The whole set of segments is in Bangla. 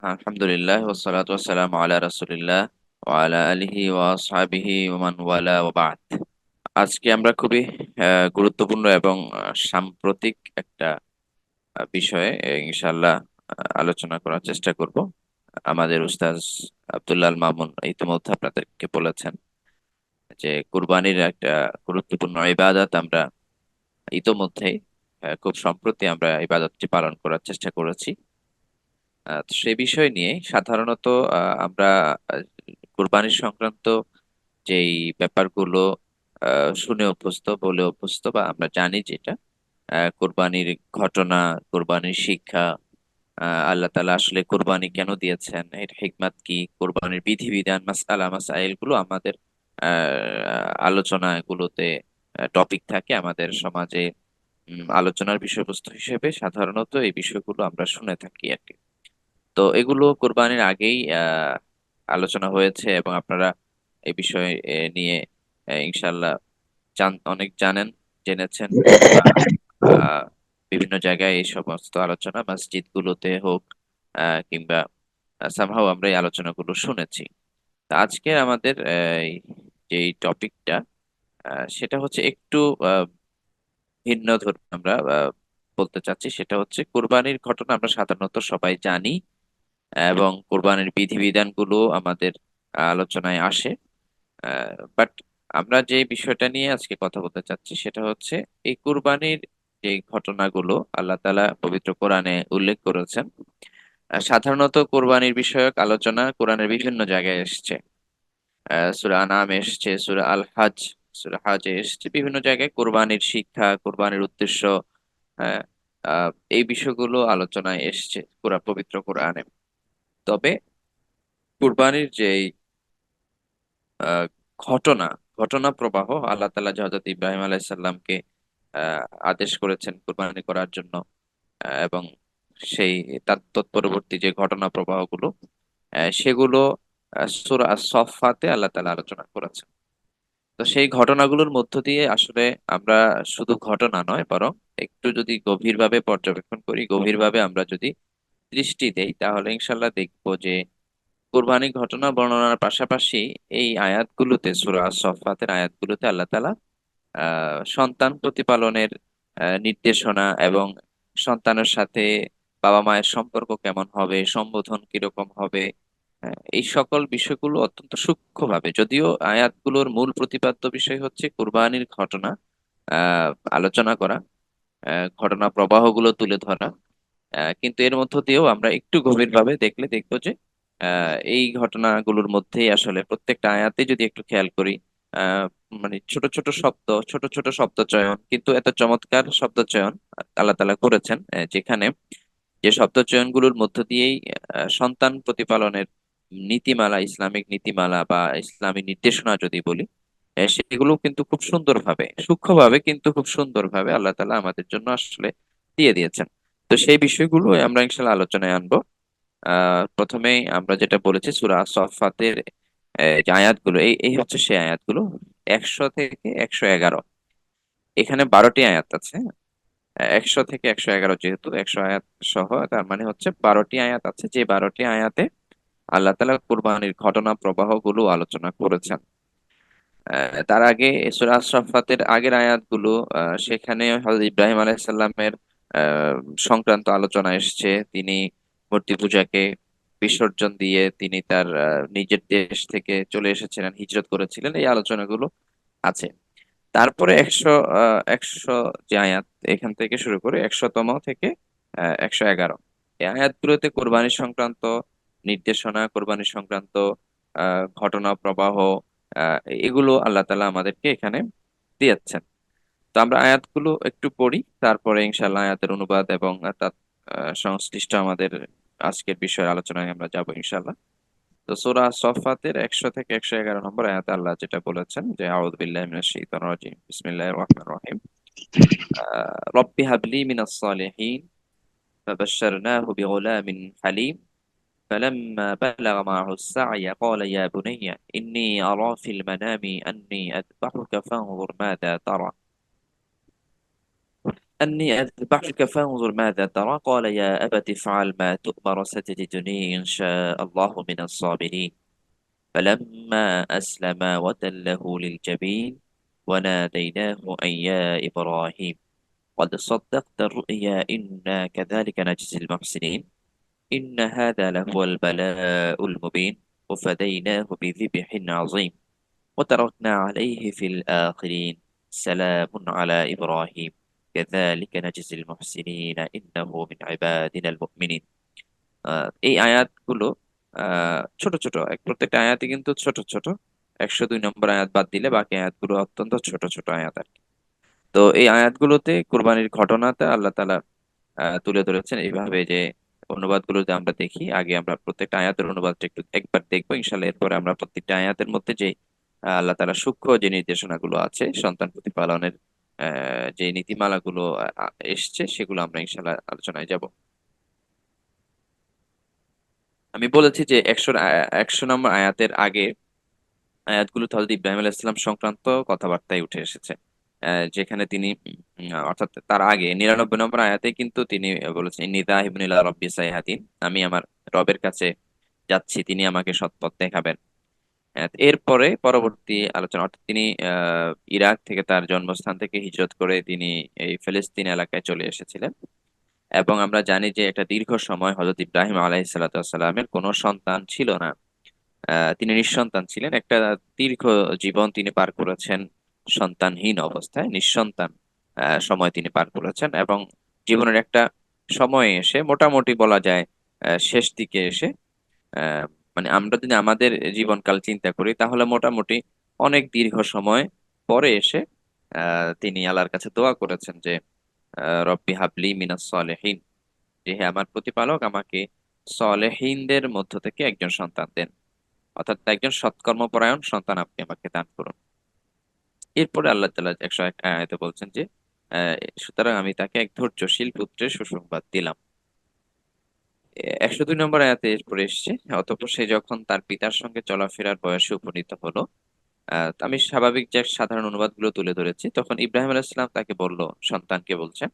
আলহামদুলিল্লাহ ওয়াসসালাতু ওয়াসসালামু আলা রাসূলিল্লাহ ওয়া আলা আলিহি ওয়া আসহাবিহি ওয়া মান ওয়ালা ওয়া বা'দ। আজকে আমরা খুবই গুরুত্বপূর্ণ এবং সাম্প্রতিক একটা বিষয়ে ইনশাআল্লাহ আলোচনা করার চেষ্টা করব। আমাদের উস্তাজ আব্দুল্লাহ আল মামুন ইতিমধ্যে আপনাদেরকে বলেছেন যে কুরবানির একটা গুরুত্বপূর্ণ ইবাদত আমরা ইতোমধ্যেই খুব সম্প্রতি আমরা ইবাদতটি পালন করার চেষ্টা করেছি। তো সে বিষয় নিয়ে সাধারণত আমরা আহ, কুরবানি সংক্রান্ত যেই ব্যাপারগুলো শুনে অভ্যস্ত, বলে অভ্যস্ত, বা আমরা জানি যেটা কুরবানির ঘটনা, কুরবানির শিক্ষা, আল্লাহ তাআলা আসলে কুরবানি কেন দিয়েছেন, এর হিকমাত কি, কুরবানির বিধিবিধান, মাসআলা মাসাইল গুলো আমাদের আলোচনা এগুলোতে টপিক থাকে আমাদের সমাজে। আলোচনার বিষয়বস্তু হিসেবে সাধারণত এই বিষয়গুলো আমরা শুনে থাকি আর কি। তো এগুলো কোরবানির আগেই আলোচনা হয়েছে এবং আপনারা এই বিষয় নিয়ে ইনশাল্লাহ অনেক জানেন, জেনেছেন, বা আহ, বিভিন্ন জায়গায় এই সমস্ত আলোচনা মসজিদগুলোতে হোক কিংবা সামহাও আমরা এই আলোচনাগুলো শুনেছি। তা আজকে আমাদের যে টপিকটা সেটা হচ্ছে একটু আহ, ভিন্ন ধর্মী। আমরা বলতে চাচ্ছি সেটা হচ্ছে কোরবানির ঘটনা আমরা সাধারণত সবাই জানি এবং কোরবানির বিধিবিধান গুলো আমাদের আলোচনায় আসে। বাট আমরা যে বিষয়টা নিয়ে আজকে কথা বলতে চাচ্ছি সেটা হচ্ছে এই কুরবানির যে ঘটনাগুলো আল্লাহ তাআলা পবিত্র কোরআনে উল্লেখ করেছেন। সাধারণত কোরবানির বিষয়ক আলোচনা কোরআনের বিভিন্ন জায়গায় এসেছে। সূরা আনাম এসেছে, সূরা আল হজ, সূরা হজে এসেছে, বিভিন্ন জায়গায় কোরবানির শিক্ষা, কোরবানির উদ্দেশ্য, হ্যাঁ, এই বিষয়গুলো আলোচনায় এসেছে পবিত্র কোরআনে। তবে কুরবানির যে আহ, ঘটনা ঘটনা প্রবাহ আল্লাহ তাআলা যে হযরত ইব্রাহিম আলাইহিস সালামকে আদেশ করেছেন কুরবানি করার জন্য, এবং সেই তার তৎপরবর্তী যে ঘটনা প্রবাহগুলো সেগুলো সূরা আস-সাফফাতে আল্লাহ তাআলা আলোচনা করেছেন। তো সেই ঘটনাগুলোর মধ্য দিয়ে আসলে আমরা শুধু ঘটনা নয়, বরং একটু যদি গভীরভাবে পর্যবেক্ষণ করি, গভীরভাবে আমরা যদি দৃষ্টি দেই, তাহলে ইনশাল্লাহ দেখবো যে কুরবানির ঘটনা বর্ণনার পাশাপাশি এই আয়াতগুলোতে, সূরা আস-সাফফাতের আয়াতগুলোতে আল্লাহ তাআলা সন্তান প্রতিপালনের নির্দেশনা এবং সন্তানের সাথে বাবা মায়ের সম্পর্ক কেমন হবে, সম্বোধন কিরকম হবে, এই সকল বিষয়গুলো অত্যন্ত সূক্ষ্মভাবে, যদিও আয়াতগুলোর মূল প্রতিপাদ্য বিষয় হচ্ছে কুরবানির ঘটনা আহ আলোচনা করা, ঘটনা প্রবাহগুলো তুলে ধরা, কিন্তু এর মধ্য দিয়েও আমরা একটু গভীরভাবে দেখলে দেখবো যে এই ঘটনাগুলোর মধ্যেই আসলে প্রত্যেকটা আয়াতে যদি একটু খেয়াল করি, আহ, মানে ছোট ছোট শব্দ, ছোট ছোট শব্দ চয়ন, কিন্তু এত চমৎকার শব্দ চয়ন আল্লাহ তাআলা করেছেন, যেখানে যে শব্দ চয়নগুলোর মধ্য দিয়েই সন্তান প্রতিপালনের নীতিমালা, ইসলামিক নীতিমালা বা ইসলামী নির্দেশনা যদি বলি, সেগুলো কিন্তু খুব সুন্দরভাবে, সূক্ষ্মভাবে কিন্তু খুব সুন্দরভাবে আল্লাহ তাআলা আমাদের জন্য আসলে দিয়ে দিয়েছেন। তো সেই বিষয়গুলো আমরা ইনশাল্লাহ আলোচনায় আনবো। প্রথমেই আমরা যেটা বলেছি সূরা সফফাতের যে আয়াতগুলো, এই এই হচ্ছে সেই আয়াতগুলো 100 থেকে 111। এখানে 12টি আয়াত আছে। 100 থেকে 111, যেহেতু 100 আয়াত সহ, তার মানে হচ্ছে 12টি আয়াত আছে, যে 12টি আয়াতে আল্লাহ তাআলা কুরবানির ঘটনা প্রবাহ গুলো আলোচনা করেছেন। তার আগে সূরা আস-সাফফাতের আগের আয়াতগুলো, সেখানে হযরত ইব্রাহিম আলাইহিস সালামের আহ, সংক্রান্ত আলোচনা এসেছে। তিনি মূর্তি পূজাকে বিসর্জন দিয়ে তিনি তার নিজের দেশ থেকে চলে এসেছিলেন, হিজরত করেছিলেন, এই আলোচনাগুলো আছে। তারপরে 100 যে আয়াত, এখান থেকে শুরু করে 100তম থেকে 111, এই আয়াতগুলোতে কোরবানি সংক্রান্ত নির্দেশনা, কোরবানি সংক্রান্ত ঘটনা প্রবাহ, আহ, এগুলো আল্লাহ তাআলা আমাদেরকে এখানে দিয়েছেন। তো আমরা আয়াতগুলো একটু পড়ি, তারপরে ইনশাআল্লাহ আয়াতের অনুবাদ এবং তার সংশ্লিষ্ট আমাদের আজকের বিষয়ের আলোচনায় আমরা যাব ইনশাআল্লাহ। তো সূরা সফফাতের 100 থেকে 111 নম্বর আয়াতে আল্লাহ যেটা বলেছেন যে আউযু বিল্লাহি মিনাশ শাইতানির রাজিম, বিসমিল্লাহির রহমানির রহিম, রব্বি হাবলি মিনাস সালিহিন ফাবাশশারনাহু বিগুলামিন হালিম فلما بلغ معه السعي قال يا بني إني أرى في المنام أني أذبحك فانظر ماذا ترى أني أذبحك فانظر ماذا ترى قال يا أبت افعل ما تؤمر ستجدني إن شاء الله من الصابرين فلما أسلما وتله للجبين وناديناه أن يا إبراهيم قد صدقت الرؤيا إنا كذلك نجزي المحسنين إن هذا لهو البلاء المبين وفديناه بذبح عظيم وتركنا عليه في الآخرين سلام على إبراهيم كذلك نجزي المحسنين إنه من عبادنا المؤمنين এই আয়াতগুলো ছোট ছোট প্রত্যেকটা আয়াতে কিন্তু ছোট ছোট 102 নম্বর আয়াত বাদ দিলে বাকি আয়াতগুলো অত্যন্ত ছোট ছোট আয়াত আর কি। তো এই আয়াতগুলোতে কোরবানির ঘটনাটা আল্লাহ তাআলা তুলে ধরেছেন এইভাবে যে অনুবাদগুলো যদি আমরা দেখি, আগে আমরা প্রত্যেকটা আয়াতের অনুবাদটা একটু একবার দেখবো ইনশাল্লাহ, এরপরে আমরা প্রত্যেকটা আয়াতের মধ্যে যে আল্লাহ তাআলা সূক্ষ্ম যে নির্দেশনাগুলো আছে সন্তান প্রতিপালনের যে নীতিমালাগুলো এসছে সেগুলো আমরা ইনশাল্লাহ আলোচনায় যাব। আমি বলেছি যে 100 নম্বর আয়াতের আগে আয়াতগুলো হযরত ইব্রাহিম আলাইহিস সালাম সংক্রান্ত কথাবার্তায় উঠে এসেছে, যেখানে তিনি অর্থাৎ তার আগে 99 নম্বর আয়াতে কিন্তু তিনি বলেছেন ইন্নী যাহিবুন ইলা রাব্বি সাইহাদিন, আমি আমার রবের কাছে যাচ্ছি, তিনি আমাকে সৎ পথ দেখাবেন। এরপরে পরবর্তী আলোচনা অর্থাৎ তিনি ইরাক থেকে তার জন্মস্থান থেকে হিজরত করে তিনি এই ফিলিস্তিন এলাকায় চলে এসেছিলেন। এবং আমরা জানি যে একটা দীর্ঘ সময় হযরত ইব্রাহিম আলাইহিস সালামের কোনো সন্তান ছিল না। তিনি নিঃসন্তান ছিলেন, একটা দীর্ঘ জীবন তিনি পার করেছেন সন্তানহীন অবস্থায়, নিঃসন্তান সময় তিনি পার করেছেন। এবং জীবনের একটা সময়ে এসে মোটামুটি বলা যায় শেষ দিকে এসে, আহ, মানে আমরা যদি আমাদের জীবনকাল চিন্তা করি তাহলে মোটামুটি অনেক দীর্ঘ সময় পরে এসে তিনি আল্লাহর কাছে দোয়া করেছেন যে রব্বি হাবলি মিনাস সলিহিন, যে হে আমার প্রতিপালক আমাকে সলেহীনদের মধ্য থেকে একজন সন্তান দেন, অর্থাৎ একজন সৎকর্মপরায়ণ সন্তান আপনি আমাকে দান করুন। এরপরে আল্লাহ তাআলা 101 আয়াতে বলছেন যে আহ, সুতরাং আমি তাকে এক ধৈর্যশীল পুত্রের সুসংবাদ দিলাম। 102 নম্বর আয়াতে এরপরে এসছে অতঃপর সে যখন তার পিতার সঙ্গে চলাফেরার বয়সে উপনীত হলো, আমি স্বাভাবিক যে সাধারণ অনুবাদগুলো তুলে ধরেছি, তখন ইব্রাহিম আলাইহিস সালাম তাকে বলল, সন্তানকে বলছেন,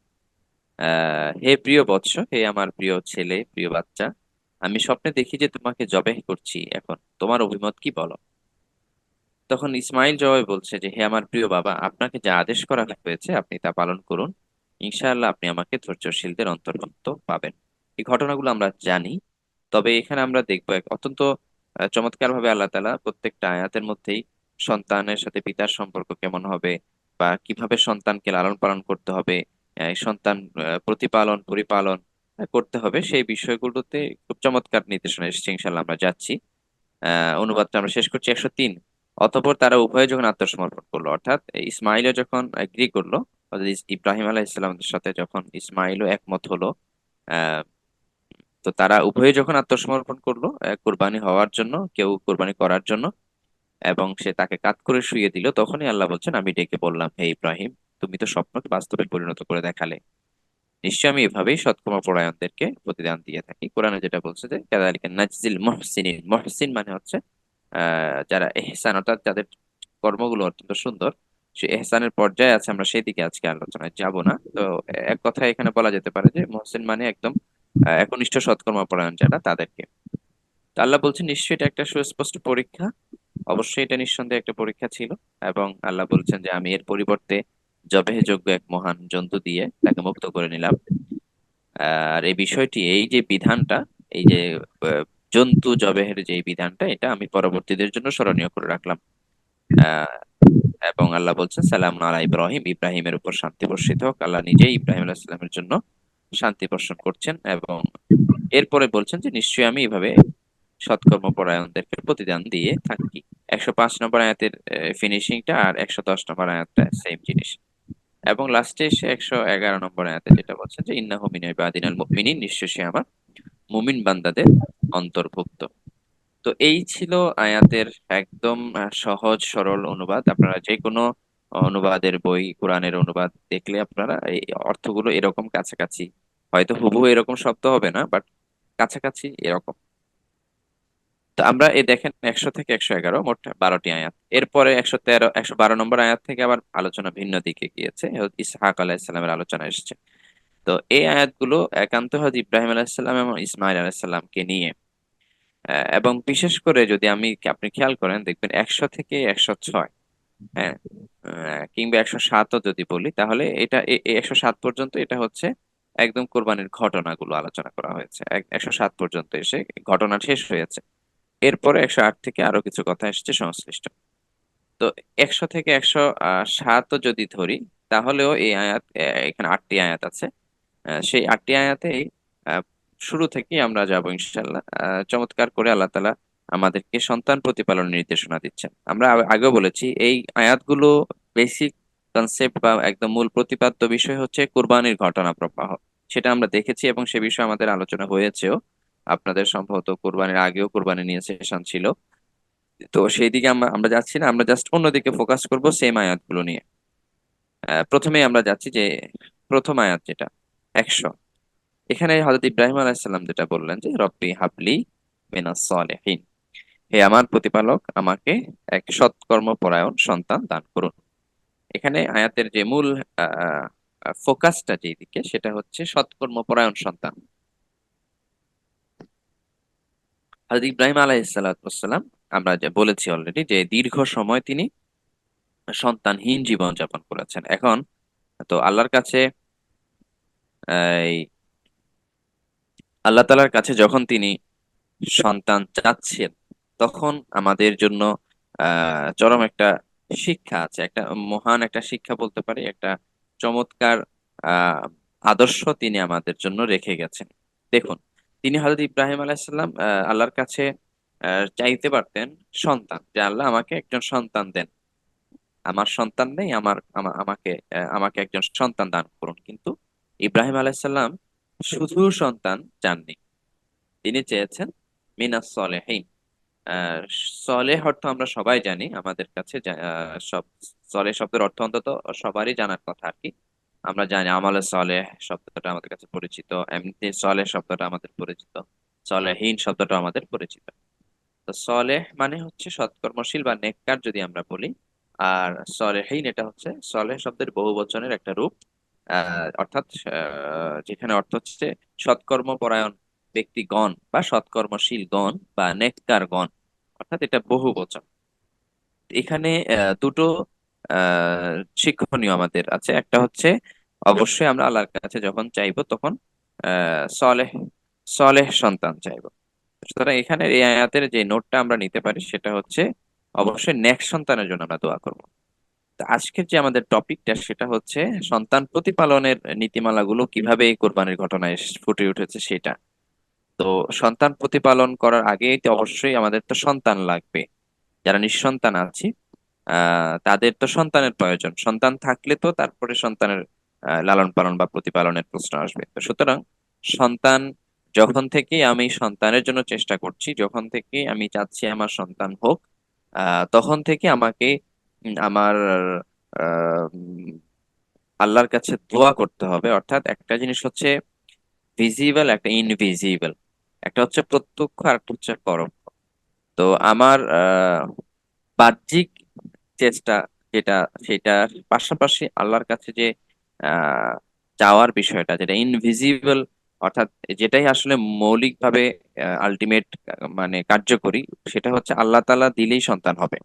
হে প্রিয় বৎস, হে আমার প্রিয় ছেলে, প্রিয় বাচ্চা, আমি স্বপ্নে দেখি যে তোমাকে জবেহ করছি, এখন তোমার অভিমত কি বলো। তখন ইসমাইল জবাবে বলছে যে হে আমার প্রিয় বাবা, আপনাকে যা আদেশ করা হয়েছে আপনি তা পালন করুন, ইনশাআল্লাহ আপনি আমাকে ধৈর্যশীলদের অন্তর্ভুক্ত পাবেন। এই ঘটনাগুলো আমরা জানি, তবে এখানে আমরা দেখবো এক অত্যন্ত চমৎকার ভাবে আল্লাহ তাআলা প্রত্যেকটা আয়াতের মধ্যেই সন্তানের সাথে পিতার সম্পর্ক কেমন হবে বা কিভাবে সন্তানকে লালন পালন করতে হবে, সন্তান প্রতিপালন পরিপালন করতে হবে, সেই বিষয়গুলোতে খুব চমৎকার নির্দেশনা এসেছে। ইনশাআল্লাহ আমরা যাচ্ছি। অনুবাদটা আমরা শেষ করছি 103। অতঃপর তারা উভয়ে যখন আত্মসমর্পণ করলো, অর্থাৎ ইসমাইলও যখন এগ্রি করলো, অর্থাৎ ইব্রাহিম আলাইহিস সালামের সাথে যখন ইসমাইলও একমত হলো, আহ তো তারা উভয়ে যখন আত্মসমর্পণ করলো কোরবানি হওয়ার জন্য, কেউ কোরবানি করার জন্য, এবং সে তাকে কাত করে শুইয়ে দিল, তখনই আল্লাহ বলছেন আমি ডেকে বললাম, হে ইব্রাহিম, তুমি তো স্বপ্নকে বাস্তবে পরিণত করে দেখালে, নিশ্চয় আমি এভাবেই সৎকর্মপরায়ণদেরকে প্রতিদান দিয়ে থাকি। কোরআনে যেটা বলছে যে কাযালিকা নাজজিল মুহসিনিন, মুহসিন মানে হচ্ছে যারা এহসান, অর্থাৎ যাদের কর্মগুলো অত্যন্ত সুন্দর, সে এহসানের পর্যায়ে আছে, আমরা সেই দিকে আজকে আলোচনায় যাব না। তো এক কথায় এখানে বলা যেতে পারে যে মুহসিন মানে একদম একনিষ্ঠ সৎকর্মপরায়ণ যারা, তাদেরকে। তো আল্লাহ বলছেন নিশ্চয়ই এটা একটা সুস্পষ্ট পরীক্ষা, অবশ্যই এটা নিঃসন্দেহে একটা পরীক্ষা ছিল। এবং আল্লাহ বলছেন যে আমি এর পরিবর্তে জবেহযোগ্য এক মহান জন্তু দিয়ে তাকে মুক্ত করে নিলাম। আর এই বিষয়টি, এই যে বিধানটা, এই যে আহ, জন্তু জবেহের যে বিধানটা, এটা আমি পরবর্তীদের জন্য স্মরণীয় করে রাখলাম। আহ, এবং আল্লাহ বলছেন সালাম আলা ইব্রাহিম, ইব্রাহিমের উপর শান্তি বর্ষিত হোক। আল্লাহ নিজেই ইব্রাহিম আলাইহিস সালামের জন্য শান্তি বর্ষণ করছেন এবং এরপরে বলছেন যে নিশ্চয়ই আমি এভাবে সৎকর্মপরায়ণদেরকে প্রতিদান দিয়ে থাকি। 105 নম্বর আয়াতের ফিনিশিংটা আর 110 নম্বর আয়াতটা সেম জিনিস। এবং লাস্টে এসে 111 নম্বর আয়াতে যেটা বলছেন যে ইন্নাহু মিন ইবাদিনাল মুমিনিন, নিশ্চয় সে আমার মুমিন বান্দাদের অন্তর্ভুক্ত। তো এই ছিল আয়াতের একদম সহজ সরল অনুবাদ। আপনারা যে কোনো অনুবাদের বই, কোরআনের অনুবাদ দেখলে আপনারা এই অর্থগুলো এরকম কাছাকাছি, হয়তো হুবহু এরকম শব্দ হবে না, বাট কাছাকাছি এরকম। তো আমরা এই দেখেন 100 থেকে 111 মোট 12টি আয়াত। এরপরে 113 112 নম্বর আয়াত থেকে আবার আলোচনা ভিন্ন দিকে গিয়েছে, ইসহাক আলাইহিসসালামের আলোচনা এসেছে। তো এই আয়াতগুলো একান্ত হযরত ইব্রাহিম আলাইহিসসালাম এবং ইসমাইল আলাইহিসসালামকে নিয়ে। এবং বিশেষ করে যদি আপনি খেয়াল করেন দেখবেন 100 থেকে 106, হ্যাঁ, কিংবা 107ও যদি বলি, তাহলে এটা 107 পর্যন্ত এটা হচ্ছে একদম কোরবানির ঘটনাগুলো আলোচনা করা হয়েছে। 107 পর্যন্ত এসে ঘটনা শেষ হয়েছে। এরপরে 108 থেকে আরো কিছু কথা এসেছে সংশ্লিষ্ট। তো 100 থেকে 107ও যদি ধরি, তাহলেও এই আয়াত, এখানে 8টি আয়াত আছে। সেই 8টি আয়াতেই আহ, শুরু থেকেই আমরা যাব ইনশাল্লাহ। চমৎকার করে আল্লাহ তাআলা আমাদেরকে সন্তান প্রতিপালনের নির্দেশনা দিচ্ছেন। আমরা আগেও বলেছি এই আয়াতগুলো বেসিক কনসেপ্ট বা একদম মূল প্রতিপাদ্য বিষয় হচ্ছে কুরবানির ঘটনা প্রবাহ। সেটা আমরা দেখেছি এবং সে বিষয়ে আমাদের আলোচনা হয়েছেও। আপনাদের সম্ভবত কুরবানির আগেও কুরবানি নিয়ে সেশন ছিল। তো সেই দিকে আমরা আমরা যাচ্ছি না, আমরা জাস্ট অন্যদিকে ফোকাস করব সেম আয়াতগুলো নিয়ে। প্রথমেই আমরা যাচ্ছি যে প্রথম আয়াত যেটা 100। এখানে হযরত ইব্রাহিম আলাইহিস সালাম যেটা বললেন যে রব্বি হাবলি মিনাস সলিহিন, হে আমার প্রতিপালক, আমাকে এক সৎকর্ম পরায়ণ সন্তান দান করুন। এখানে আয়াতের যে মূল ফোকাসটা যেদিকে, সেটা হচ্ছে সৎকর্ম পরায়ণ সন্তান। হযরত ইব্রাহিম আলাইহিস সালাম, আমরা যে বলেছি অলরেডি, যে দীর্ঘ সময় তিনি সন্তানহীন জীবন যাপন করেছেন। এখন তো আল্লাহর কাছে, এই আল্লাহ তাআলার কাছে যখন তিনি সন্তান চাচ্ছেন, তখন আমাদের জন্য চরম একটা শিক্ষা আছে, একটা মহান একটা শিক্ষা বলতে পারি, একটা চমৎকার আহ আদর্শ তিনি আমাদের জন্য রেখে গেছেন। দেখুন, তিনি হযরত ইব্রাহিম আলাইহিসসালাম আল্লাহর কাছে চাইতে পারতেন সন্তান, যে আল্লাহ আমাকে একজন সন্তান দেন, আমার সন্তান নেই, আমাকে একজন সন্তান দান করুন। কিন্তু ইব্রাহিম আলাইহিসসালাম শুধু সন্তান চাননি, তিনি চেয়েছেন মিনাস সলেহিন। আহ, সলেহ অর্থ আমরা সবাই জানি, আমাদের কাছে সব সলেহ শব্দের অর্থ অন্তত সবারই জানার কথা আর কি। আমরা জানি আমলে সলেহ শব্দটা আমাদের কাছে পরিচিত, এমনিতে সলেহ শব্দটা আমাদের পরিচিত, সলেহীন শব্দটা আমাদের পরিচিত। তো সলেহ মানে হচ্ছে সৎকর্মশীল বা নেককার যদি আমরা বলি। আর সলেহীন এটা হচ্ছে সলেহ শব্দের বহু বচনের একটা রূপ। অর্থাৎ যেখানে অর্থ হচ্ছে সৎকর্মপরায়ণ ব্যক্তিগণ বা সৎকর্মশীল গণ বা নেককার গণ, অর্থাৎ এটা বহু বচন। এখানে দুটো শিক্ষণীয় আমাদের আছে। একটা হচ্ছে, অবশ্যই আমরা আল্লাহর কাছে যখন চাইবো তখন সলেহ সলেহ সন্তান চাইবো। সুতরাং এখানে এই আয়াতের যে নোটটা আমরা নিতে পারি সেটা হচ্ছে, অবশ্যই নেক্সট সন্তানের জন্য আমরা দোয়া করব। তো আজকের যে আমাদের টপিকটা সেটা হচ্ছে সন্তান প্রতিপালনের নীতিমালাগুলো কিভাবে এই কোরবানির ঘটনায় ফুটে উঠেছে সেটা। তো সন্তান প্রতিপালন করার আগেই তো অবশ্যই আমাদের তো সন্তান লাগবে। যারা নিঃসন্তান আছি, তাদের তো সন্তানের প্রয়োজন। সন্তান থাকলে তো তারপরে সন্তানের লালন পালন বা প্রতিপালনের প্রশ্ন আসবে। তো সুতরাং সন্তান যখন থেকে আমি সন্তানের জন্য চেষ্টা করছি, যখন থেকে আমি চাচ্ছি আমার সন্তান হোক, তখন থেকে আমাকে আমার আল্লাহর কাছে দোয়া করতে হবে। অর্থাৎ একটা জিনিস হচ্ছে ভিজিবল, একটা ইনভিজিবল, একটা হচ্ছে প্রত্যক্ষ আর একটা হচ্ছে পরোক্ষ। তো আমার বাহ্যিক চেষ্টা যেটা, সেটার পাশাপাশি আল্লাহর কাছে যে আহ চাওয়ার বিষয়টা, যেটা ইনভিজিবল, অর্থাৎ যেটাই আসলে মৌলিকভাবে আলটিমেট মানে কার্যকরী, সেটা হচ্ছে আল্লাহ তাআলা দিলেই সন্তান হবে।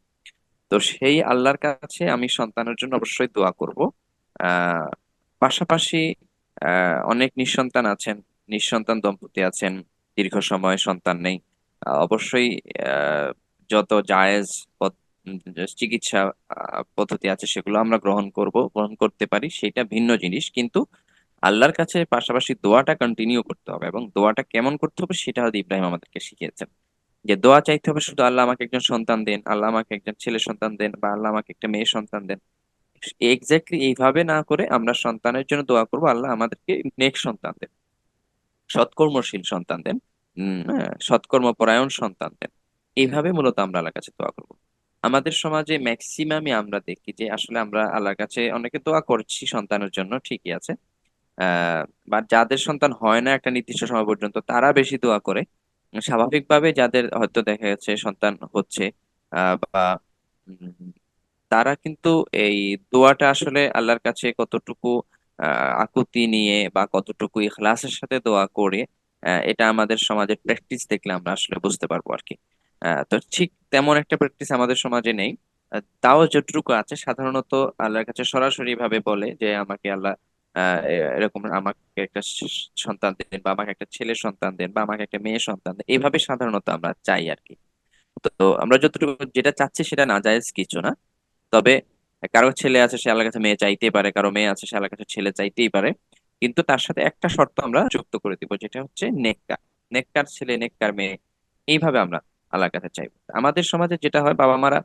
তো সেই আল্লাহর কাছে আমি সন্তানের জন্য অবশ্যই দোয়া করব। আহ পাশাপাশি অনেক নিঃসন্তান আছেন, নিঃসন্তান দম্পতি আছেন, দীর্ঘ সময় সন্তান নেই। অবশ্যই আহ, যত জায়েজ চিকিৎসা পদ্ধতি আছে সেগুলো আমরা গ্রহণ করতে পারি, সেটা ভিন্ন জিনিস। কিন্তু আল্লাহর কাছে পাশাপাশি দোয়াটা কন্টিনিউ করতে হবে, এবং দোয়াটা কেমন করতে হবে সেটা হয়তো ইব্রাহিম আমাদেরকে শিখিয়েছেন। যে দোয়া চাইতে হবে শুধু আল্লাহ আমাকে একজন সন্তান দেন, আল্লাহ আমাকে একজন ছেলে সন্তান দেন, বা আল্লাহ আমাকে একটা মেয়ে সন্তান দেন। এক্স্যাক্টলি এইভাবে না করে আমরা সন্তানের জন্য দোয়া করবো, আল্লাহ আমাদেরকে নেক সন্তান দেন, সৎকর্মশীল সন্তান দেন, সৎকর্মপরায়ণ সন্তান দেন। এইভাবে মূলত আমরা আল্লাহর কাছে দোয়া করব। আমাদের সমাজে ম্যাক্সিমামই আমরা দেখি যে আসলে আমরা আল্লাহর কাছে অনেকে দোয়া করছি সন্তানের জন্য, ঠিকই আছে। বা যাদের সন্তান হয় না একটা নির্দিষ্ট সময় পর্যন্ত, তারা বেশি দোয়া করে। স্বাভাবিকভাবে যাদের হয়তো দেখা যাচ্ছে সন্তান হচ্ছে বা তারা কিন্তু এই দোয়াটা আসলে আল্লাহর কাছে কতটুকু আকুতি নিয়ে বা কতটুকু ইখলাসের সাথে দোয়া করে, এটা আমাদের সমাজের প্র্যাকটিস দেখলে আমরা আসলে বুঝতে পারবো আর কি। তো ঠিক তেমন একটা প্র্যাকটিস আমাদের সমাজে নেই। তাও যতটুকু আছে সাধারণত আল্লাহর কাছে সরাসরি ভাবে বলে যে আমাকে আল্লাহ এরকম আমাকে একটা সন্তান দেন, বা আমাকে একটা ছেলে সন্তান দেন, বা আমাকে একটা মেয়ে সন্তান দেন, এইভাবে সাধারণত আমরা চাই আর কি। তো আমরা যতটুকু যেটা চাচ্ছি সেটা নাজায়েজ কিছু না। তবে কারো ছেলে আছে সে আল্লাহর কাছে মেয়ে চাইতেই পারে, কারো মেয়ে আছে সে আল্লাহর কাছে ছেলে চাইতেই পারে। কিন্তু তার সাথে একটা শর্ত আমরা যুক্ত করে দিব, যেটা হচ্ছে নেককার। নেককার ছেলে নেককার মেয়ে, এইভাবে আমরা আল্লাহর কাছে চাইবো। আমাদের সমাজে যেটা হয়, বাবা মারা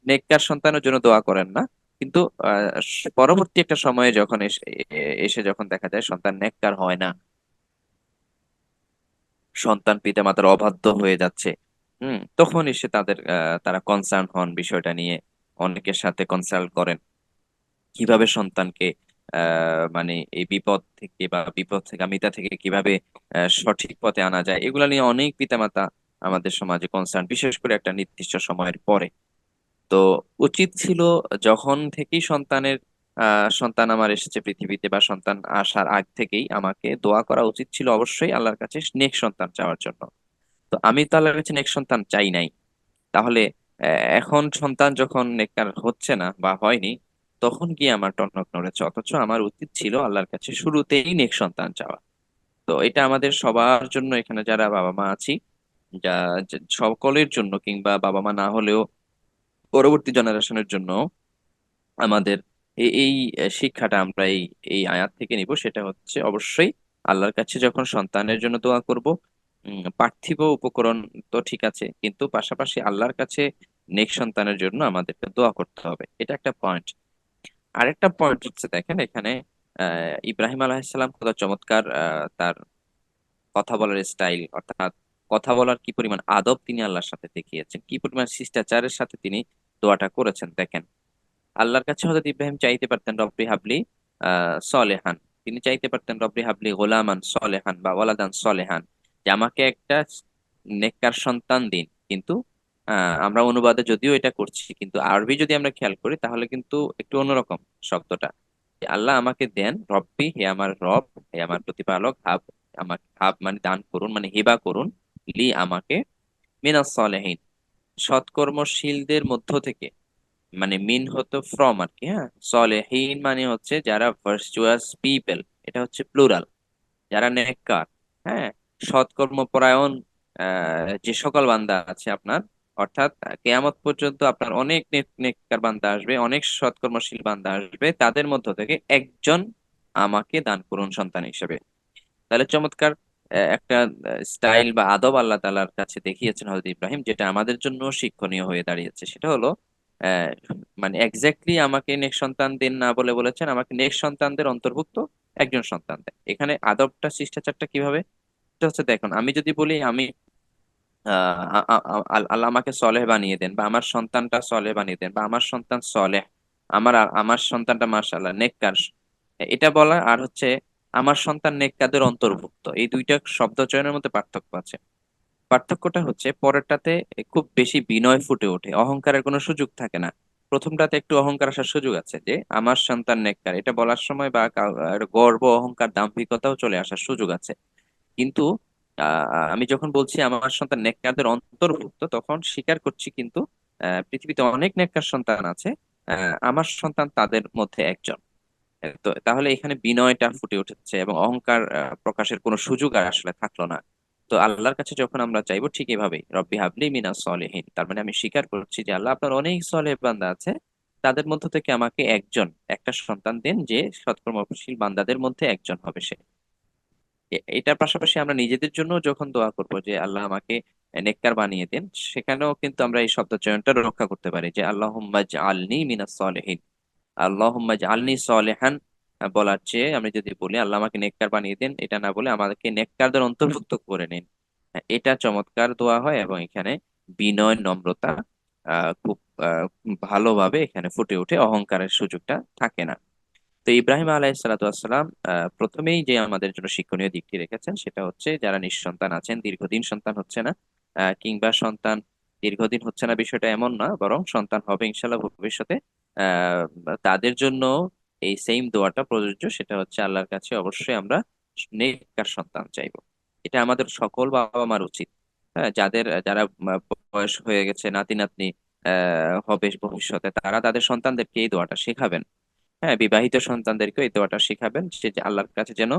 নেককার সন্তানের জন্য দোয়া করেন না, কিন্তু পরবর্তী একটা সময়ে যখন এসে যখন দেখা যায় সন্তান নেককার হয় না, সন্তান পিতামাতার অবাধ্য হয়ে যাচ্ছে, তখন এসে তারা কনসার্ন হন বিষয়টা নিয়ে, অনেকের সাথে কনসাল্ট করেন কিভাবে সন্তানকে মানে এই বিপদ থেকে থেকে কিভাবে সঠিক পথে আনা যায়। এগুলা নিয়ে অনেক পিতামাতা আমাদের সমাজে কনসার্ন, বিশেষ করে একটা নির্দিষ্ট সময়ের পরে। তো উচিত ছিল যখন থেকেই সন্তান আমার এসেছে পৃথিবীতে, বা সন্তান আসার আগ থেকেই আমাকে দোয়া করা উচিত ছিল অবশ্যই আল্লাহর কাছে নেক সন্তান চাওয়ার জন্য। তো আমি তো আল্লাহর কাছে নেক সন্তান চাই নাই। তাহলে এখন সন্তান যখন নেককার হচ্ছে না বা হয়নি, তখন গিয়ে আমার টনক নড়েছে, অথচ আমার উচিত ছিল আল্লাহর কাছে শুরুতেই নেক সন্তান চাওয়া। তো এটা আমাদের সবার জন্য, এখানে যারা বাবা মা আছি, যা সকলের জন্য, কিংবা বাবা মা না হলেও পরবর্তী জেনারেশনের জন্য আমাদের এই শিক্ষাটা আমরা এই এই আয়াত থেকে নিব। সেটা হচ্ছে অবশ্যই আল্লাহর কাছে যখন সন্তানের জন্য দোয়া করব, পার্থিব উপকরণ তো ঠিক আছে, কিন্তু পাশাপাশি আল্লাহর কাছে নেক সন্তানের জন্য আমাদেরকে দোয়া করতে হবে। এটা একটা পয়েন্ট। আরেকটা পয়েন্ট হচ্ছে, দেখেন এখানে ইব্রাহিম আলাইহিসসালাম কত চমৎকার তার কথা বলার স্টাইল, অর্থাৎ কথা বলার কি পরিমাণ আদব তিনি আল্লাহর সাথে দেখিয়েছেন, কি পরিমাণ শিষ্টাচারের সাথে তিনি দোয়াটা করেছেন। দেখেন, আল্লাহর কাছে হযরত ইব্রাহিম চাইতে পারতেন রব্বি হাবলি সলেহান, তিনি চাইতে পারতেন রব্বি হাবলি গোলামান সলেহান বা ওয়ালাদান সলেহান, যে আমাকে একটা নেককার সন্তান দিন। কিন্তু আমরা অনুবাদে যদিও এটা করছি, কিন্তু আরবি যদি আমরা খেয়াল করি তাহলে কিন্তু একটু অন্যরকম শব্দটা, যে আল্লাহ আমাকে দেন, রব্বি হে আমার রব, হে আমার প্রতিপালক, হাব আমাকে, হাব মানে দান করুন, মানে হিবা করুন, লি আমাকে, মিনাস সলেহিন সৎকর্মশীলদের মধ্য থেকে, মানে মিন হতো ফ্রম আর কি। হ্যাঁ, সলেহীন মানে হচ্ছে যারা ভার্চুয়াস পিপল, এটা হচ্ছে প্লুরাল, যারা নেককার, হ্যাঁ, সৎকর্মপরায়ণ যে সকল বান্দা আছে আপনার, অর্থাৎ কেয়ামত পর্যন্ত আপনার অনেক নেককার বান্দা আসবে, অনেক সৎকর্মশীল বান্দা আসবে, তাদের মধ্য থেকে একজন আমাকে দান করুন সন্তান হিসেবে। তাহলে চমৎকার একটা স্টাইল বা আদব আল্লাহ তাআলার কাছে দেখিয়েছেন হযরত ইব্রাহিম, যেটা আমাদের জন্য শিক্ষণীয় হয়ে দাঁড়িয়েছে। সেটা হলো আহ, মানে এক্স্যাক্টলি আমাকে নেক্সট সন্তান দিন না বলে বলেছেন আমাকে নেক্সট সন্তানদের অন্তর্ভুক্ত একজন সন্তান দেন। এখানে আদবটা শিষ্টাচারটা কিভাবে, এটা হচ্ছে দেখুন, আমি যদি বলি আমি আল্লাহ আমাকে সলেহ বানিয়ে দেন, বা আমার সন্তানটা সলেহ বানিয়ে দেন, বা আমার সন্তান সলেহ, আমার সন্তানটা মাশাআল্লাহ নেককার, এটা বলা আর হচ্ছে আমার সন্তান নেককারদের অন্তর্ভুক্ত, এই দুইটা শব্দ চয়নের মধ্যে পার্থক্য আছে। পার্থক্যটা হচ্ছে পরেরটাতে খুব বেশি বিনয় ফুটে ওঠে, অহংকারের কোনো সুযোগ থাকে না। প্রথমটাতে একটু অহংকার আসার সুযোগ আছে, যে আমার সন্তান নেককার এটা বলার সময়, বা গর্ব অহংকার দাম্ভিকতাও চলে আসার সুযোগ আছে। কিন্তু আমি যখন বলছি আমার সন্তান নেককারদের অন্তর্ভুক্ত, তখন স্বীকার করছি কিন্তু পৃথিবীতে অনেক নেককার সন্তান আছে, আমার সন্তান তাদের মধ্যে একজন। তো তাহলে এখানে বিনয়টা ফুটে উঠেছে, এবং অহংকার প্রকাশের কোনো সুযোগ আর আসলে থাকলো না। তো আল্লাহর কাছে যখন আমরা চাইবো ঠিক এভাবেই, রব্বি হাবলি মিনাস সলিহিন, তার মানে আমি স্বীকার করছি যে আল্লাহ আপনার অনেক সলেহ বান্দা আছে, তাদের মধ্য থেকে আমাকে একটা সন্তান দেন, যে সৎকর্মশীল বান্দাদের মধ্যে একজন হবে সে। এটার পাশাপাশি আমরা নিজেদের জন্য যখন দোয়া করব যে আল্লাহ আমাকে নেককার বানিয়ে দেন, সেখানেও কিন্তু আমরা এই শব্দ চয়নটা রক্ষা করতে পারি, যে আল্লাহুম্মা জাআলনি মিনাস সলিহিন, আল্লাহুম্মা জাআলনি সলিহান বলার চেয়ে আমি যদি বলি আল্লাহ আমাকে নেককার বানিয়ে দেন, এটা না বলে আমাদেরকে নেককারদের অন্তর্ভুক্ত করে নিন, এটা চমৎকার দোয়া হয়। এবং এখানে বিনয় নম্রতা খুব ভালোভাবে এখানে ফুটে ওঠে, অহংকারের সুযোগটা থাকে না। তো ইব্রাহিম আলাইহিসসালাম প্রথমেই যে আমাদের জন্য শিক্ষণীয় দিকটি রেখেছেন সেটা হচ্ছে যারা নিঃসন্তান আছেন, দীর্ঘদিন সন্তান হচ্ছে না, কিংবা সন্তান দীর্ঘদিন হচ্ছে না বিষয়টা এমন না, বরং সন্তান হবে ইনশাল্লাহ ভবিষ্যতে, আহ তাদের জন্য এই সেম দোয়াটা প্রযোজ্য। সেটা হচ্ছে আল্লাহর কাছে অবশ্যই আমরা নেককার সন্তান চাইবো। এটা আমাদের সকল বাবা মার উচিত। হ্যাঁ, যারা বয়স হয়ে গেছে, নাতি নাতনি হবে ভবিষ্যতে, তারা তাদের সন্তানদেরকে এই দোয়াটা শেখাবেন। হ্যাঁ, বিবাহিত সন্তানদেরকেও এই দোয়াটা শিখাবেন, সে যে আল্লাহর কাছে যেন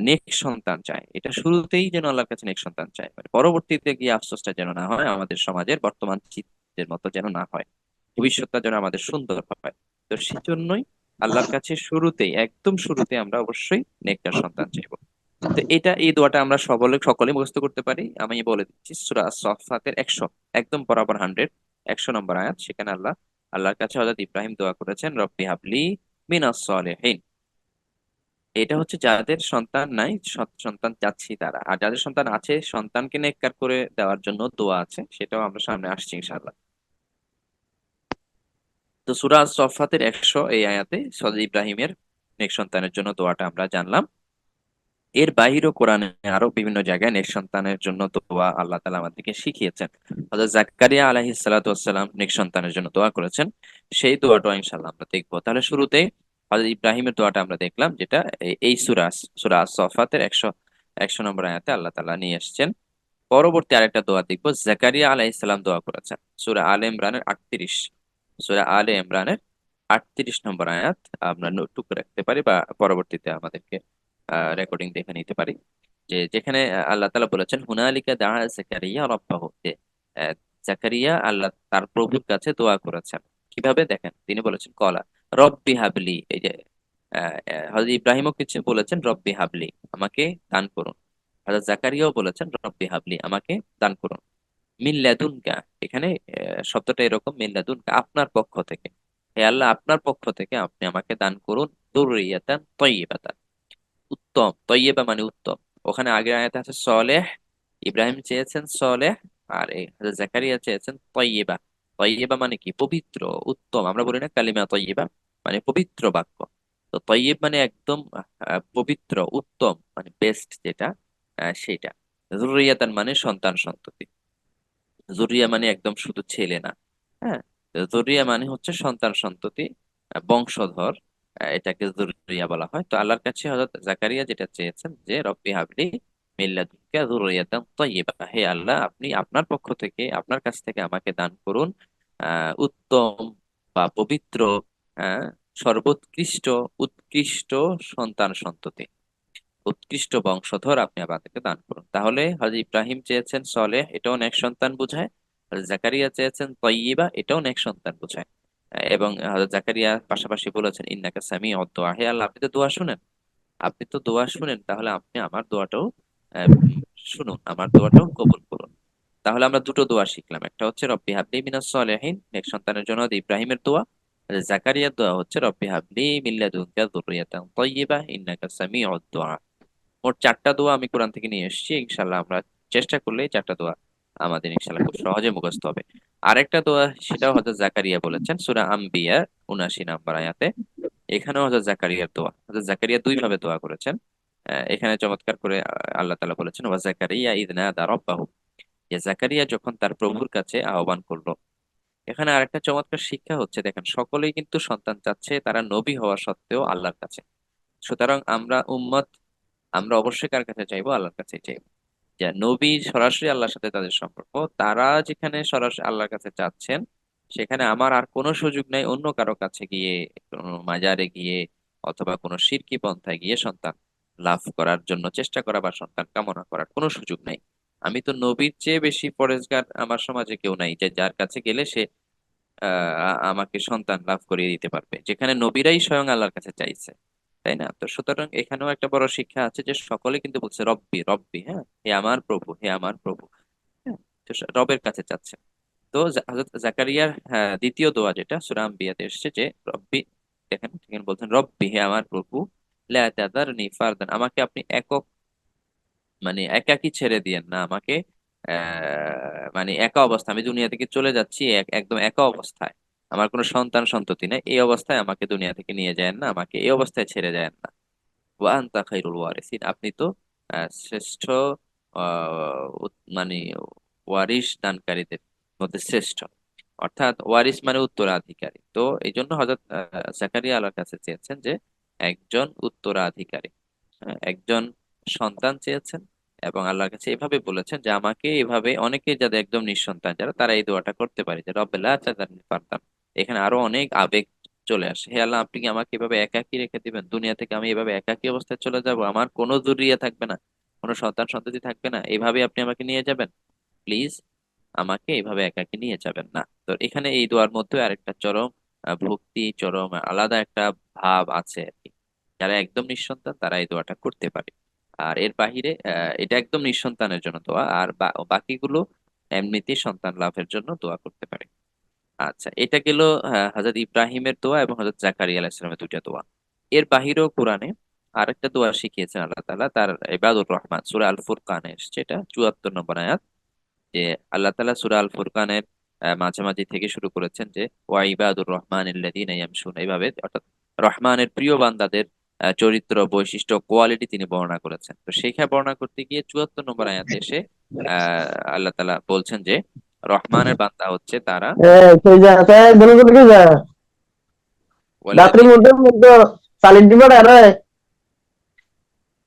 নেক সন্তান চায়। এটা শুরুতেই যেন আল্লাহর কাছে নেক সন্তান চায়, মানে পরবর্তীতে গিয়ে আফসোসটা যেন না হয়, আমাদের সমাজের বর্তমান চিত্রের মতো যেন না হয়, ভবিষ্যৎটা যেন আমাদের সুন্দর হয়। তো সেজন্যই আল্লাহর কাছে শুরুতেই, একদম শুরুতে আমরা অবশ্যই নেককার সন্তান চাইবো। তো এই দোয়াটা আমরা সকলে মুখস্থ করতে পারি। আমি বলে দিচ্ছি, সূরা আস-সাফফাতের 100, একদম বরাবর 100 নম্বর আয়াত। সেখানে আল্লাহর কাছে হযরত ইব্রাহিম দোয়া করেছেন, রব্বি হাবলি মিনাস সলিহিন। এটা হচ্ছে যাদের সন্তান নাই, সন্তান চাচ্ছি তারা। আর যাদের সন্তান আছে, সন্তানকে নেককার করে দেওয়ার জন্য দোয়া আছে, সেটাও আমরা সামনে আসছি ইনশাআল্লাহ। তো সূরা আস-সাফফাতের 100 এই আয়াতে হযরত ইব্রাহিমের নেক সন্তানের জন্য দোয়াটা আমরা জানলাম। এর বাইরেও কোরআনে আরো বিভিন্ন জায়গায় নেক সন্তানের জন্য দোয়া আল্লাহ তাআলা আমাদেরকে শিখিয়েছেন। হযরত জাকারিয়া আলাইহিস সালাতু ওয়াসসালাম নেক সন্তানের জন্য দোয়া করেছেন, সেই দোয়াটা ইনশাআল্লাহ আমরা দেখবো। তাহলে শুরুতে হযরত ইব্রাহিমের দোয়াটা আমরা দেখলাম, যেটা এই সূরা আস-সাফফাতের 100 নম্বর আয়াতে আল্লাহ তাআলা নিয়ে এসেছেন। পরবর্তী আরেকটা দোয়া দেখবো, জাকারিয়া আলাইহিস সালাম দোয়া করেছেন, সূরা আলে ইমরানের 38। সূরা আলে ইমরানের 38 নম্বর আয়াত আমরা নোটটুকু রাখতে পারি, বা পরবর্তীতে আমাদেরকে রেকর্ডিং দেখে নিতে পারি, যেখানে আল্লাহ তাআলা বলেছেন, হুনালিকা দাআ জাকারিয়া রাব্বাহু, যে আহ, জাকারিয়া আল্লাহ তার প্রভুর কাছে দোয়া করেছেন। কিভাবে দেখেন, তিনি বলেছেন কলা রব্বি হাবলি। এই যে হযরত ইব্রাহিমও কিছু বলেছেন, রব্বি হাবলি, আমাকে দান করুন। হযরত জাকারিয়াও বলেছেন, রব্বি হাবলি, আমাকে দান করুন। মিন লাদুনকা, এখানে শব্দটা এরকম, মিন লাদুনকা, আপনার পক্ষ থেকে। হে আল্লাহ, আপনার পক্ষ থেকে আপনি আমাকে দান করুন যুররিয়াতান তাইয়্যিবাতান, উত্তম। তৈয়্যিবা মানে উত্তম। ওখানে আগের আয়াতে আছে সলেহ, ইব্রাহিম চেয়েছেন সলেহ, আর এই হযরত জাকারিয়া চেয়েছেন তৈয়্যিবা। তৈয়্যিবা মানে কি? পবিত্র, উত্তম। আমরা বলি না কালিমা তৈয়্যিবা, মানে পবিত্র বাক্য। তো তৈয়্যিব মানে একদম পবিত্র, উত্তম, মানে বেস্ট যেটা, সেটা। যুররিয়াতান মানে সন্তান সন্ততি। জুরিয়া মানে একদম শুধু ছেলে না। হ্যাঁ, জুরিয়া মানে হচ্ছে সন্তান সন্ততি, বংশধর, এটাকে জুরিয়া বলা হয়। তো আল্লাহর কাছে হযরত জাকারিয়া যেটা চেয়েছেন, যে রব্বি হাবলি মিন লাদুনকা যুররিয়াতান তাইয়্যিবা, হে আল্লাহ, আপনি আপনার পক্ষ থেকে, আপনার কাছ থেকে আমাকে দান করুন উত্তম বা পবিত্র, আহ, সর্বোৎকৃষ্ট, উৎকৃষ্ট সন্তান সন্ততি, উৎকৃষ্ট বংশধর আপনি আমাদেরকে দান করুন। তাহলে হযরত ইব্রাহিম চেয়েছেন সলেহ, এটাও নেক সন্তান বোঝায়। হযরত জাকারিয়া চেয়েছেন তয়্যিবা, এটাও নেক সন্তান বোঝায়। এবং হযরত জাকারিয়া পাশাপাশি বলেছেন, ইন্নাকা সামিউদ দুআ, হে আল্লাহ, আপনি তো দোয়া শুনেন, আপনি তো দোয়া শুনেন, তাহলে আপনি আমার দোয়াটাও শুনুন, আমার দোয়াটাও কবুল করুন। তাহলে আমরা দুটো দোয়া শিখলাম, একটা হচ্ছে রব্বি হাবলি মিনাস সলিহিন, নেক সন্তানের জন্য ইব্রাহিমের দোয়া। আর জাকারিয়ার দোয়া হচ্ছে রব্বি হাবলি মিন লাদুনকা যুররিয়াতান তাইয়্যিবা ইন্নাকা সামিউদ দুআ। মোট 4টা দোয়া আমি কোরআন থেকে নিয়ে এসেছি। ইনশাল্লাহ আমরা চেষ্টা করলে এই 4টা দোয়া আমাদের ইনশাল্লাহ খুব সহজে মুখস্থ হবে। আরেকটা দোয়া, সেটাও হযরত জাকারিয়া বলেছেন, সূরা আম্বিয়া 79 নম্বর আয়াতে। এখানেও হযরত জাকারিয়ার দোয়া, হযরত জাকারিয়া দুই ভাবে দোয়া করেছেন। এখানে চমৎকার করে আল্লাহ তাআলা বলেছেন, ওয়া জাকারিয়া ইয নাদা রাব্বাহু, যে জাকারিয়া যখন তার প্রভুর কাছে আহ্বান করলো। এখানে আরেকটা চমৎকার শিক্ষা হচ্ছে, দেখেন, সকলেই কিন্তু সন্তান চাচ্ছে, তারা নবী হওয়া সত্ত্বেও আল্লাহর কাছে। সুতরাং আমরা উম্মত, আমরা অবশ্যই কার কাছে চাইবো? আল্লাহর কাছে চাইবো। যে নবী সরাসরি আল্লাহর সাথে তাদের সম্পর্ক, তারা যেখানে সরাসরি আল্লাহর কাছে চাচ্ছেন, সেখানে আমার আর কোনো সুযোগ নাই অন্য কারো কাছে গিয়ে, কোনো মাজারে গিয়ে, অথবা কোনো শিরকি পন্থায় গিয়ে সন্তান লাভ করার জন্য চেষ্টা করা বা সন্তান কামনা করার কোনো সুযোগ নাই। আমি তো নবীর চেয়ে বেশি পরেজগার আমার সমাজে কেউ নাই, যে যার কাছে গেলে সে আমাকে সন্তান লাভ করিয়ে দিতে পারবে, যেখানে নবীরাই স্বয়ং আল্লাহর কাছে চাইছে। তাই না? তো সুতরাং এখানেও একটা বড় শিক্ষা আছে, যে সকলে কিন্তু বলছে রব্বি রব্বি, হ্যাঁ, হে আমার প্রভু, হে আমার প্রভু। হ্যাঁ, তো রবের কাছে চাচ্ছে। তো হযরত জাকারিয়ার দ্বিতীয় দোয়া, যেটা সূরা আম্বিয়াতে এসেছে, যে রব্বি, দেখেন এখানে বলছেন রব্বি, হে আমার প্রভু, লা তাযারনি ফারদান, আমাকে আপনি একক, মানে একাকী ছেড়ে দিয়েন না আমাকে। মানে একা অবস্থা, আমি দুনিয়া থেকে চলে যাচ্ছি একদম একা অবস্থায়, আমার কোনো সন্তান সন্ততি নেই, এই অবস্থায় আমাকে দুনিয়া থেকে নিয়ে যায় না, আমাকে এই অবস্থায় ছেড়ে যায় না। ওয়া আনতা খায়রুল ওয়ারিসিন, আপনি তো শ্রেষ্ঠ মানে ওয়ারিশ দানকারীদের মধ্যে শ্রেষ্ঠ। অর্থাৎ ওয়ারিস মানে উত্তরাধিকারী। তো এই জন্য হযরত জাকারিয়া আল্লাহর কাছে চেয়েছেন যে একজন উত্তরাধিকারী, একজন সন্তান চেয়েছেন, এবং আল্লাহর কাছে এভাবে বলেছেন যে আমাকে এভাবে, অনেকে যাদের একদম নিঃসন্তান যারা, তারা এই দোয়াটা করতে পারে যে রব্বে লা তাযারনি ফারদান। এখানে আরো অনেক আবেগ চলে আসে, হে আল্লাহ আপনি কি আমাকে এভাবে একাকী রেখে দিবেন, দুনিয়া থেকে আমি এভাবে একাকী অবস্থায় চলে যাব, আমার কোনো যুররিয়া থাকবে না, কোনো সন্তান সন্ততি থাকবে না, এভাবে আপনি আমাকে নিয়ে যাবেন, প্লিজ আমাকে এভাবে একাকী নিয়ে যাবেন না। তো এখানে এই দোয়ার মধ্যে আরেকটা চরম ভক্তি, চরম আলাদা একটা ভাব আছে আর কি। যারা একদম নিঃসন্তান তারা এই দোয়াটা করতে পারে। আর এর বাহিরে এটা একদম নিঃসন্তানের জন্য দোয়া, আর বাকিগুলো এমনিতেই সন্তান লাভের জন্য দোয়া করতে পারে। আচ্ছা, এটা গেল হযরত ইব্রাহিমের দোয়া এবং হযরত জাকারিয়া আলাইহিস সালামের দুইটা দোয়া। এর বাহিরেও কোরআনে আরেকটা দোয়া শিখিয়েছেন আল্লাহ তাআলা, তার ইবাদুর রহমান সূরা আল ফুরকানে এসেছে, এটা 74 নম্বর আয়াত। যে আল্লাহ তাআলা সূরা আল ফুরকানের মাঝামাঝি থেকে শুরু করেছেন যে ওয়া ইবাদুর রহমানিল্লাযীনা ইয়ামশুনা, এইভাবে, অর্থাৎ রহমানের প্রিয় বান্দাদের চরিত্র, বৈশিষ্ট্য, কোয়ালিটি তিনি বর্ণনা করেছেন। তো সেইখানে বর্ণনা করতে গিয়ে 74 নম্বর আয়াতে এসে আল্লাহ তাআলা বলছেন যে রহমানের বান্দা হচ্ছে তারা সেই যে আছে বলে বলে কি যায় রাত্রির ওয়াল্লাযীনা। মধ্যে মধ্যে চালিশ দিবার আরে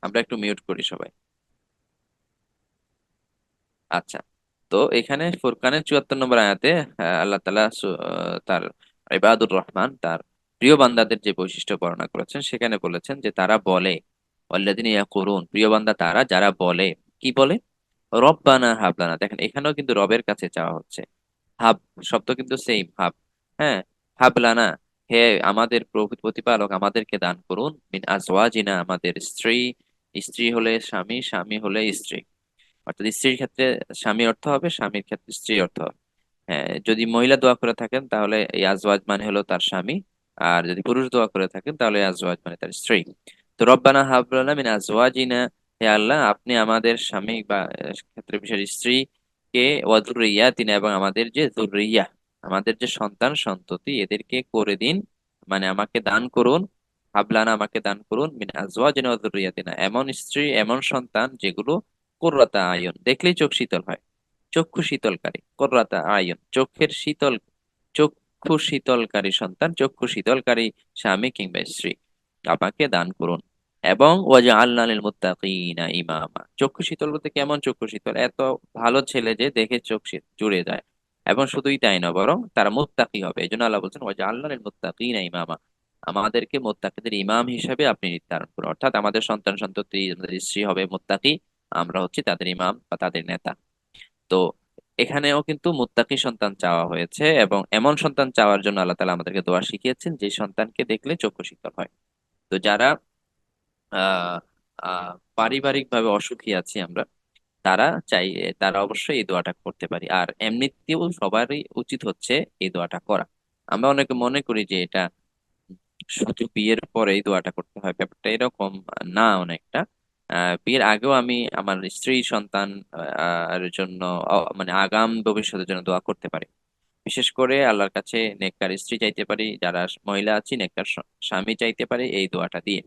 আমরা একটু মিউট করি সবাই। আচ্ছা, তো এখানে ফুরকানের 74 নম্বর আয়াতে আল্লাহ তাআলা তার ইবাদুর রহমান, তার প্রিয় বান্দাদের যে বৈশিষ্ট্য বর্ণনা করেছেন, সেখানে বলেছেন যে তারা বলে, ওয়াল্লাযিনা ইয়াকুলুন, প্রিয় বান্দা তারা যারা বলে, কি বলে, রব্বানা হাবলানা। দেখেন এখানেও কিন্তু রবের কাছে চাওয়া হচ্ছে, হাব শব্দ কিন্তু সেম, হাব, হ্যাঁ, হাবলানা, হে আমাদের প্রভু প্রতিপালক আমাদেরকে দান করুন, মিন আজওয়াজিনা, আমাদের স্ত্রী, স্ত্রী হলে স্বামী, স্বামী হলে স্ত্রী, অর্থাৎ স্ত্রীর ক্ষেত্রে স্বামী অর্থ হবে, স্বামীর ক্ষেত্রে স্ত্রী অর্থ হবে। হ্যাঁ, যদি মহিলা দোয়া করে থাকেন তাহলে এই আজওয়াজ মানে হলো তার স্বামী, আর যদি পুরুষ দোয়া করে থাকেন তাহলে আজওয়াজ মানে তার স্ত্রী। তো রব্বানা হাব লানা মিন আজওয়াজিনা, হে আল্লাহ আপনি আমাদের স্বামী বা ক্ষেত্রে বিশেষ স্ত্রী কে, ওয়া যুররিয়াতিনা, এবং আমাদের যে যুররিয়া, আমাদের যে সন্তান সন্ততি, এদেরকে করে দিন, মানে আমাকে দান করুন, হাবলানা আমাকে দান করুন, মিন আজওয়াজিনা ওয়া যুররিয়াতিনা, এমন স্ত্রী এমন সন্তান যেগুলো কুররাতা আয়ুন, দেখলেই চোখ শীতল হয়, চক্ষু শীতলকারী, কুররাতা আয়ুন, চোখের শীতল, চক্ষু শীতলকারী সন্তান, চক্ষু শীতলকারী স্বামী কিংবা স্ত্রী আমাকে দান করুন। এবং ওয়াজআলনা লিল মুত্তাকিনা ইমামা, চক্ষু শীতল বলতে কেমন চক্ষু শীতল, এত ভালো ছেলে যে দেখে চোখ জুড়ে যায়, এবং শুধুই তাই না, বরং তারা মুত্তাকি হবে। এই জন্য আল্লাহ বলছেন ওয়াজআলনা লিল মুত্তাকিনা ইমামা, আমাদেরকে মুত্তাকিদের ইমাম হিসেবে আপনি নির্ধারণ করুন, অর্থাৎ আমাদের সন্তান সন্ততি, আমাদের স্ত্রী হবে মুত্তাকি, আমরা হচ্ছি তাদের ইমাম বা তাদের নেতা। তো এখানেও কিন্তু মুত্তাকি সন্তান চাওয়া হয়েছে, এবং এমন সন্তান চাওয়ার জন্য আল্লাহ তাআলা আমাদেরকে দোয়া শিখিয়েছেন যে সন্তানকে দেখলে চক্ষু শীতল হয়। তো যারা আহ পারিবারিক ভাবে অসুখী আছি আমরা, তারা চাই, তারা অবশ্যই এই দোয়াটা করতে পারি। আর এমনিতেও সবারই উচিত হচ্ছে এই দোয়াটা করা। আমরা অনেকে মনে করি যে এটা শুধু বিয়ের পরে এই দোয়াটা করতে হয়, ব্যাপারটা এরকম না অনেকটা। বিয়ের আগেও আমি আমার স্ত্রী সন্তান এর জন্য মানে আগাম ভবিষ্যতের জন্য দোয়া করতে পারি। বিশেষ করে আল্লাহর কাছে নেককার স্ত্রী চাইতে পারি, যারা মহিলা আছি নেককার স্বামী চাইতে পারি এই দোয়াটা দিয়ে।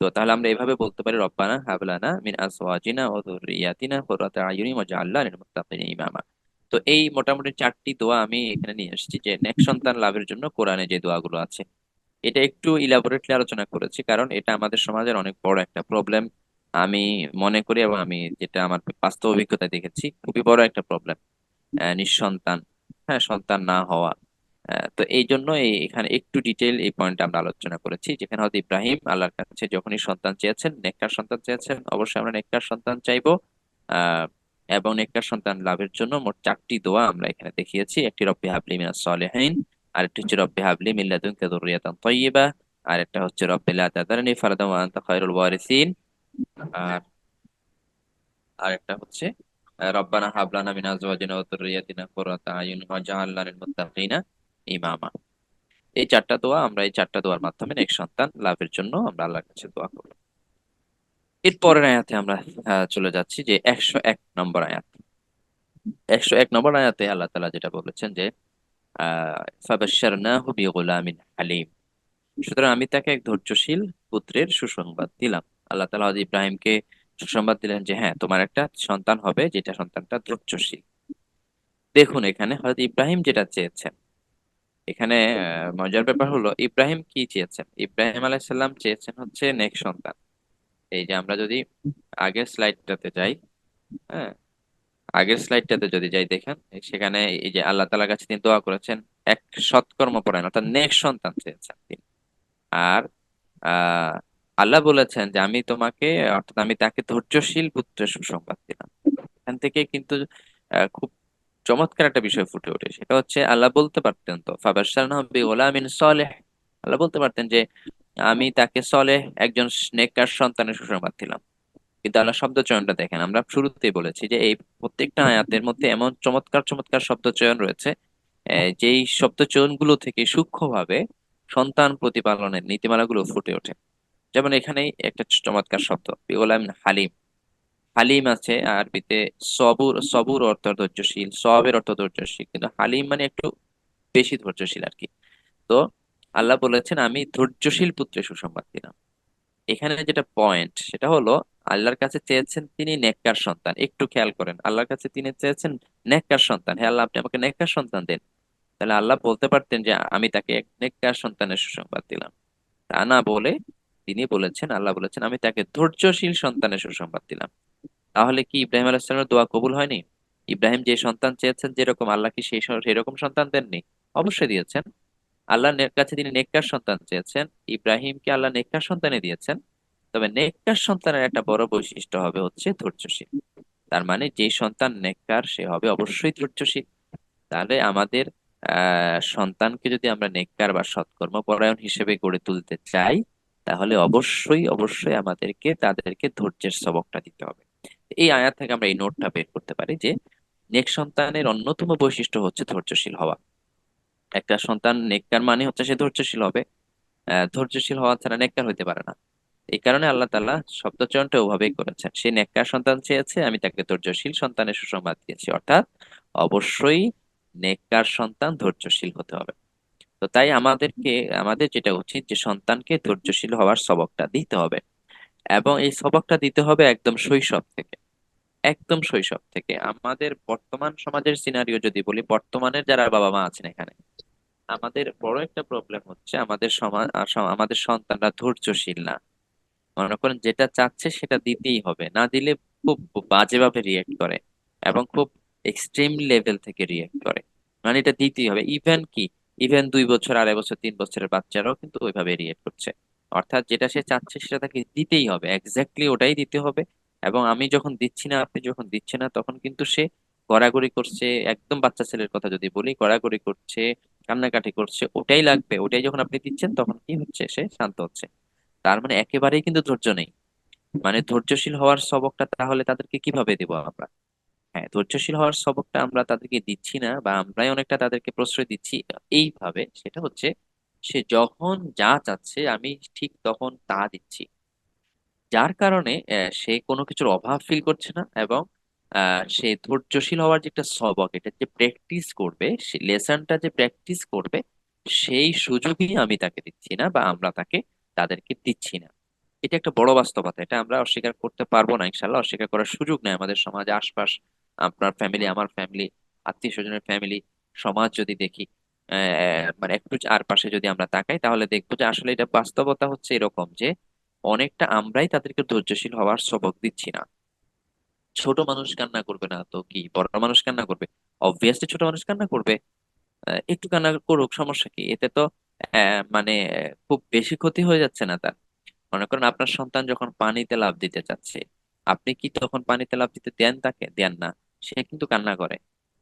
তো তাহলে আমরা এভাবে বলতে পারি রব্বানা হাবলানা মিন আজওয়াজিনা ওয়া যুররিয়াতিনা কুররাতা আয়ুনি ওয়াজআলনা লিল মুত্তাকিনা ইমামা। তো এই মোটামুটি 4টি দোয়া আমি এখানে নিয়ে এসেছি, যে নেক সন্তান লাভের জন্য কোরআনে যে দোয়াগুলো আছে। এটা একটু ইলাবোরেটলি আলোচনা করেছি কারণ এটা আমাদের সমাজের অনেক বড় একটা প্রবলেম, আমি মনে করি, এবং আমি যেটা আমার বাস্তব অভিজ্ঞতায় দেখেছি খুবই বড় একটা প্রবলেম, নিঃসন্তান, হ্যাঁ, সন্তান না হওয়া। তো এই জন্য এখানে একটু ডিটেইল এই পয়েন্ট আমরা আলোচনা করেছি, যেখানে হয়তো ইব্রাহিম আল্লাহর কাছে যখনই সন্তান চেয়েছেন, নেককার সন্তান চেয়েছেন, অবশ্যই আমরা নেককার সন্তান চাইবো। আহ এবং নেককার সন্তান লাভের জন্য মোট 4টি দোয়া আমরা এখানে দেখিয়েছি। একটি রব্বি হাবলি মিনাস সলিহিন, আরেকটি হচ্ছে রব্বি হাবলি মিন লাদুনকা যুররিয়াতান তাইয়্যিবা, আরেকটা হচ্ছে রব্বি লা তাযারনি ফারদান ওয়া আনতা খায়রুল ওয়ারিসিন, আর আরেকটা হচ্ছে রব্বানা হাব লানা মিন আজওয়াজিনা ওয়া যুররিয়াতিনা কুররাতা আয়ুন ওয়াজআলনা লিল মুত্তাকিনা ইমামা। এই 4টা দোয়া, আমরা এই 4টা দোয়ার মাধ্যমে নেক সন্তান লাভের জন্য আমরা আল্লাহর কাছে দোয়া করব। এর পরের আয়াতে আমরা চলে যাচ্ছি, যে 101 নম্বর আয়াত। 101 নম্বর আয়াতে আল্লাহ তাআলা যেটা বলেছেন যে ফাবাশশারনাহু বিগুলামিন হালিম। সুতরাং আমি তাকে এক ধৈর্যশীল পুত্রের সুসংবাদ দিলাম। আল্লাহ তাআলা হযরত ইব্রাহিমকে সুসংবাদ দিলেন যে হ্যাঁ, তোমার একটা সন্তান হবে, যেটা সন্তানটা ধৈর্যশীল। দেখুন এখানে হযরত ইব্রাহিম যেটা চেয়েছেন, এখানে মজার ব্যাপার হলো ইব্রাহিম কি চেয়েছেন। ইব্রাহিম আলাইহিস সালাম চেয়েছেন হচ্ছে নেক সন্তান। এই যে আমরা যদি আগের স্লাইডটাতে যাই, হ্যাঁ, আগের স্লাইডটাতে যদি যাই দেখেন, সেখানে এই যে আল্লাহ তাআলার কাছে তিনি দোয়া করেছেন এক সৎকর্মপরায়ণ অর্থাৎ নেক সন্তান চেয়েছেন তিনি। আর আহ আল্লাহ বলেছেন যে আমি তোমাকে, অর্থাৎ আমি তাকে ধৈর্যশীল পুত্রের সুসংবাদ দিলাম। এখান থেকে কিন্তু খুব চমৎকার একটা বিষয় ফুটে ওঠে, সেটা হচ্ছে আল্লাহ বলতে পারতেন তো ফাবাশশারনাহু বিগুলামিন সালেহ, আল্লাহ বলতে পারতেন যে আমি তাকে সলেহ একজন নেককার সন্তানের সুসংবাদ দিলাম। কিন্তু আল্লাহ শব্দ চয়নটা দেখেন, আমরা শুরুতেই বলেছি যে এই প্রত্যেকটা আয়াতের মধ্যে এমন চমৎকার চমৎকার শব্দ চয়ন রয়েছে, যেই শব্দ চয়নগুলো থেকে সূক্ষ্মভাবে সন্তান প্রতিপালনের নীতিমালাগুলো ফুটে ওঠে। যেমন এখানেই একটা চমৎকার শব্দ বিগুলাম হালিম। হালিম আছে আরবিতে, সবুর, সবুর অর্থ ধৈর্যশীল, সবের অর্থ ধৈর্যশীল, কিন্তু হালিম মানে একটু বেশি ধৈর্যশীল আর কি। তো আল্লাহ বলেছেন আমি ধৈর্যশীল পুত্রের সুসংবাদ দিলাম। এখানে যেটা পয়েন্ট সেটা হলো আল্লাহর কাছে চেয়েছেন তিনি নেককার সন্তান। একটু খেয়াল করেন, আল্লাহর কাছে তিনি চেয়েছেন নেককার সন্তান। হ্যাঁ আল্লাহ, আপনি আমাকে নেককার সন্তান দেন। তাহলে আল্লাহ বলতে পারতেন যে আমি তাকে এক নেককার সন্তানের সুসংবাদ দিলাম। তা না বলে তিনি বলেছেন, আল্লাহ বলেছেন আমি তাকে ধৈর্যশীল সন্তানের সুসংবাদ দিলাম। তাহলে কি ইব্রাহিম আলাইহিস সালামের দোয়া কবুল হয়নি? ইব্রাহিম যে সন্তান চেয়েছেন যেরকম, আল্লাহ কি সেই রকম সন্তান দেননি? অবশ্যই দিয়েছেন। আল্লাহর কাছে তিনি নেককার সন্তান চেয়েছেন, ইব্রাহিমকে আল্লাহ নেককার সন্তানই দিয়েছেন। তবে নেককার সন্তানের একটা বড় বৈশিষ্ট্য হবে হচ্ছে ধৈর্যশীল। তার মানে যে সন্তান নেককার সে হবে অবশ্যই ধৈর্যশীল। তাহলে আমাদের সন্তানকে যদি আমরা নেককার বা সৎকর্মপরায়ণ হিসেবে গড়ে তুলতে চাই, তাহলে অবশ্যই অবশ্যই আমাদেরকে তাদেরকে ধৈর্যের সবকটা দিতে হবে। এই আয়াত থেকে আমরা এই নোটটা বের করতে পারি যে নেক সন্তানের অন্যতম বৈশিষ্ট্য হচ্ছে ধৈর্যশীল হওয়া। একটা সন্তান নেককার মানে হচ্ছে সে ধৈর্যশীল হবে। ধৈর্যশীল হওয়া ছাড়া নেককার হইতে পারে না। এই কারণে আল্লাহ তাআলা শব্দচয়নটা ওভাবেই করেছেন, সে নেককার সন্তান চেয়েছে আমি তাকে ধৈর্যশীল সন্তানের সুসংবাদ দিয়েছি। অর্থাৎ অবশ্যই নেককার সন্তান ধৈর্যশীল হতে হবে। তো তাই আমাদেরকে, আমাদের যেটা উচিত যে সন্তানকে ধৈর্যশীল হওয়ার সবকটা দিতে হবে। এবং এই সবকটা দিতে হবে একদম শৈশব থেকে। একদম শৈশব থেকে। আমাদের বর্তমান সমাজের সিনারিও যদি বলি, বর্তমানের যারা বাবা মা আছেন এখানে, আমাদের বড় একটা প্রবলেম হচ্ছে আমাদের সমাজ, আমাদের সন্তানরা ধৈর্যশীল না। মনে করেন যেটা চাচ্ছে সেটা দিতেই হবে, না দিলে খুব বাজেভাবে রিয়েক্ট করে এবং খুব এক্সট্রিম লেভেল থেকে রিয়েক্ট করে। মানে এটা দিতেই হবে, ইভেন কি, ইভেন 2 বছর, 2.5 বছর, 3 বছরের বাচ্চারাও কিন্তু ওইভাবে রিয়েক্ট করছে। অর্থাৎ যেটা সে চাচ্ছে সেটা তাকে দিতেই হবে, এক্স্যাক্টলি ওটাই দিতে হবে। এবং আমি যখন দিচ্ছি না, আপনি যখন দিচ্ছে না, তখন কিন্তু সে গড়াগড়ি করছে। একদম বাচ্চা ছেলের কথা যদি বলি, গড়াগড়ি করছে, কান্নাকাটি করছে, ওটাই লাগবে। ওটাই যখন আপনি দিচ্ছেন তখন কি হচ্ছে, সে শান্ত হচ্ছে। তার মানে একেবারেই কিন্তু ধৈর্য নেই। মানে ধৈর্যশীল হওয়ার সবকটা তাহলে তাদেরকে কিভাবে দেব আমরা? হ্যাঁ, ধৈর্যশীল হওয়ার সবকটা আমরা তাদেরকে দিচ্ছি না, বা আমরাই অনেকটা তাদেরকে প্রশ্রয় দিচ্ছি এইভাবে। সেটা হচ্ছে সে যখন যা চাচ্ছে আমি ঠিক তখন তা দিচ্ছি। যার কারণে সে কোনো কিছুর অভাব ফিল করছে না। এবং সে ধৈর্যশীল হওয়ার যে একটা সবক, এটা যে প্র্যাকটিস করবে, সে লেসনটা যে প্র্যাকটিস করবে, সেই সুযোগই আমি তাকে দিচ্ছি না, বা আমরা তাদেরকে দিচ্ছি না। এটা একটা বড় বাস্তবতা, এটা আমরা অস্বীকার করতে পারবো না ইনশাল্লাহ। অস্বীকার করার সুযোগ নেই। আমাদের সমাজে আশপাশ, আপনার ফ্যামিলি, আমার ফ্যামিলি, আত্মীয় স্বজনের ফ্যামিলি, সমাজ যদি দেখি, মানে একটু আর পাশে যদি আমরা তাকাই, তাহলে দেখবো যে আসলে এটা বাস্তবতা হচ্ছে এরকম যে অনেকটা আমরাই তাদেরকে ধৈর্যশীল হওয়ার সবক দিচ্ছি না। ছোট মানুষ কান্না করবে না তো কি বড় মানুষ কান্না করবে? অবভিয়াসলি ছোট মানুষ কান্না করবে। একটু কান্না করুক, সমস্যা কি এতে? তো মানে খুব বেশি ক্ষতি হয়ে যাচ্ছে না তার। মনে করেন আপনার সন্তান যখন পানিতে লাফ দিতে চাচ্ছে, আপনি কি তখন পানিতে লাফ দিতে দেন? তাকে দেন না, সে কিন্তু কান্না করে।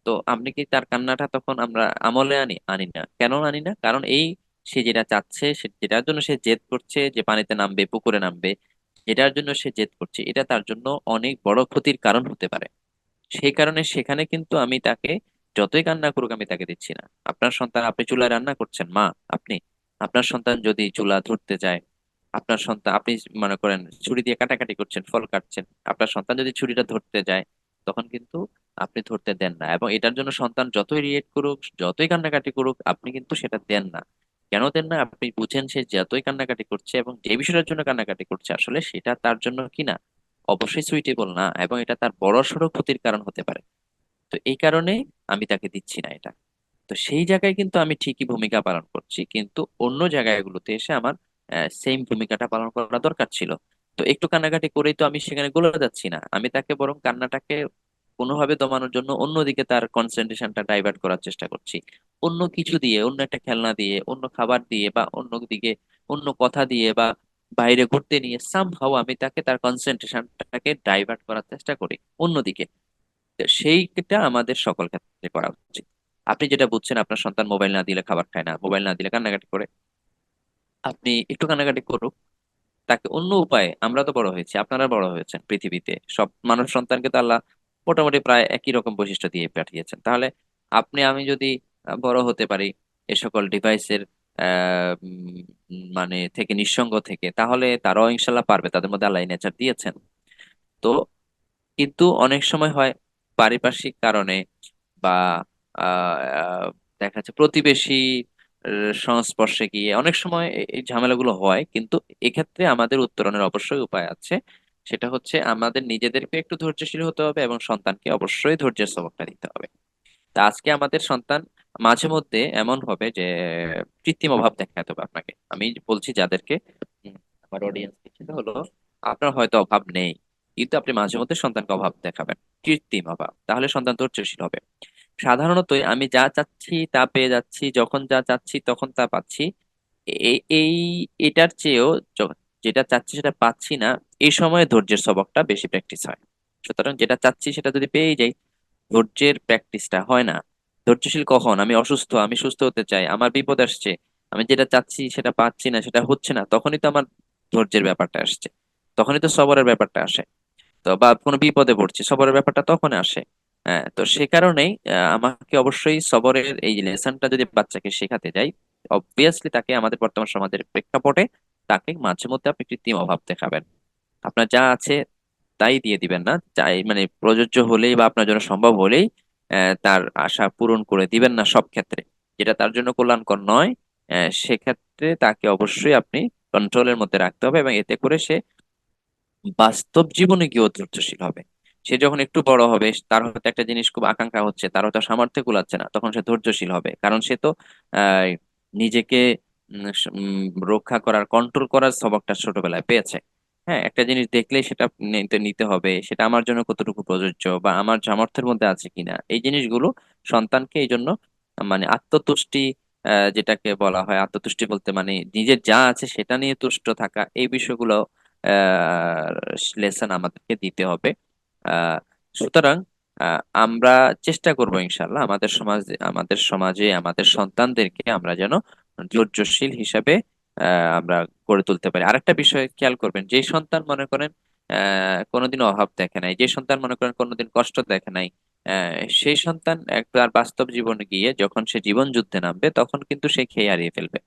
তো আপনি কি তার কান্নাটা তখন আমরা আমলে আনি? আনি না। কেন আনি না? কারণ এই সে যেটা চাচ্ছে, সে যেটার জন্য সে জেদ করছে যে পানিতে নামবে, পুকুরে নামবে, যেটার জন্য সে জেদ করছে, এটা তার জন্য অনেক বড় ক্ষতির কারণ হতে পারে। সেই কারণে সেখানে কিন্তু আমি তাকে, যতই কান্না করুক, আমি তাকে দিচ্ছি না। আপনার সন্তান, আপনি চুলায় রান্না করছেন মা, আপনি, আপনার সন্তান যদি চুলা ধরতে যায়, আপনার সন্তান, আপনি মনে করেন ছুরি দিয়ে কাটাকাটি করছেন, ফল কাটছেন, আপনার সন্তান যদি ছুরিটা ধরতে যায়, তখন কিন্তু আপনি ধরতে দেন না, এবং এটার জন্য সন্তান যতই রিয়েক্ট করুক, যতই কান্নাকাটি করুক, আপনি কিন্তু সেটা দেন না। কেন দেন না? আপনি বুঝেন সে যতই কান্নাকাটি করছে এবং যে বিষয়টার জন্য কান্নাকাটি করছে আসলে সেটা তার জন্য কি না, অবশ্যই সুইটেবল না, এবং এটা তার বড়সড় ক্ষতির কারণ হতে পারে। তো এই কারণে আমি তাকে দিচ্ছি না এটা। তো সেই জায়গায় কিন্তু আমি ঠিকই ভূমিকা পালন করছি, কিন্তু অন্য জায়গাগুলোতে এসে আমার সেম ভূমিকাটা পালন করা দরকার ছিল। তো একটু কান্নাকাটি করেই তো আমি সেখানে গলে যাচ্ছি না, আমি তাকে বরং কান্নাটাকে কোনোভাবে দমানোর জন্য অন্যদিকে তার কনসেন্ট্রেশনটা ডাইভার্ট করার চেষ্টা করছি। অন্য কিছু দিয়ে, অন্য একটা খেলনা দিয়ে, অন্য খাবার দিয়ে, বা অন্য দিকে অন্য কথা দিয়ে, বা বাইরে ঘুরতে নিয়ে সামহাও আমি তাকে তার কনসেন্ট্রেশনটাকে ডাইভার্ট করার চেষ্টা করি অন্যদিকে। তো সেইটা আমাদের সকল ক্ষেত্রে করা উচিত। আপনি যেটা বুঝছেন আপনার সন্তান মোবাইল না দিলে খাবার খায় না, মোবাইল না দিলে কান্নাকাটি করে, আপনি একটু কান্নাকাটি করুক, তাকে অন্য উপায়ে, আমরা তো বড় হয়েছি, আপনারা বড় হয়েছেন, পৃথিবীতে সব মানুষ সন্তানকে তো আল্লাহ মোটামুটি প্রায় একই রকম বৈশিষ্ট্য দিয়ে পাঠিয়েছেন। তাহলে আপনি আমি যদি বড় হতে পারি এ সকল ডিভাইসের মানে থেকে, নিঃসঙ্গ থেকে, তাহলে তারাও ইনশাল্লাহ পারবে, তাদের মধ্যে আল্লাহ নেচার দিয়েছেন। তো কিন্তু অনেক সময় হয় পারিপার্শ্বিক কারণে, বা আহ, দেখা যাচ্ছে প্রতিবেশী সংস্পর্শে গিয়ে অনেক সময় এই ঝামেলাগুলো হয়। কিন্তু এক্ষেত্রে আমাদের উত্তরণের অবশ্যই উপায় আছে। সেটা হচ্ছে আমাদের নিজেদেরকে একটু ধৈর্যশীল হতে হবে এবং সন্তানকে অবশ্যই ধৈর্যের সবকটা দিতে হবে। তা আজকে আমাদের সন্তান মাঝে মধ্যে এমন হবে যে কৃত্রিম অভাব দেখাতে হবে আপনাকে। আমি বলছি যাদেরকে, আমার অডিয়েন্স সেটা হলো, আপনার হয়তো অভাব নেই, কিন্তু আপনি মাঝে মধ্যে সন্তানকে অভাব দেখাবেন, কৃত্রিম অভাব, তাহলে সন্তান ধৈর্যশীল হবে। সাধারণত আমি যা চাচ্ছি তা পেয়ে যাচ্ছি, যখন যা চাচ্ছি তখন তা পাচ্ছি, এই এটার চেয়েও যেটা চাচ্ছি সেটা পাচ্ছি না, এই সময়ে ধৈর্যের সবকটা বেশি প্র্যাকটিস হয়। সুতরাং যেটা চাচ্ছি সেটা যদি পেয়ে যাই, ধৈর্যের প্র্যাকটিসটা হয় না। ধৈর্যশীল কখন? আমি অসুস্থ, আমি সুস্থ হতে চাই, আমার বিপদ আসছে, আমি যেটা চাচ্ছি সেটা পাচ্ছি না, সেটা হচ্ছে না, তখনই তো আমার ধৈর্যের ব্যাপারটা আসছে, তখনই তো সবরের ব্যাপারটা আসে। তো বা কোনো বিপদে পড়ছি, সবরের ব্যাপারটা তখন আসে। হ্যাঁ, তো সে কারণেই আমাকে অবশ্যই সবরের এই লেসনটা যদি বাচ্চাকে শেখাতে যাই, অবভিয়াসলি তাকে আমাদের বর্তমান সমাজের প্রেক্ষাপটে তাকে মাঝে মধ্যে আপনি কৃত্রিম অভাব দেখাবেন। আপনার যা আছে তাই দিয়ে দিবেন না, চাই মানে প্রযোজ্য হলেই বা আপনার জন্য সম্ভব হলেই তার আশা পূরণ করে দিবেন না সব ক্ষেত্রে। যেটা তার জন্য কল্যাণকর নয়, সেক্ষেত্রে তাকে অবশ্যই আপনি কন্ট্রোলের মধ্যে রাখতে হবে, এবং এতে করে সে বাস্তব জীবনে গিয়েও ধৈর্যশীল হবে। সে যখন একটু বড় হবে, তার হয়তো একটা জিনিস খুব আকাঙ্ক্ষা হচ্ছে, তার হয়তো সামর্থ্য কুলাচ্ছে না, তখন সে ধৈর্যশীল হবে, কারণ সে তো আহ নিজেকে রক্ষা করার, কন্ট্রোল করার সবকটা ছোটবেলায় পেয়েছে। হ্যাঁ, একটা জিনিস দেখলেই সেটা নিতে নিতে হবে, সেটা আমার জন্য কতটুকু প্রযোজ্য বা আমার সামর্থ্যের মধ্যে আছে কিনা, এই জিনিসগুলো সন্তানকে এই জন্য মানে আত্মতুষ্টি, যেটাকে বলা হয় আত্মতুষ্টি বলতে মানে নিজের যা আছে সেটা নিয়ে তুষ্ট থাকা, এই বিষয়গুলো লেসন আমাদেরকে দিতে হবে। সুতরাং আমরা চেষ্টা করব ইনশাল্লাহ আমাদের সমাজে আমাদের সন্তানদেরকে আমরা যেন ধৈর্যশীল হিসাবে আমরা গড়ে তুলতে পারি। আরেকটা বিষয় খেয়াল করবেন, যে সন্তান মনে করেন কোনোদিন অভাব দেখে নাই, যে সন্তান মনে করেন কোনোদিন কষ্ট দেখে নাই, সেই সন্তান একবার বাস্তব জীবনে গিয়ে যখন সে জীবন যুদ্ধে নামবে তখন কিন্তু সে খেয়ে হারিয়ে ফেলবে।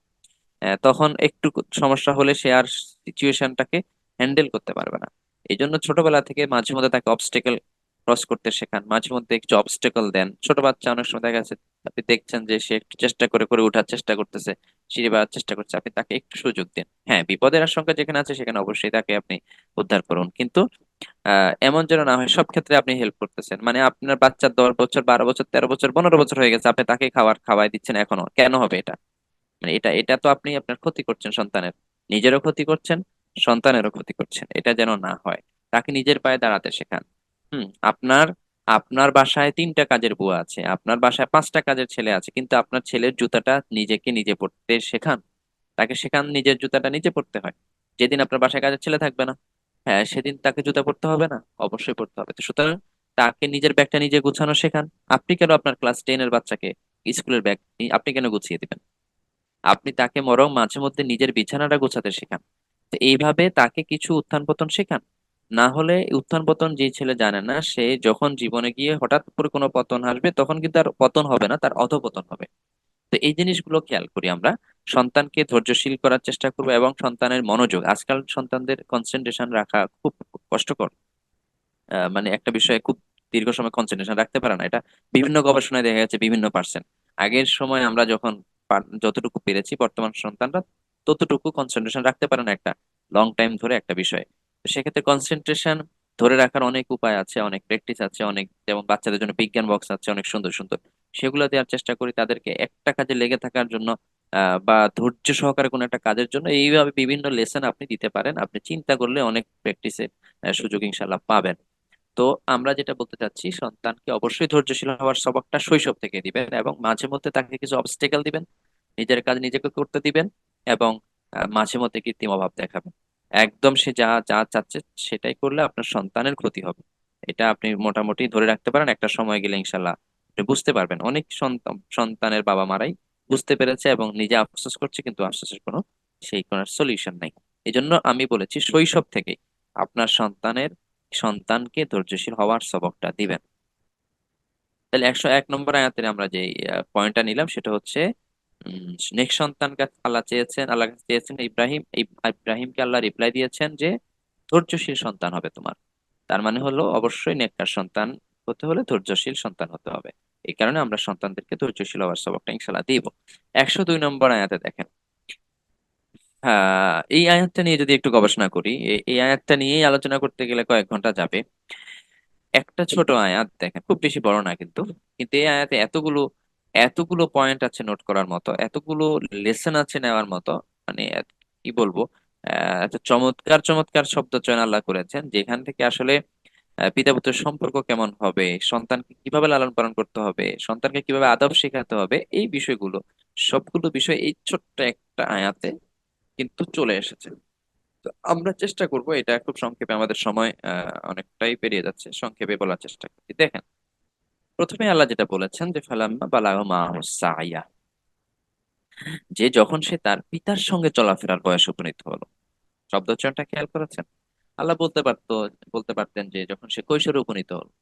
তখন একটু সমস্যা হলে সে আর সিচুয়েশনটাকে হ্যান্ডেল করতে পারবে না। এই জন্য ছোটবেলা থেকে মাঝে মধ্যে তাকে অবস্টেকেল ক্রস করতে শেখান, মাঝে মধ্যে একটু অবস্টেকল দেন। ছোট বাচ্চা অনেক সময় দেখা যাচ্ছে, আপনি দেখছেন যে সে একটু চেষ্টা করে করে ওঠার চেষ্টা করতেছে, সিঁড়ি বাড়ার চেষ্টা করছে, আপনি তাকে একটু সুযোগ দিন। হ্যাঁ, বিপদের আশঙ্কা যেখানে আছে সেখানে অবশ্যই তাকে আপনি উদ্ধার করুন, কিন্তু এমন যেন না হয় সব ক্ষেত্রে আপনি হেল্প করতেছেন, মানে আপনার বাচ্চা 10 বছর, 12 বছর, 13 বছর, 15 বছর হয়ে গেছে, আপনি তাকে খাওয়াই দিচ্ছেন এখনো, কেন হবে এটা? মানে এটা এটা তো আপনি আপনার ক্ষতি করছেন সন্তানের, নিজেরও ক্ষতি করছেন, সন্তানেরও ক্ষতি করছেন। এটা যেন না হয়, তাকে নিজের পায়ে দাঁড়াতে শেখান। আপনার আপনার বাসায় 3টা কাজের বুয়া আছে, আপনার বাসায় 5টা কাজের ছেলে আছে, কিন্তু আপনার ছেলের জুতাটা নিজেকে নিজে পরতে শেখান। তাকে শেখান নিজের জুতাটা নিজে পরতে হয়। যেদিন আপনার বাসায় কাজের ছেলে থাকবে না, হ্যাঁ, সেদিন তাকে জুতা পরতে হবে না? অবশ্যই পরতে হবে। তো সুতরাং তাকে নিজের ব্যাগটা নিজে গুছানো শেখান। আপনি কেন আপনার ক্লাস 10-এর বাচ্চাকে স্কুলের ব্যাগ আপনি কেন গুছিয়ে দিবেন? আপনি তাকে বরং মাঝে মধ্যে নিজের বিছানাটা গোছাতে শেখান। তো এইভাবে তাকে কিছু উত্থান পতন শেখান। না হলে উত্থান পতন যে ছেলে জানে না, সে যখন জীবনে গিয়ে হঠাৎ করে কোনো পতন আসবে তখন কিন্তু আর পতন হবে না, তার অধপতন হবে। তো এই জিনিসগুলো খেয়াল করি আমরা, সন্তানকে ধৈর্যশীল করার চেষ্টা করবো, এবং সন্তানের মনোযোগ, আজকাল সন্তানদের কনসেন্ট্রেশন রাখা খুব খুব কষ্টকর। মানে একটা বিষয়ে খুব দীর্ঘ সময় কনসেন্ট্রেশন রাখতে পারে না। এটা বিভিন্ন গবেষণায় দেখা গেছে বিভিন্ন পার্সেন্ট। আগের সময় আমরা যখন যতটুকু পেরেছি, বর্তমান সন্তানরা ততটুকু কনসেন্ট্রেশন রাখতে পারে না একটা লং টাইম ধরে একটা বিষয়ে। তো সেক্ষেত্রে কনসেন্ট্রেশন ধরে রাখার অনেক উপায় আছে, অনেক প্র্যাকটিস আছে, অনেক, যেমন বাচ্চাদের জন্য বিজ্ঞান বক্স আছে অনেক সুন্দর সুন্দর, সেগুলো দেওয়ার চেষ্টা করি তাদেরকে একটা কাজে লেগে থাকার জন্য, বা ধৈর্য সহকারে কোনো একটা কাজের জন্য। এইভাবে বিভিন্ন লেসন আপনি দিতে পারেন, আপনি চিন্তা করলে অনেক প্র্যাকটিসে সুযোগ ইনশাল্লাহ পাবেন। তো আমরা যেটা বলতে চাচ্ছি, সন্তানকে অবশ্যই ধৈর্যশীল হওয়ার সবকটা শৈশব থেকে দিবেন, এবং মাঝে মধ্যে তাকে কিছু অবস্টেকেল দিবেন, নিজের কাজ নিজেকে করতে দিবেন, এবং মাঝে মধ্যে কৃত্রিম অভাব দেখাবেন। একদম সে যা যা চাচ্ছে সেটাই করলে আপনার সন্তানের ক্ষতি হবে। এটা আপনি মোটামুটি ধরে রাখতে পারেন, একটা সময় গেলে ইনশাল্লাহ আপনি বুঝতে পারবেন। অনেক সন্তানের বাবা মারাই বুঝতে পেরেছে এবং নিজে আফসোস করছে, কিন্তু আফসোসের কোনো সলিউশন নাই। এই জন্য আমি বলেছি শৈশব থেকেই আপনার সন্তানকে ধৈর্যশীল হওয়ার সবকটা দিবেন। তাহলে 101 নম্বর আয়াতের আমরা যে পয়েন্টটা নিলাম সেটা হচ্ছে, নেক্সট সন্তানকে আল্লাহ কাছে চেয়েছেন ইব্রাহিম, এই ইব্রাহিমকে আল্লাহ রিপ্লাই দিয়েছেন যে ধৈর্যশীল সন্তান হবে তোমার। তার মানে হলো অবশ্যই নেককার সন্তান হতে হলে ধৈর্যশীল সন্তান হতে হবে। এই কারণে আমরা সন্তানদেরকে ধৈর্যশীল হওয়ার সবকটা ইনশাল্লাহ দিব। 102 নম্বর আয়াতে দেখেন, এই আয়াতটা নিয়ে যদি একটু গবেষণা করি, এই আয়াতটা নিয়েই আলোচনা করতে গেলে কয়েক ঘন্টা যাবে। একটা ছোট আয়াত দেখেন, খুব বেশি বড় না কিন্তু, কিন্তু এই আয়াতে এতগুলো এতগুলো পয়েন্ট আছে নোট করার মতো, এতগুলো লেসন আছে নেওয়ার মতো। মানে কি বলবো, এত চমৎকার চমৎকার শব্দ চয়ন আল্লাহ করেছেন, যেখান থেকে আসলে পিতা পুত্রের সম্পর্ক কেমন হবে, সন্তানকে কিভাবে লালন পালন করতে হবে, সন্তানকে কিভাবে আদব শেখাতে হবে, এই বিষয়গুলো, সবগুলো বিষয় এই ছোট্ট একটা আয়াতে কিন্তু চলে এসেছে। তো আমরা চেষ্টা করব, এটা খুব সংক্ষেপে, আমাদের সময় অনেকটাই পেরিয়ে যাচ্ছে, সংক্ষেপে বলার চেষ্টা করি। দেখেন, প্রথমে আল্লাহ যেটা বলেছেন যে ফালাম্মা বালাগা মাআহু সাইয়া, যে যখন সে তার পিতার সঙ্গে চলাফেরার বয়স উপনীত হলো। শব্দচয়নটা খেয়াল করেছেন? আল্লাহ বলতে পারতেন যে যখন সে কৈশোরে উপনীত হলো,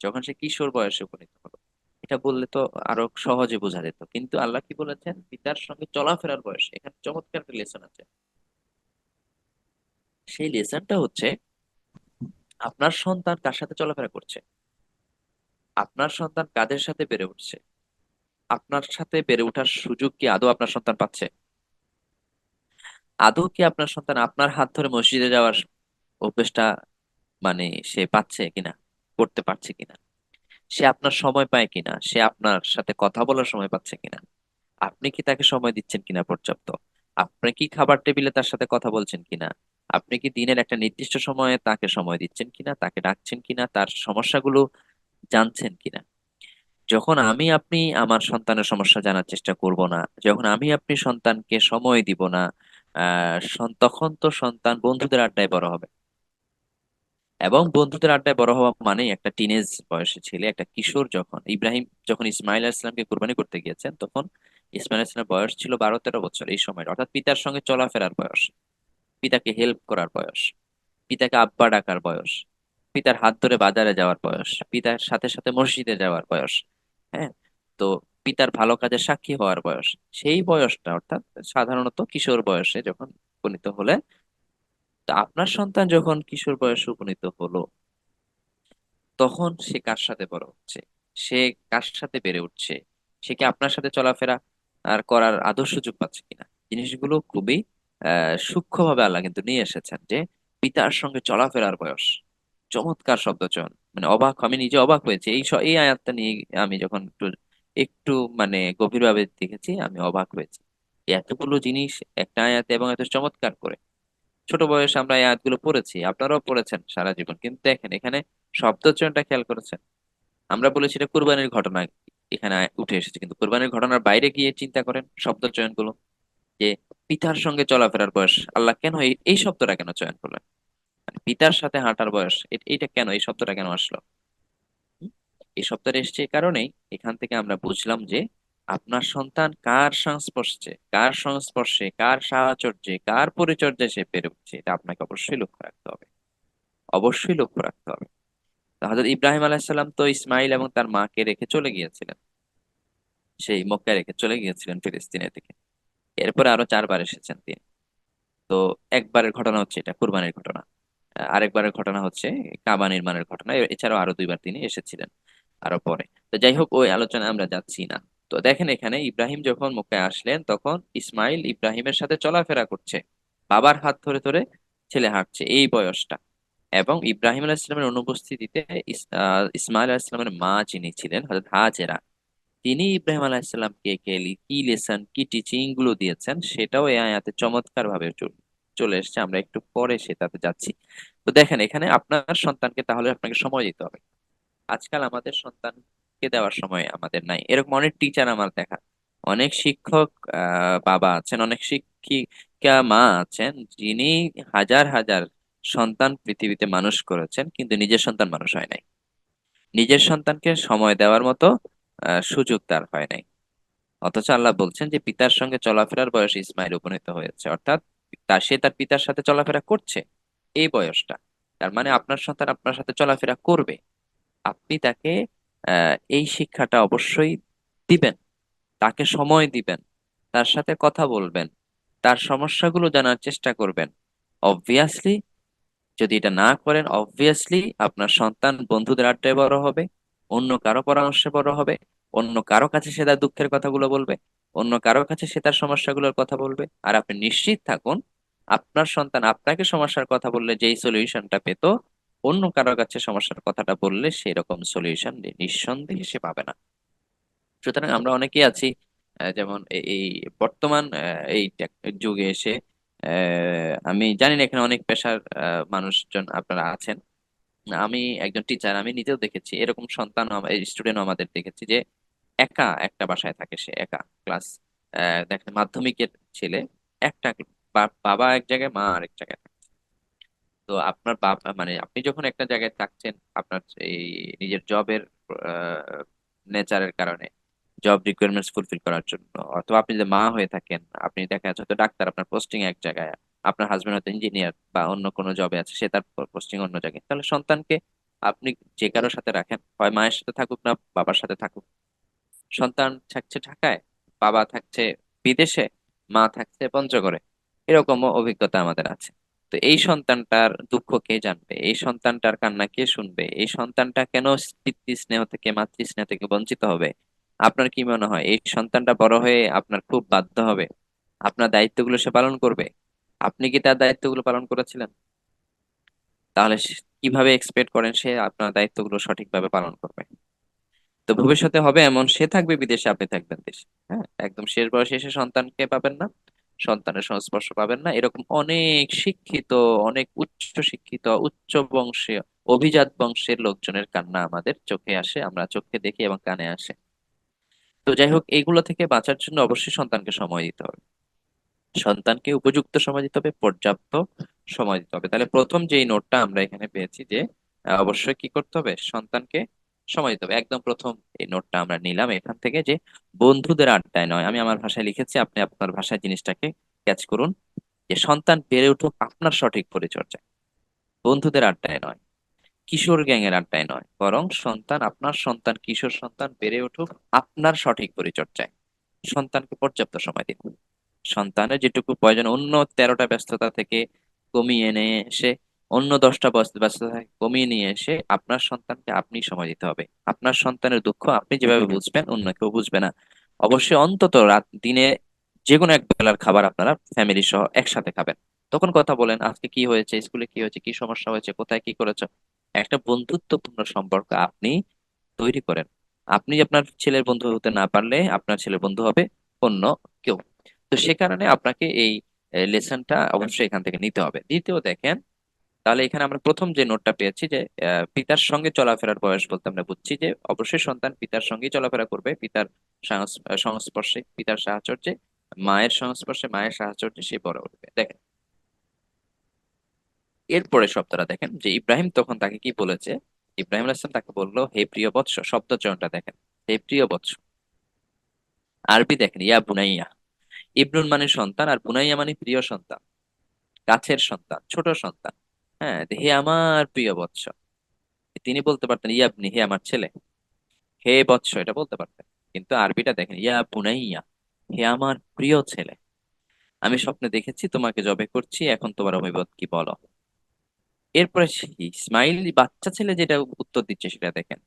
যখন সে কিশোর বয়সে উপনীত হলো। এটা বললে তো আরো সহজে বোঝা যেত, কিন্তু আল্লাহ কি বলেছেন, পিতার সঙ্গে চলাফেরার বয়স। এখানে চমৎকার একটা লেসন আছে। সেই লেসনটা হচ্ছে, আপনার সন্তান কার সাথে চলাফেরা করছে, আপনার সন্তান কাদের সাথে বেড়ে উঠছে, আপনার সাথে বেড়ে ওঠার সুযোগ কি আদৌ আপনার সন্তান পাচ্ছে? আদৌ কি আপনার সন্তান আপনার হাত ধরে মসজিদে যাওয়ার অভ্যেসটা, মানে সে পাচ্ছে কিনা, করতে পারছে কিনা? সে আপনার সময় পায় কিনা, সে আপনার সাথে কথা বলার সময় পাচ্ছে কিনা, আপনি কি তাকে সময় দিচ্ছেন কিনা পর্যাপ্ত, আপনি কি খাবার টেবিলে তার সাথে কথা বলছেন কিনা, আপনি কি দিনের একটা নির্দিষ্ট সময়ে তাকে সময় দিচ্ছেন কিনা, তাকে ডাকছেন কিনা, তার সমস্যাগুলো জানছেন কিনা? যখন আমি আপনি আমার সন্তানের সমস্যা জানার চেষ্টা করব না, যখন আমি আপনি সন্তানকে সময় দিব না, তখন তো সন্তান বন্ধুদের আড্ডায় বড় হবে। এবং বন্ধুদের আড্ডায় বড় হওয়া মানেই একটা টিনেজ বয়সী ছেলে, একটা কিশোর। যখন ইসমাইল আলাইহিস সালামকে কুরবানি করতে গিয়েছেন, তখন ইসমাইল আলাইহিস সালামের বয়স ছিল 12-13 বছর। এই সময় অর্থাৎ পিতার সঙ্গে চলাফেরার বয়স, পিতাকে হেল্প করার বয়স, পিতাকে আব্বা ডাকার বয়স, পিতার হাত ধরে বাজারে যাওয়ার বয়স, পিতার সাথে সাথে মসজিদে যাওয়ার বয়স। হ্যাঁ, তো পিতার ভালো কাজের সাক্ষী হওয়ার বয়স। সেই বয়সটা অর্থাৎ সাধারণত কিশোর বয়সে যখন উপনীত হলে, তো আপনার সন্তান যখন কিশোর বয়সে উপনীত হলো, তখন সে কার সাথে বড় হচ্ছে, সে কার সাথে বেড়ে উঠছে, সে কি আপনার সাথে চলাফেরা আর করার আদর্শ সুযোগ পাচ্ছে কিনা? জিনিসগুলো খুবই সূক্ষ্মভাবে আল্লাহ কিন্তু নিয়ে এসেছেন, যে পিতার সঙ্গে চলাফেরার বয়স। চমৎকার শব্দচয়ন, মানে অবাক, আমি নিজে অবাক হয়েছি এই আয়াতটা নিয়ে। আমি যখন একটু একটু মানে গভীরভাবে দেখেছি, আমি অবাক হয়েছি। এতগুলো জিনিস একটা আয়াতে, এবং এত চমৎকার করে। ছোট বয়সে আমরা এই আয়াতগুলো পড়েছি, আপনারাও পড়েছেন সারা জীবন, কিন্তু দেখেন এখানে শব্দচয়নটা খেয়াল করেছেন। আমরা বলেছি এটা কুরবানির ঘটনা, এখানে উঠে এসেছে, কিন্তু কুরবানির ঘটনার বাইরে গিয়ে চিন্তা করেন শব্দচয়ন গুলো, যে পিতার সঙ্গে চলাফেরার বয়স। আল্লাহ কেন এই শব্দটা কেন চয়ন করলেন? মানে পিতার সাথে হাঁটার বয়স, এইটা কেন, এই শব্দটা কেন আসলো? হুম? এই শব্দটা এসছে এই কারণেই। এখান থেকে আমরা বুঝলাম যে আপনার সন্তান কার সংস্পর্শে, কার সাহচর্যে, কার পরিচর্যায় সে বেড়ে উঠছে, এটা আপনাকে অবশ্যই লক্ষ্য রাখতে হবে, অবশ্যই লক্ষ্য রাখতে হবে। তো হযরত ইব্রাহিম আলাইহিসসালাম তো ইসমাইল এবং তার মাকে রেখে চলে গিয়েছিলেন, সেই মক্কায় রেখে চলে গিয়েছিলেন ফিলিস্তিনের দিকে। এরপরে আরো 4 বার এসেছেন তিনি। তো একবারের ঘটনা হচ্ছে এটা কুরবানির ঘটনা। আরেকবারের ঘটনা হচ্ছে কাবা নির্মাণের ঘটনা। এছাড়াও আরো দুইবার তিনি এসেছিলেন আরো পরে। তো যাই হোক, ওই আলোচনায় আমরা যাচ্ছি না। তো দেখেন, এখানে ইব্রাহিম যখন মক্কায় আসলেন তখন ইসমাইল ইব্রাহিমের সাথে চলাফেরা করছে, বাবার হাত ধরে ধরে ছেলে হাঁটছে এই বয়সটা। এবং ইব্রাহিম আলাহ ইসলামের অনুপস্থিতিতে ইসমাইল আলাহ ইসলামের মা যিনি ছিলেন হযরত হাজেরা, তিনি ইব্রাহিম আলাহ ইসলামকে কি লেসন কি টিচিং গুলো দিয়েছেন সেটাও এই আয়াতে চমৎকার ভাবে চলে এসেছে। আমরা একটু পরে সেটাতে যাচ্ছি। তো দেখেন, এখানে আপনার সন্তানকে তাহলে আপনাকে সময় দিতে হবে। আজকাল আমাদের সন্তানকে দেওয়ার সময় আমাদের নাই। এরকম অনেক টিচার আমার দেখা, অনেক শিক্ষক বাবা আছেন, অনেক শিক্ষিকা মা আছেন, যিনি হাজার হাজার সন্তান পৃথিবীতে মানুষ করেছেন কিন্তু নিজের সন্তান মানুষ হয় নাই। নিজের সন্তানকে সময় দেওয়ার মতো সুযোগ তার হয় নাই। অথচ আল্লাহ বলছেন যে পিতার সঙ্গে চলাফেরার বয়স ইসমাইল উপনীত হয়েছে, অর্থাৎ সে তার পিতার সাথে চলাফেরা করছে এই বয়সটা। তার মানে আপনার সন্তান আপনার সাথে চলাফেরা করবে, আপনি তাকে এই শিক্ষাটা অবশ্যই দিবেন, তাকে সময় দিবেন, তার সাথে কথা বলবেন, তার সমস্যাগুলো জানার চেষ্টা করবেন। অবভিয়াসলি যদি এটা না করেন, অবভিয়াসলি আপনার সন্তান বন্ধুদের আড্ডায় বড় হবে, অন্য কারো পরামর্শে বড় হবে, অন্য কারো কাছে সে তার দুঃখের কথাগুলো বলবে, অন্য কারো কাছে সে তার সমস্যাগুলোর কথা বলবে। আর আপনি নিশ্চিত থাকুন, আপনার সন্তান আপনাকে সমস্যার কথা বললে যেই সলিউশনটা পেত, অন্য কারো কাছে সমস্যার কথাটা বললে সেরকম সলিউশন নিঃসন্দেহে সে পাবে না। সুতরাং আমরা অনেকেই আছি, যেমন এই বর্তমান এই যুগে এসে, আমি জানি না এখানে অনেক পেশার মানুষজন আপনারা আছেন। আমি একজন টিচার, আমি নিজেও দেখেছি এরকম সন্তান, স্টুডেন্ট আমাদের দেখেছি যে একা একটা বাসায় থাকে, সে একা ক্লাস দেখেন মাধ্যমিকের ছেলে, একটা বাবা এক জায়গায় মা আরেক জায়গায়। তো আপনার বাবা মানে আপনি যখন একটা জায়গায় থাকছেন আপনার এই নিজের জবের নেচারের কারণে, জব রিকোয়ারমেন্টস ফুলফিল করার জন্য, অথবা আপনি যদি মা হয়ে থাকেন, আপনি দেখা যাচ্ছে হয়তো ডাক্তার, আপনার পোস্টিং এক জায়গায়, আপনার হাজবেন্ড হয়তো ইঞ্জিনিয়ার বা অন্য কোনো জবে আছে, সে তার পোস্টিং অন্য জায়গায়, তাহলে সন্তানকে আপনি যে কারোর সাথে রাখেন, হয় মায়ের সাথে থাকুক না বাবার সাথে থাকুক, সন্তান থাকছে ঢাকায়, বাবা থাকছে বিদেশে, মা থাকছে পঞ্চগড়ে, এরকমও অভিজ্ঞতা আমাদের আছে। তো এই সন্তানটার দুঃখ কে জানবে, এই সন্তানটার কান্না কে শুনবে, এই সন্তানটা কেন পিতৃ স্নেহ থেকে মাতৃ স্নেহ থেকে বঞ্চিত হবে? আপনার কি মনে হয় এই সন্তানটা বড় হয়ে আপনার খুব বাধ্য হবে? আপনার দায়িত্বগুলো সে পালন করবে? আপনি কি তার দায়িত্বগুলো পালন করেছিলেন? তাহলে কিভাবে এক্সপেক্ট করেন সে আপনার দায়িত্বগুলো সঠিকভাবে পালন করবে? তো ভবিষ্যতে হবে এমন, সে থাকবে বিদেশে, আপনি থাকবেন দেশে, হ্যাঁ, একদম শেষ বয়সে এসে সন্তানকে পাবেন না, সন্তানের সংস্পর্শ পাবেন না। এরকম অনেক শিক্ষিত, অনেক উচ্চ শিক্ষিত, উচ্চ বংশীয়, অভিজাত বংশের লোকজনের কান্না আমাদের চোখে আসে, আমরা চোখে দেখি এবং কানে আসে। তো যাই হোক, এইগুলো থেকে বাঁচার জন্য অবশ্যই সন্তানকে সময় দিতে হবে, সন্তানকে উপযুক্ত সময় দিতে হবে, পর্যাপ্ত সময় দিতে হবে। তাহলে প্রথম যেই নোটটা আমরা এখানে পেয়েছি যে অবশ্যই কি করতে হবে, সন্তানকে সময় দিতে হবে। একদম প্রথম এই নোটটা আমরা নিলাম এখান থেকে, যে বন্ধুদের আড্ডায় নয়। আমি আমার ভাষায় লিখেছি, আপনি আপনার ভাষায় জিনিসটাকে ক্যাচ করুন, যে সন্তান বেড়ে উঠুক আপনার সঠিক পরিচর্যায়, বন্ধুদের আড্ডায় নয়, কিশোর গ্যাংয়ের আড্ডায় নয়, বরং আপনার সন্তান, কিশোর সন্তান বেড়ে উঠুক আপনার সঠিক পরিচর্যায়। সন্তানকে পর্যাপ্ত সময় দিন, সন্তানের যেটুকু প্রয়োজন অন্য 13টা ব্যস্ততা থেকে কমিয়ে এনে এসে, অন্য 10টা ব্যস্ততা থেকে কমিয়ে নিয়ে এসে আপনার সন্তানকে আপনি সময় দিতে হবে। আপনার সন্তানের দুঃখ আপনি যেভাবে বুঝবেন অন্য কেউ বুঝবে না। অবশ্যই অন্তত দিনে যে কোনো এক বেলার খাবার আপনারা ফ্যামিলি সহ একসাথে খাবেন, তখন কথা বলেন, আজকে কি হয়েছে, স্কুলে কি হয়েছে, কি সমস্যা হয়েছে, কোথায় কি করেছো। একটা বন্ধুত্বপূর্ণ সম্পর্ক আপনি তৈরি করেন। আপনি আপনার ছেলের বন্ধু হতে না পারলে আপনার ছেলের বন্ধু হবে অন্য কেউ। তো সে কারণে আপনাকে এই লেসনটা অবশ্যই এখান থেকে নিতে হবে। দ্বিতীয় দেখেন, তাহলে এখানে আমরা প্রথম যে নোটটা পেয়েছি যে পিতার সঙ্গে চলাফেরার বয়স বলতে আমরা বুঝছি যে অবশ্যই সন্তান পিতার সঙ্গেই চলাফেরা করবে, পিতার সংস্পর্শে, পিতার সাহচর্যে, মায়ের সংস্পর্শে, মায়ের সাহচর্যে সে বড় উঠবে। দেখেন এরপরে শব্দটা দেখেন, যে ইব্রাহিম তখন তাকে কি বলেছে। ইব্রাহিম আলাইহিস সালাম তাকে বললো, হে প্রিয় বৎস, শব্দ চয়নটা দেখেন, হে প্রিয় বৎস। আরবি দেখেন, ইয়া বুনাইয়া, ইবনুন মানে সন্তান, আর বুনাইয়া মানে প্রিয় সন্তান, কাছের সন্তান, ছোট সন্তান। হ্যাঁ, হে আমার প্রিয় বৎস। তিনি বলতে পারতেন ইয়াবনি, হে আমার ছেলে, হে বৎস এটা বলতে পারতেন। কিন্তু আরবিটা দেখেন, ইয়া বুনাইয়া, হে আমার প্রিয় ছেলে, আমি স্বপ্নে দেখেছি তোমাকে জবে করছি, এখন তোমার অভিমত কি বলো। এরপরে ইসমাইল বাচ্চা ছেলে যেটা উত্তর দিচ্ছে সেটা দেখেন।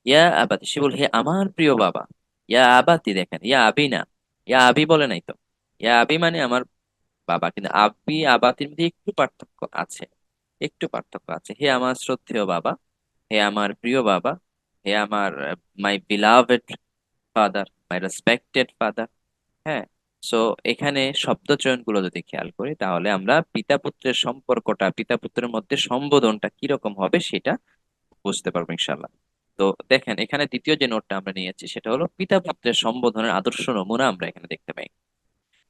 ইয়া আবাতি, সে বল হে আমার প্রিয় বাবা। ইয়া আবাতি, দেখেন ইয়া আবি না, ইয়া আবি বলে নাই তো। ইয়া আবি মানে আমার বাবা, কিন্তু আবি আবাতির মধ্যে একটু পার্থক্য আছে, একটু পার্থক্য আছে। হে আমার শ্রদ্ধেয় বাবা, হে আমার প্রিয় বাবা, হে আমার মাই বিলাভেড ফাদার, মাই রেসপেক্টেড ফাদার। হ্যাঁ। সো এখানে শব্দ চয়ন গুলো যদি খেয়াল করি তাহলে আমরা পিতা পুত্রের সম্পর্কটা, পিতা পুত্রের মধ্যে সম্বোধনটা কিরকম হবে সেটা বুঝতে পারবো ইনশাল্লাহ। তো দেখেন এখানে দ্বিতীয় যে নোটটা আমরা নিয়েছি সেটা হলো পিতা পুত্রের সম্বোধনের আদর্শ নমুনা আমরা এখানে দেখতে পাই।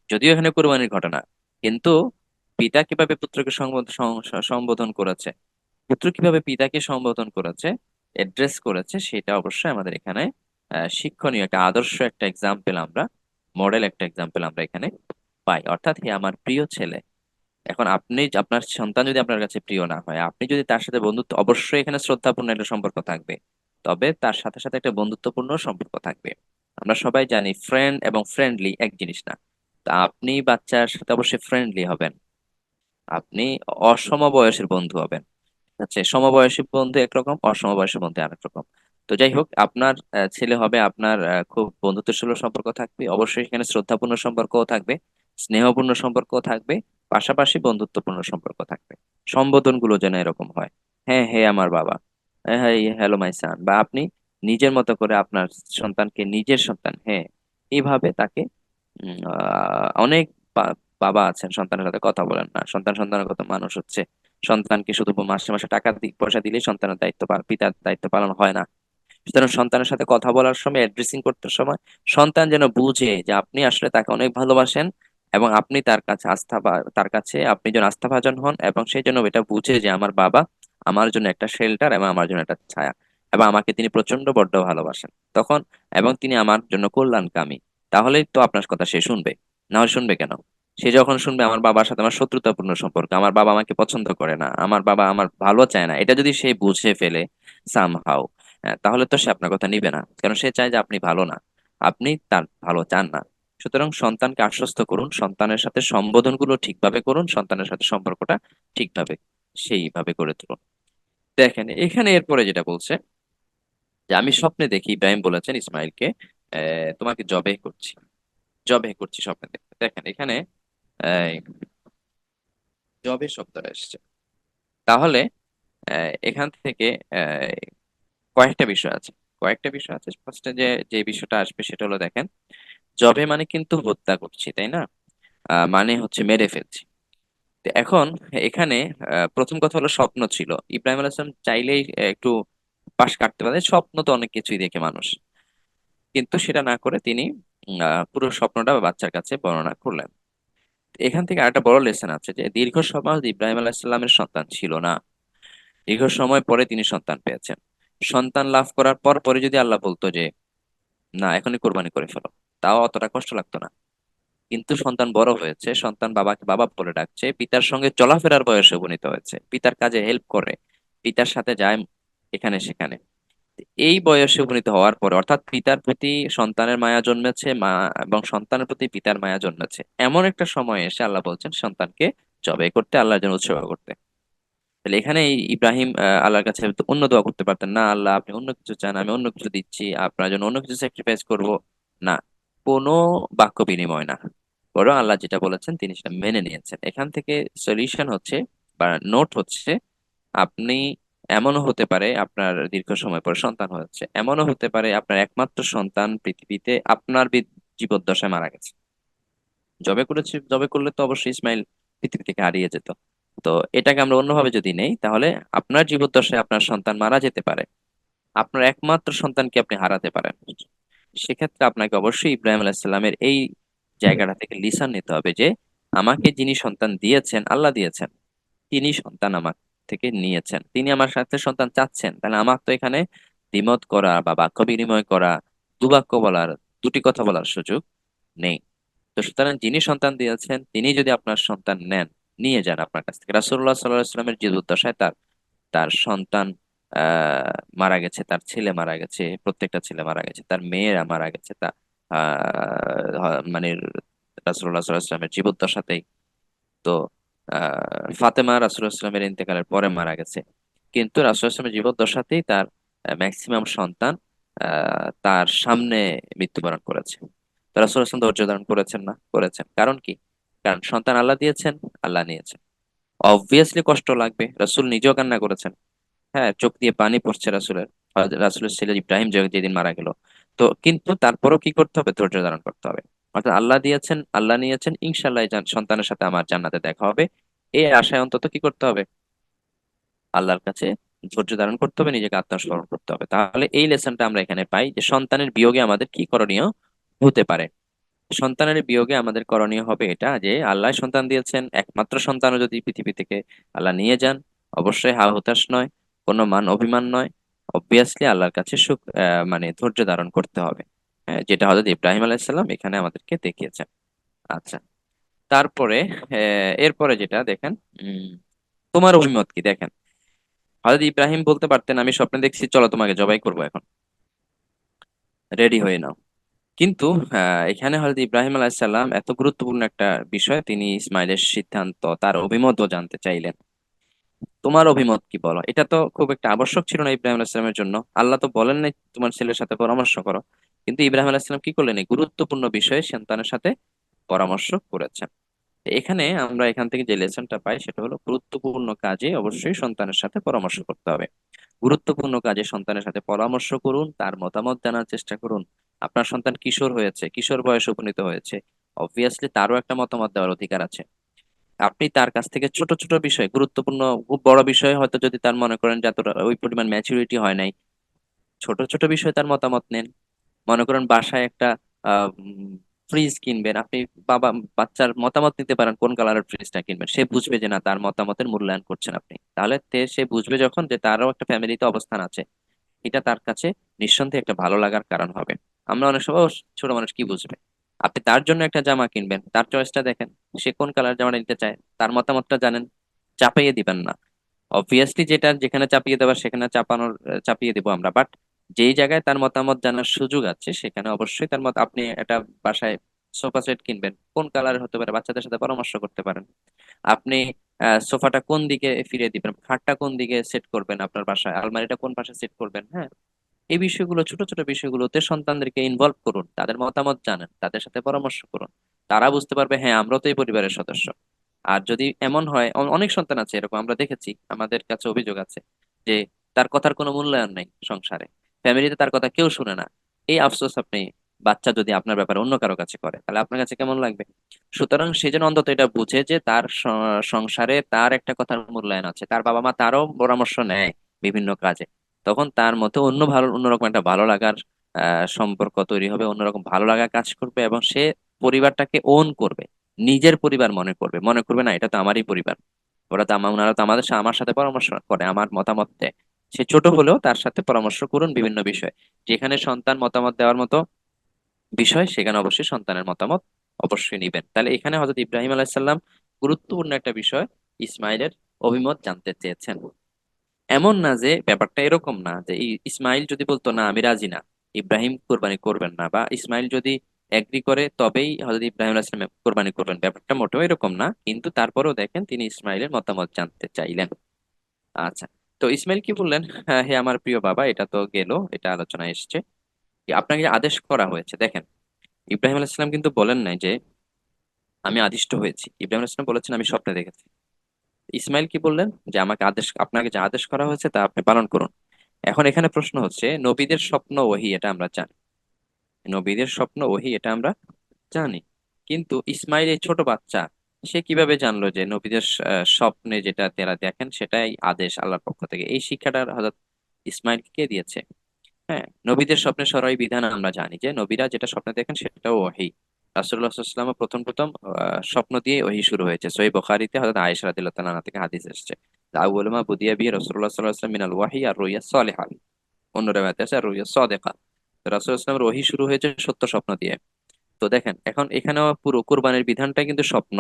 যদিও এখানে কুরবানির ঘটনা, কিন্তু পিতা কিভাবে পুত্রকে সম্বোধন করেছে, পুত্র কিভাবে পিতাকে সম্বোধন করেছে, এড্রেস করেছে, সেটা অবশ্যই আমাদের এখানে শিক্ষণীয় একটা আদর্শ একটা এক্সাম্পল আমরা, মডেল একটা এক্সাম্পল আমরা এখানে পাই। অর্থাৎ হে আমার প্রিয় ছেলে। এখন আপনি, আপনার সন্তান যদি আপনার কাছে প্রিয় না হয়, আপনি যদি তার সাথে বন্ধুত্ব, অবশ্যই এখানে শ্রদ্ধাপূর্ণ একটা সম্পর্ক থাকবে, তবে তার সাথে সাথে একটা বন্ধুত্বপূর্ণ সম্পর্ক থাকবে। আমরা সবাই জানি ফ্রেন্ড এবং ফ্রেন্ডলি এক জিনিস না। তা আপনি বাচ্চার সাথে অবশ্যই ফ্রেন্ডলি হবেন, আপনি অসমবয়সের বন্ধু হবেন। আচ্ছা, সমবয়সী বন্ধু একরকম, অসমবয়সী বন্ধু আরেক রকম। তো যাই হোক, আপনার ছেলে হবে, আপনার খুব বন্ধুত্বসুলভ সম্পর্ক থাকবে, অবশ্যই এখানে শ্রদ্ধাপূর্ণ সম্পর্কও থাকবে, স্নেহপূর্ণ সম্পর্কও থাকবে, পাশাপাশি বন্ধুত্বপূর্ণ সম্পর্ক থাকবে। সম্বোধন গুলো যেন এরকম হয়। হ্যাঁ, হে আমার বাবা, হ্যাঁ হ্যাঁ, হ্যালো মাই সান, বা আপনি নিজের মতো করে আপনার সন্তানকে নিজের সন্তান, হ্যাঁ, এইভাবে তাকে অনেক বাবা আছেন সন্তানের সাথে কথা বলেন না, সন্তান সন্তানের কত মানুষ হচ্ছে, সন্তানকে শুধু মাসে মাসে টাকা পয়সা দিলেই সন্তানের দায়িত্ব পিতার দায়িত্ব পালন হয় না। সুতরাং সন্তানের সাথে কথা বলার সময়, অ্যাড্রেসিং করতে সময় সন্তান যেন বুঝে যে আপনি আসলে তাকে অনেক ভালোবাসেন, এবং আপনি তার কাছে তার কাছে আপনি যেন আস্থাভাজন হন, এবং সেই জন্য এটা বুঝে যে আমার বাবা আমার জন্য একটা শেল্টার এবং আমার জন্য একটা ছায়া, এবং আমাকে তিনি প্রচন্ড বড্ড ভালোবাসেন তখন, এবং তিনি আমার জন্য কল্যাণকামী। তাহলেই তো আপনার কথা সে শুনবে, না হলে শুনবে কেন? সে যখন শুনবে আমার বাবার সাথে আমার শত্রুতাপূর্ণ সম্পর্ক, আমার বাবা আমাকে পছন্দ করে না, আমার বাবা আমার ভালো চায় না, এটা যদি সে বুঝে ফেলে সামহাউ, তাহলে তো সে আপনার কথা নিবে না, কারণ সে চায় যে আপনি ভালো না, আপনি তার ভালো চান না। সুতরাং সন্তানকে আশ্বস্ত করুন, সন্তানের সাথে সম্বোধনগুলো ঠিকভাবে করুন, সন্তানের সাথে সম্পর্কটা ঠিকভাবে সেইভাবে করে তুলুন। দেখেন এখানে এরপরে যেটা বলছে যে আমি স্বপ্নে দেখি, ইব্রাহিম বলেছেন ইসমাইলকে, তোমাকে জবে করছি, জবে করছি স্বপ্নে দেখতে। দেখেন এখানে জবে শব্দটা এসেছে। তাহলে এখান থেকে আহ, কয়েকটা বিষয় আছে, কয়েকটা বিষয় আছে। ফার্স্টে যে যে বিষয়টা আসবে সেটা হলো, দেখেন জবে মানে কিন্তু হত্যা করছি, তাই না? মানে হচ্ছে মেরে ফেলছি। তো এখন এখানে প্রথম কথা হলো স্বপ্ন ছিল, ইব্রাহিম আলাইহিস সালাম চাইলেই একটু পাশ কাটতে পারে, স্বপ্ন তো অনেক কিছুই দেখে মানুষ, কিন্তু সেটা না করে তিনি পুরো স্বপ্নটা বাচ্চার কাছে বর্ণনা করলেন। এখান থেকে আরেকটা বড় লেসন আছে যে দীর্ঘ সময় ইব্রাহিম আলাইহিস সালামের সন্তান ছিল না, দীর্ঘ সময় পরে তিনি সন্তান পেয়েছেন। সন্তান লাভ করার পর পরে যদি আল্লাহ বলতো যে না এখনই কোরবানি করে ফেলো, তাও অতটা কষ্ট লাগতো না। কিন্তু সন্তান বড় হয়েছে, সন্তান বাবাকে বাবা বলে ডাকছে, পিতার সঙ্গে চলাফেরার বয়সে উপনীত হয়েছে, পিতার কাজে হেল্প করে, পিতার সাথে যায় এখানে সেখানে। এই বয়সে উপনীত হওয়ার পরে, অর্থাৎ পিতার প্রতি সন্তানের মায়া জন্মেছে, মা এবং সন্তানের প্রতি পিতার মায়া জন্মেছে, এমন একটা সময় এসে আল্লাহ বলছেন সন্তানকে জবাই করতে, আল্লাহর জন্য উৎসর্গ করতে। তাহলে এখানে এই ইব্রাহিম আল্লাহর কাছে তো অন্য দোয়া করতে পারতেন না, আল্লাহ আপনি অন্য কিছু চান, আমি অন্য কিছু দিচ্ছি, আপনার জন্য অন্য কিছু স্যাক্রিফাইস করব, না, কোনো বাক্য বিনিময় না, বরং আল্লাহ যেটা বলেছেন তিনি সেটা মেনে নিয়েছেন। এখান থেকে সলিউশন হচ্ছে বা নোট হচ্ছে, আপনি, এমনও হতে পারে আপনার দীর্ঘ সময় পর সন্তান হয়েছে, এমনও হতে পারে আপনার একমাত্র সন্তান পৃথিবীতে আপনার জীবদ্দশায় মারা গেছে। জবে করলে তো অবশ্যই ইসমাইল পৃথিবী থেকে হারিয়ে যেত। তো এটাকে আমরা অন্যভাবে যদি নেই, তাহলে আপনার জীবদ্দশায় আপনার সন্তান মারা যেতে পারে, আপনার একমাত্র সন্তানকে আপনি হারাতে পারেন। সেক্ষেত্রে আপনাকে অবশ্যই ইব্রাহিম আলাইহিস সালামের এই জায়গাটা থেকে লিসন নিতে হবে যে আমাকে যিনি সন্তান দিয়েছেন, আল্লাহ দিয়েছেন, তিনি সন্তান আমার থেকে নিয়েছেন, তিনি আমার সাথে সন্তান চাচ্ছেন, তাহলে আমার তো এখানে দ্বিমত করা বা বাক্য বিনিময় করা, দুবাক্য বলার, দুটি কথা বলার সুযোগ নেই। তো সুতরাং যিনি সন্তান দিয়েছেন তিনি যদি আপনার সন্তান নেন, নিয়ে যান আপনার কাছ থেকে। রাসূলুল্লাহ সাল্লাল্লাহু আলাইহি ওয়াসাল্লামের জীবদ্দশায় তার তার সন্তান মারা গেছে, তার ছেলে মারা গেছে, প্রত্যেকটা ছেলে মারা গেছে, তার মেয়েরা মারা গেছে, তা মানে রাসূলুল্লাহ সাল্লাল্লাহু আলাইহি ওয়াসাল্লামের জীবদ্দশাতেই। তো ফাতেমা রাসূলুল্লাহ সাল্লাল্লাহু আলাইহি ওয়াসাল্লামের ইন্তেকালের পরে মারা গেছে, কিন্তু রাসূলুল্লাহ সাল্লাল্লাহু আলাইহি ওয়াসাল্লামের জীবদ্দশাতেই তার ম্যাক্সিমাম সন্তান তার সামনে মৃত্যুবরণ করেছে। তো রাসূলুল্লাহ সাল্লাল্লাহু আলাইহি ওয়াসাল্লাম ধৈর্য ধারণ করেছেন না? করেছেন। কারণ কি? কারণ সন্তান আল্লাহ দিয়েছেন, আল্লাহ নিয়েছেন। অবভিয়াসলি কষ্ট লাগবে, রাসূল নিজেও কান্না করেছেন। হ্যাঁ, চোখ দিয়ে পানি পড়ছে রাসূলের। রাসূলের ছেলে ইব্রাহিম যেদিন মারা গেল। তো কিন্তু তারপরও কি করতে হবে? ধৈর্য ধারণ করতে হবে। অর্থাৎ আল্লাহ দিয়েছেন, আল্লাহ নিয়েছেন, ইনশাআল্লাহ এই সন্তানের সাথে আমার জান্নাতে দেখা হবে, এই আশায় অন্তত কি করতে হবে? আল্লাহর কাছে ধৈর্য ধারণ করতে হবে, নিজেকে আত্মসমর্পণ করতে হবে। তাহলে এই লেসনটা আমরা এখানে পাই যে সন্তানের বিয়োগে আমাদের কি করণীয় হতে পারে। সন্তানের বিয়োগে আমাদের করণীয় হবে এটা যে আল্লাহ সন্তান দিয়েছেন, একমাত্র সন্তানও যদি পৃথিবী থেকে আল্লাহ নিয়ে যান, অবশ্যই হা হুতাশ নয়, কোনো মান অভিমান নয়, অবভিয়াসলি আল্লাহর কাছে মানে ধৈর্য ধারণ করতে হবে। হ্যাঁ, যেটা হযরত ইব্রাহিম আলাইহিস সালাম এখানে আমাদেরকে দেখিয়েছেন। আচ্ছা, তারপরে এরপরে যেটা দেখেন, উম তোমার অভিমত কি দেখেন। হযরত ইব্রাহিম বলতে পারতেন আমি স্বপ্নে দেখছি, চলো তোমাকে জবাই করবো, এখন রেডি হয়ে নাও। কিন্তু এখানে হযরত ইব্রাহিম আলাইহিস সালাম এত গুরুত্বপূর্ণ একটা বিষয়, তিনি ইসমাইলের সিদ্ধান্ত, তার অভিমতও জানতে চাইলেন। তোমার অভিমত কি বলো? এটা তো খুব একটা আবশ্যক ছিল না ইব্রাহিম আলাইহিস সালামের জন্য। আল্লাহ তো বলেন নাই তোমার ছেলের সাথে পরামর্শ করো, কিন্তু ইব্রাহিম আলাইহিস সালাম কি করলেন? এই গুরুত্বপূর্ণ বিষয়ে সন্তানের সাথে পরামর্শ করেছেন। এখানে আমরা এখান থেকে যে লেসনটা পাই সেটা হলো, গুরুত্বপূর্ণ কাজে অবশ্যই সন্তানের সাথে পরামর্শ করতে হবে। গুরুত্বপূর্ণ কাজে সন্তানের সাথে পরামর্শ করুন, তার মতামত জানার চেষ্টা করুন। আপনার সন্তান কিশোর হয়েছে, কিশোর বয়সে উপনীত হয়েছে, অবভিয়াসলি তারও একটা মতামত দেওয়ার অধিকার আছে। আপনি তার কাছ থেকে ছোট ছোট বিষয়, গুরুত্বপূর্ণ খুব বড় বিষয় হয়তো যদি তার মনে করেন যে এতটা ওই পরিমাণ ম্যাচুরিটি হয় নাই, ছোট ছোট বিষয়ে তার মতামত নেন। মনে করেন বাসায় একটা ফ্রিজ কিনবেন আপনি, বাবা বাচ্চার মতামত নিতে পারেন কোন কালারের ফ্রিজটা কিনবেন, সে বুঝবে যে না, তার মতামতের মূল্যায়ন করছেন আপনি, তাহলে সে বুঝবে যখন যে তারও একটা ফ্যামিলিতে অবস্থান আছে, এটা তার কাছে নিঃসন্দেহে একটা ভালো লাগার কারণ হবে। আমরা অনেক সময়, "ও, ছোট মানুষ কি বুঝবে।" আপনি তার জন্য একটা জামা কিনবেন, তার চয়েসটা দেখেন, সে কোন কালার জামাটা নিতে চায়, তার মতামতটা জানেন, চাপাইয়ে দিবেন না। অবভিয়াসলি যেটা যেখানে চাপিয়ে দেওয়ার সেখানে চাপিয়ে দেবো আমরা, বাট যেই জায়গায় তার মতামত জানার সুযোগ আছে সেখানে অবশ্যই তার মত, আপনি একটা বাসায় সোফা সেট কিনবেন, কোন কালার হতে পারে, বাচ্চাদের সাথে পরামর্শ করতে পারেন। আপনি সোফাটা কোন দিকে ফিরিয়ে দিবেন, খাটটা কোন দিকে সেট করবেন, আপনার বাসায় আলমারিটা কোন পাশে সেট করবেন, হ্যাঁ, এই বিষয়গুলো, ছোট ছোট বিষয়গুলোতে সন্তানদেরকে ইনভলভ করুন, তাদের মতামত জানেন, তাদের সাথে পরামর্শ করুন। তারা বুঝতে পারবে হ্যাঁ, আমরাও তো এই পরিবারের সদস্য। আর যদি এমন হয়, অনেক সন্তান আছে এরকম, আমরা দেখেছি, আমাদের কাছে অভিযোগ আছে যে তার কথার কোনো মূল্যায়ন নেই সংসারে, ফ্যামিলিতে তার কথা কেউ শুনে না। এই আফসোস আপনি, বাচ্চা যদি আপনার ব্যাপারে অন্য কারো কাছে করে তাহলে আপনার কাছে কেমন লাগবে? সুতরাং সে যেন অন্তত এটা বুঝে যে তার সংসারে তার একটা কথার মূল্যায়ন আছে, তার বাবা মা তারও পরামর্শ নেয় বিভিন্ন কাজে। তখন তার মধ্যে অন্যরকম একটা ভালো লাগার সম্পর্ক তৈরি হবে, অন্যরকম ভালো লাগা কাজ করবে, এবং সে পরিবারটাকে ওন করবে, নিজের পরিবার মনে করবে না এটা তো আমারই পরিবার, ওনারা তো আমার সাথে পরামর্শ করে, আমার মতামত দেয়। সে ছোট হলেও তার সাথে পরামর্শ করুন বিভিন্ন বিষয়, যেখানে সন্তান মতামত দেওয়ার মতো বিষয় সেখানে অবশ্যই সন্তানের মতামত অবশ্যই নিবেন। তাহলে এখানে হযরত ইব্রাহিম আলাইহিস সালাম গুরুত্বপূর্ণ একটা বিষয়, ইসমাইলের অভিমত জানতে চেয়েছেন। এমন না যে, ব্যাপারটা এরকম না যে ইসমাইল যদি বলতো না আমি রাজি না, ইব্রাহিম কোরবানি করবেন না, বা ইসমাইল যদি এগ্রি করে তবেই হযরত ইব্রাহিম আলাইহিস সালাম কোরবানি করবেন, ব্যাপারটা মোটেও এরকম না। কিন্তু তারপরেও দেখেন তিনি ইসমাইলের মতামত জানতে চাইলেন। আচ্ছা, তো ইসমাইল কি বললেন? হ্যাঁ, হে আমার প্রিয় বাবা, এটা তো গেল, এটা আলোচনায় এসেছে, আপনাকে যে আদেশ করা হয়েছে, দেখেন ইব্রাহিম আলাইহিস সালাম কিন্তু বলেন নাই যে আমি আদিষ্ট হয়েছি, ইব্রাহিম আলাইহিস সালাম বলেছেন আমি স্বপ্নে দেখেছি। ইসমাইল কি বললেন? যে আপনাকে যে আদেশ করা হয়েছে তা আপনি পালন করুন। এখন এখানে প্রশ্ন হচ্ছে, নবীদের স্বপ্ন ওহী, এটা আমরা জানি, নবীদের স্বপ্ন ওহী এটা আমরা জানি, কিন্তু ইসমাইল এই ছোট বাচ্চা, সে কিভাবে জানলো যে নবীদের স্বপ্নে যেটা তারা দেখেন সেটাই আদেশ আল্লাহর পক্ষ থেকে? এই শিক্ষাটা হযরত ইসমাইল কে দিয়েছে? হ্যাঁ, নবীদের স্বপ্নের সরাই বিধান আমরা জানি যে নবীরা যেটা স্বপ্নে দেখেন সেটাও ওহী। রাসূলুল্লাহ সাল্লাল্লাহু আলাইহি ওয়াসাল্লাম প্রথম প্রথম স্বপ্ন দিয়ে ওহী শুরু হয়েছে। সহিহ বুখারীতে হযরত আয়েশা রাদিয়াল্লাহু তাআলা আনহা থেকে হাদিস এসেছে, আউয়ালু মা বুদিয়া বিহি রাসূলুল্লাহ সাল্লাল্লাহু আলাইহি ওয়াসাল্লাম মিনাল ওয়াহী আর রুইয়া সালিহা। অন্য রাওয়ায়াতে আছে আর রুইয়া সাদিকা। তো রাসূলুল্লাহ সাল্লাল্লাহু আলাইহি ওয়াসাল্লামের ওহী শুরু হয়েছে সত্য স্বপ্ন দিয়ে। তো দেখেন এখন এখানেও পুরো কুরবানির বিধানটা কিন্তু স্বপ্ন।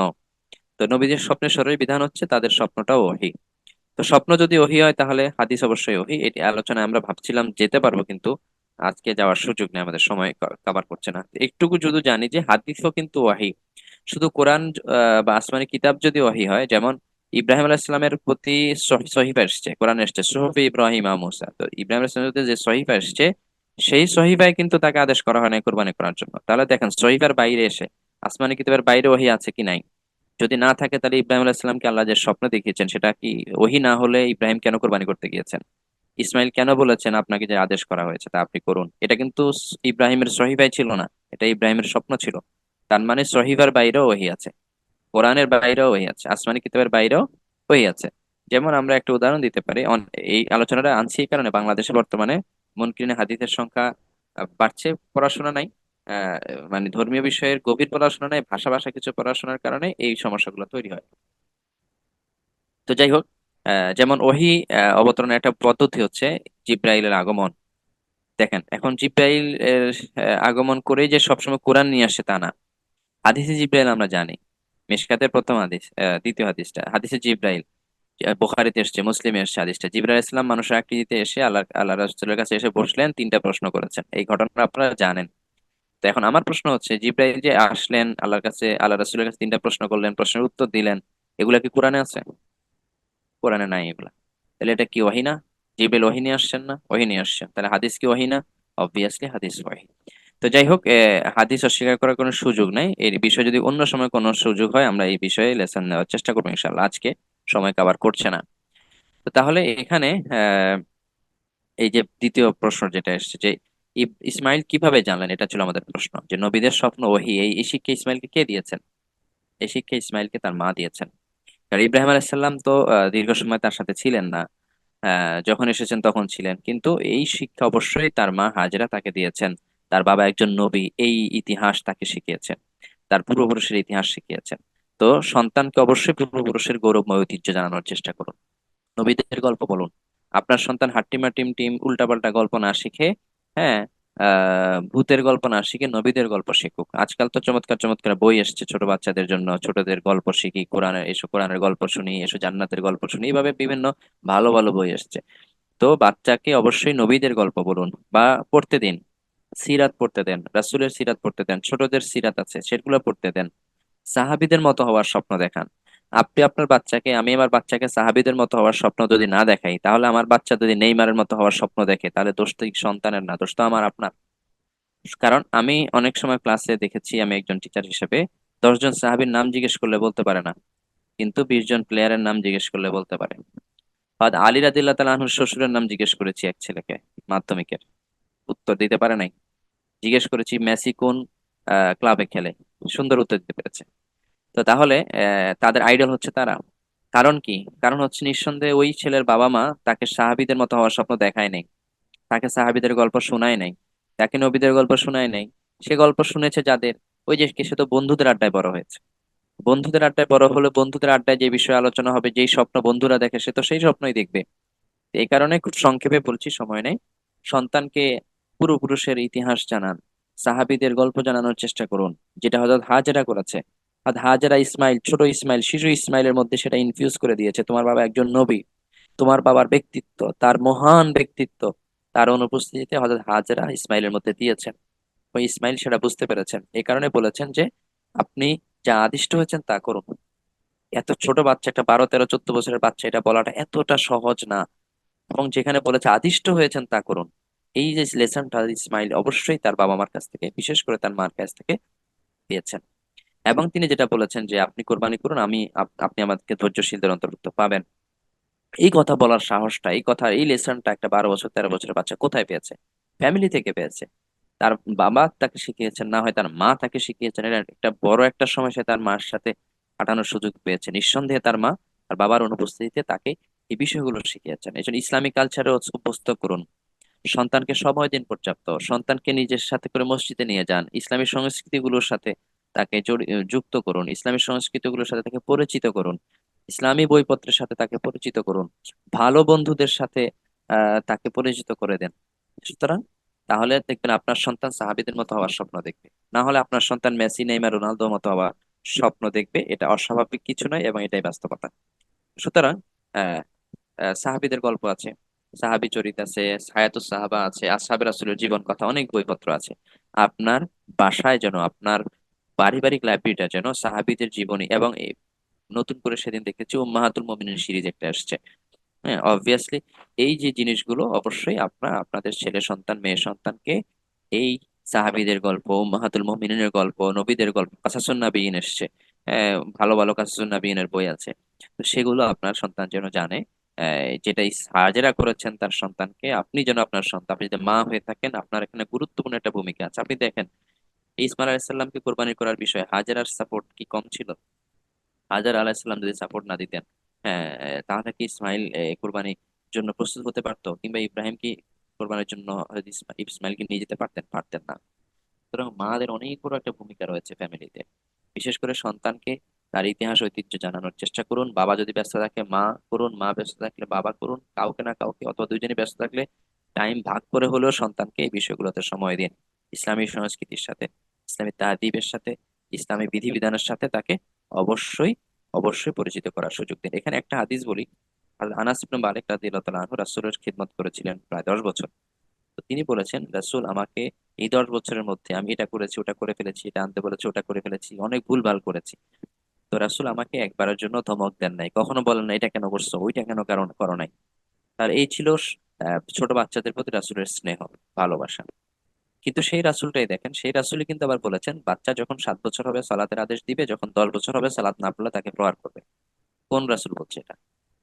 তো নবীদের স্বপ্নের সরাই বিধান হচ্ছে তাদের স্বপ্নটাও ওহী। তো স্বপ্ন যদি ওহী হয় তাহলে হাদিস অবশ্যই ওহী। এটি আলোচনায় আমরা ভাবছিলাম যেতে পারবো, কিন্তু আজকে যাওয়ার সুযোগ নেই, আমাদের সময় কভার করছে না। একটুকু যদি জানি যে হাদিসও কিন্তু ওহী। শুধু কোরআন বা আসমানি কিতাব যদি ওহী হয়, যেমন ইব্রাহিম আলাইহিস সালামের প্রতি সহিফা এসেছে, কোরআন এসেছে সুহুফি ইব্রাহিম আ মূসা, তো ইব্রাহিম আলাইহিস সালামের প্রতি যে সহিফা এসেছে সেই সহিফায় কিন্তু তাকে আদেশ করা হয় না কোরবানি করার জন্য। তাহলে দেখেন সহিফার বাইরে এসে আসমানি কিতাবের বাইরে ওহী আছে কি নাই? যদি না থাকে তাহলে ইব্রাহিম আলাইহিস সালামকে আল্লাহ যে স্বপ্ন দেখিয়েছেন সেটা কি ওহী না হলে ইব্রাহিম কেন কোরবানি করতে গিয়েছেন? ইসমাইল কেন বলেছেন আপনাকে যে আদেশ করা হয়েছে তা আপনি করুন? এটা কিন্তু ইব্রাহিমের সহিফায় ছিল না, এটা ইব্রাহিমের স্বপ্ন ছিল। তার মানে সহিফার বাইরেও ওহী আছে, কোরআনের বাইরেও ওহী আছে, আসমানি কিতাবের বাইরেও ওহী আছে। যেমন আমরা একটা উদাহরণ দিতে পারি, এই আলোচনাটা আনছি এই কারণে বাংলাদেশে বর্তমানে মুনকিরিনে হাদিসের সংখ্যা বাড়ছে, পড়াশোনা নাই, আহ, মানে ধর্মীয় বিষয়ের গভীর পড়াশোনা নাই, ভাষা ভাষা কিছু পড়াশোনার কারণে এই সমস্যাগুলো তৈরি হয়। তো যাই হোক, যেমন ওহী অবতরণের একটা পদ্ধতি হচ্ছে জিব্রাইলের আগমন। দেখেন এখন জিব্রাইল এর আগমন করেই যে সবসময় কোরআন নিয়ে আসে তা না। হাদিসে জিব্রাইল আমরা জানি, মিশকাতের প্রথম হাদিস, দ্বিতীয় হাদিসটা হাদিসে জিব্রাইল, বুখারীতে এসেছে, মুসলিমে এসেছে হাদিসটা। জিবরাইল ইসলাম মানুষের আকৃতিতে এসে আল্লাহ রাসূলের কাছে এসে বসলেন, তিনটা প্রশ্ন করেছেন, এই ঘটনা আপনারা জানেন। তো এখন আমার প্রশ্ন হচ্ছে, জিবরাইল যে আসলেন আল্লাহর কাছে, আল্লাহ রাসূলের কাছে তিনটা প্রশ্ন করলেন, প্রশ্নের উত্তর দিলেন, এগুলা কি কোরআনে আছে? কোরআনে নাই এগুলা। তাহলে এটা কি ওহী না? জিবরাইল ওহী নিয়ে আসছেন না? ওহী নিয়ে আসছেন, তাহলে হাদিস কি ওহী না? অবভিয়াসলি হাদিস ওহী। তো যাই হোক, হাদিস অস্বীকার করার কোনো সুযোগ নাই। এই বিষয়ে যদি অন্য সময় কোনো সুযোগ হয় আমরা এই বিষয়ে লেসন নেওয়ার চেষ্টা করবো ইনশাআল্লাহ, আজকে সময় কভার করছে না। তো তাহলে এখানে এই যে দ্বিতীয় প্রশ্ন যেটা এসেছে যে ইসমাইল কিভাবে জানলেন, এটা ছিল আমাদের প্রশ্ন, যে নবীদের স্বপ্ন ওহী, এই শিক্ষা ইসমাইলকে কে দিয়েছেন? এই শিক্ষা ইসমাইলকে তার মা দিয়েছেন। আর ইব্রাহিম আলাইহিস সালাম তো দীর্ঘ সময় তার সাথে ছিলেন না, যখন এসেছেন তখন ছিলেন, কিন্তু এই শিক্ষা অবশ্যই তার মা হাজেরা তাকে দিয়েছেন। তার বাবা একজন নবী, এই ইতিহাস তাকে শিখিয়েছেন, তার পূর্বপুরুষের ইতিহাস শিখিয়েছেন। তো সন্তানকে অবশ্যই পূর্বপুরুষের গৌরবময় ঐতিহ্য জানানোর চেষ্টা করুন, নবীদের গল্প বলুন। আপনার সন্তান হাট্টিমা টিম টিম উল্টাপাল্টা গল্প না শিখে, হ্যাঁ, ভূতের গল্প না শিখে নবীদের গল্প শিখুক। আজকাল তো চমৎকার চমৎকার বই এসেছে ছোট বাচ্চাদের জন্য, ছোটদের গল্প শিখি, কোরআনের এসো, কোরআনের গল্প শুনি, এসো জান্নাতের গল্প শুনি, এইভাবে বিভিন্ন ভালো ভালো বই এসেছে। তো বাচ্চাকে অবশ্যই নবীদের গল্প বলুন বা পড়তে দিন, সিরাত পড়তে দেন, রাসূলের সিরাত পড়তে দেন, ছোটদের সিরাত আছে সেগুলো পড়তে দেন, সাহাবীদের মতো হওয়ার স্বপ্ন দেখান। আপনি আপনার বাচ্চাকে, আমি আমার বাচ্চাকে সাহাবীদের মতো হওয়ার স্বপ্ন যদি না দেখাই, তাহলে আমার বাচ্চা যদি নেইমারের মতো হওয়ার স্বপ্ন দেখে, তাহলে দোষ তো এই সন্তানের না, দোষ তো আমার আপনার। কারণ আমি অনেক সময় ক্লাসে দেখেছি, আমি একজন টিচার হিসেবে 10 জন সাহাবীর নাম জিজ্ঞেস করলে বলতে পারে না, কিন্তু 20 জন প্লেয়ারের নাম জিজ্ঞেস করলে বলতে পারে। আর আলী রাদিয়াল্লাহু তাআলা আনহুর শ্বশুরের নাম জিজ্ঞেস করেছি এক ছেলেকে, মাধ্যমিকের, উত্তর দিতে পারে নাই। জিজ্ঞেস করেছি মেসি কোন ক্লাবে খেলে, সুন্দর উত্তর দিতে পেরেছে। তো তাহলে তাদের আইডল হচ্ছে তারা। কারণ কি? কারণ হচ্ছে নিঃসন্দেহে ওই ছেলের বাবা মা তাকে সাহাবীদের মতো হওয়ার স্বপ্ন দেখায় নাই, তাকে সাহাবীদের গল্প শোনায় নাই, তাকে নবীদের গল্প শোনায় নাই। সে গল্প শুনেছে যাদের, ওই যে সে তো বন্ধুদের আড্ডায় বড় হয়েছে। বন্ধুদের আড্ডায় বড় হলে বন্ধুদের আড্ডায় যে বিষয়ে আলোচনা হবে, যেই স্বপ্ন বন্ধুরা দেখে, সে তো সেই স্বপ্নই দেখবে। এই কারণে খুব সংক্ষেপে বলছি, সময় নেই, সন্তানকে পূর্বপুরুষের ইতিহাস জানান, সাহাবীদের গল্প জানানোর চেষ্টা করুন, যেটা হযরত হাজেরা করেছে। আর হাজেরা ইসমাইল, ছোট ইসমাইল, শিশু ইসমাইলের মধ্যে সেটা ইনফিউজ করে দিয়েছে, তোমার বাবা একজন নবী, তোমার বাবার ব্যক্তিত্ব, তার মহান ব্যক্তিত্ব, তার অনুপস্থিতিতে হযরত হাজেরা ইসমাইলের মধ্যে দিয়েছেন। ওই ইসমাইল সেটা বুঝতে পেরেছেন, এই কারণে বলেছেন যে আপনি যা আদিষ্ট হয়েছেন তা করুন। এত ছোট বাচ্চা, একটা 12 13 14 বছরের বাচ্চা, এটা বলাটা এতটা সহজ না। এবং যেখানে বলেছে আদিষ্ট হয়েছেন তা করুন, এই যে লেসনটা ইসমাইল অবশ্যই তার বাবা মার কাছ থেকে, বিশেষ করে তার মার কাছ থেকে পেয়েছেন। এবং তিনি যেটা বলেছেন যে আপনি কোরবানি করুন, আপনি আমাদেরকে ধৈর্যশীলদের অন্তর্ভুক্ত পাবেন। এই কথা বলার সাহসটা, এই কথা, এই লেসনটা একটা 12 বছর 13 বছরের বাচ্চা কোথায় পেয়েছে? ফ্যামিলি থেকে পেয়েছে। তার বাবা তাকে শিখিয়েছেন, না হয় তার মা তাকে শিখিয়েছেন। এটা একটা বড় একটা সময় সে তার মার সাথে কাটানোর সুযোগ পেয়েছে। নিঃসন্দেহে তার মা, তার বাবার অনুপস্থিতিতে তাকে এই বিষয়গুলো শিখিয়েছেন। এই জন্য ইসলামিক কালচারে অভ্যস্ত করুন সন্তানকে, সময় দিন পর্যাপ্ত, সন্তানকে নিজের সাথে করে মসজিদে নিয়ে যান, ইসলামী সংস্কৃতিগুলোর সাথে তাকে যুক্ত করুন, ইসলামী সংস্কৃতিগুলোর সাথে তাকে পরিচিত করুন, ইসলামী বইপত্রের সাথে তাকে পরিচিত করুন, ভালো বন্ধুদের সাথে তাকে পরিচিত করে দেন। সুতরাং তাহলে দেখবেন আপনার সন্তান সাহাবীদের মতো হওয়ার স্বপ্ন দেখবে। না হলে আপনার সন্তান মেসি, নেইমার, রোনালদোর মতো হওয়ার স্বপ্ন দেখবে। এটা অস্বাভাবিক কিছু নয় এবং এটাই বাস্তবতা। সুতরাং আহ সাহাবীদের গল্প আছে, সাহাবী চরিত আছে, হায়াতুস সাহাবা আছে, আসহাবে রাসূলের জীবন কথা, অনেক বইপত্র আছে। আপনার বাসায় যেন, আপনার পারিবারিক লাইব্রেরিটা যেন সাহাবীদের জীবনী এবং নতুন করে সেদিন দেখেছি উম্মাহাতুল মুমিনিন সিরিজ একটা আসছে। হ্যাঁ, অবভিয়াসলি এই যে জিনিসগুলো অবশ্যই আপনাদের ছেলে সন্তান মেয়ে সন্তানকে এই সাহাবীদের গল্প, উম্মাহাতুল মুমিনিনের গল্প, নবীদের গল্প, কাসাসুন নাবিয়িন এসছে। ভালো ভালো কাসাসুন নাবিয়িনের বই আছে। তো সেগুলো আপনার সন্তান যেন জানে। যেটা হাজেরা করেছেন তার সন্তানকে, আপনি যেন আপনার সন্তান, আপনি যদি মা হয়ে থাকেন, আপনার এখানে গুরুত্বপূর্ণ একটা ভূমিকা আছে। আপনি দেখেন ইসমাইল আলাইসাল্লামকে কোরবানি করার বিষয়ে হাজেরার সাপোর্ট কি কম ছিল? হাজার আলাহিসাল্লাম যদি সাপোর্ট না দিতেন, হ্যাঁ, তাহলে কি ইসমাইল কোরবানির জন্য প্রস্তুত হতে পারতো? কিংবা ইব্রাহিম কি কোরবানির জন্য হয়তো ইসমাইলকে নিয়ে যেতে পারতেন? পারতেন না। সুতরাং মাদের অনেক বড় একটা ভূমিকা রয়েছে ফ্যামিলিতে। বিশেষ করে সন্তানকে তার ইতিহাস ঐতিহ্য জানানোর চেষ্টা করুন। বাবা যদি ব্যস্ত থাকে মা করুন, মা ব্যস্ত থাকলে বাবা করুন, কাউকে না কাউকে অথবা দুইজনই ব্যস্ত থাকলে টাইম ভাগ করে হলেও সন্তানকে এই বিষয়গুলোতে সময় দিন। ইসলামী সংস্কৃতির সাথে, ইসলামী তাহদিবের সাথে, ইসলামী বিধিবিধানের সাথে তাকে অবশ্যই অবশ্যই পরিচিত করার সুযোগ দিন। এখানে একটা হাদিস বলি। আনাস ইবনে মালিক রাদিয়াল্লাহু তাআলা আনহু রাসূলের খিদমত করেছিলেন প্রায় 10 বছর। তো তিনি বলেছেন, রাসূল আমাকে এই 10 বছরের মধ্যে আমি এটা করেছি, ওটা করে ফেলেছি, এটা আনতে বলেছি, ওটা করে ফেলেছি, অনেক ভুলভাল করেছি। তো রাসূল আমাকে একবারের জন্য ধমক দেন নাই, কখনো বলেন না এটা কেন করছো, ওইটা কেন কারণ করো নাই। আর এই ছিল ছোট বাচ্চাদের প্রতি রাসূলের স্নেহ, ভালোবাসা। কিন্তু সেই রাসূলটাই দেখেন, সেই রাসূলই কিন্তু আবার বলেছেন বাচ্চা যখন 7 বছর হবে সালাতের আদেশ দিবে, যখন 10 বছর হবে সালাত না পড়লে তাকে প্রহার করবে। কোন রাসূল বলছে এটা?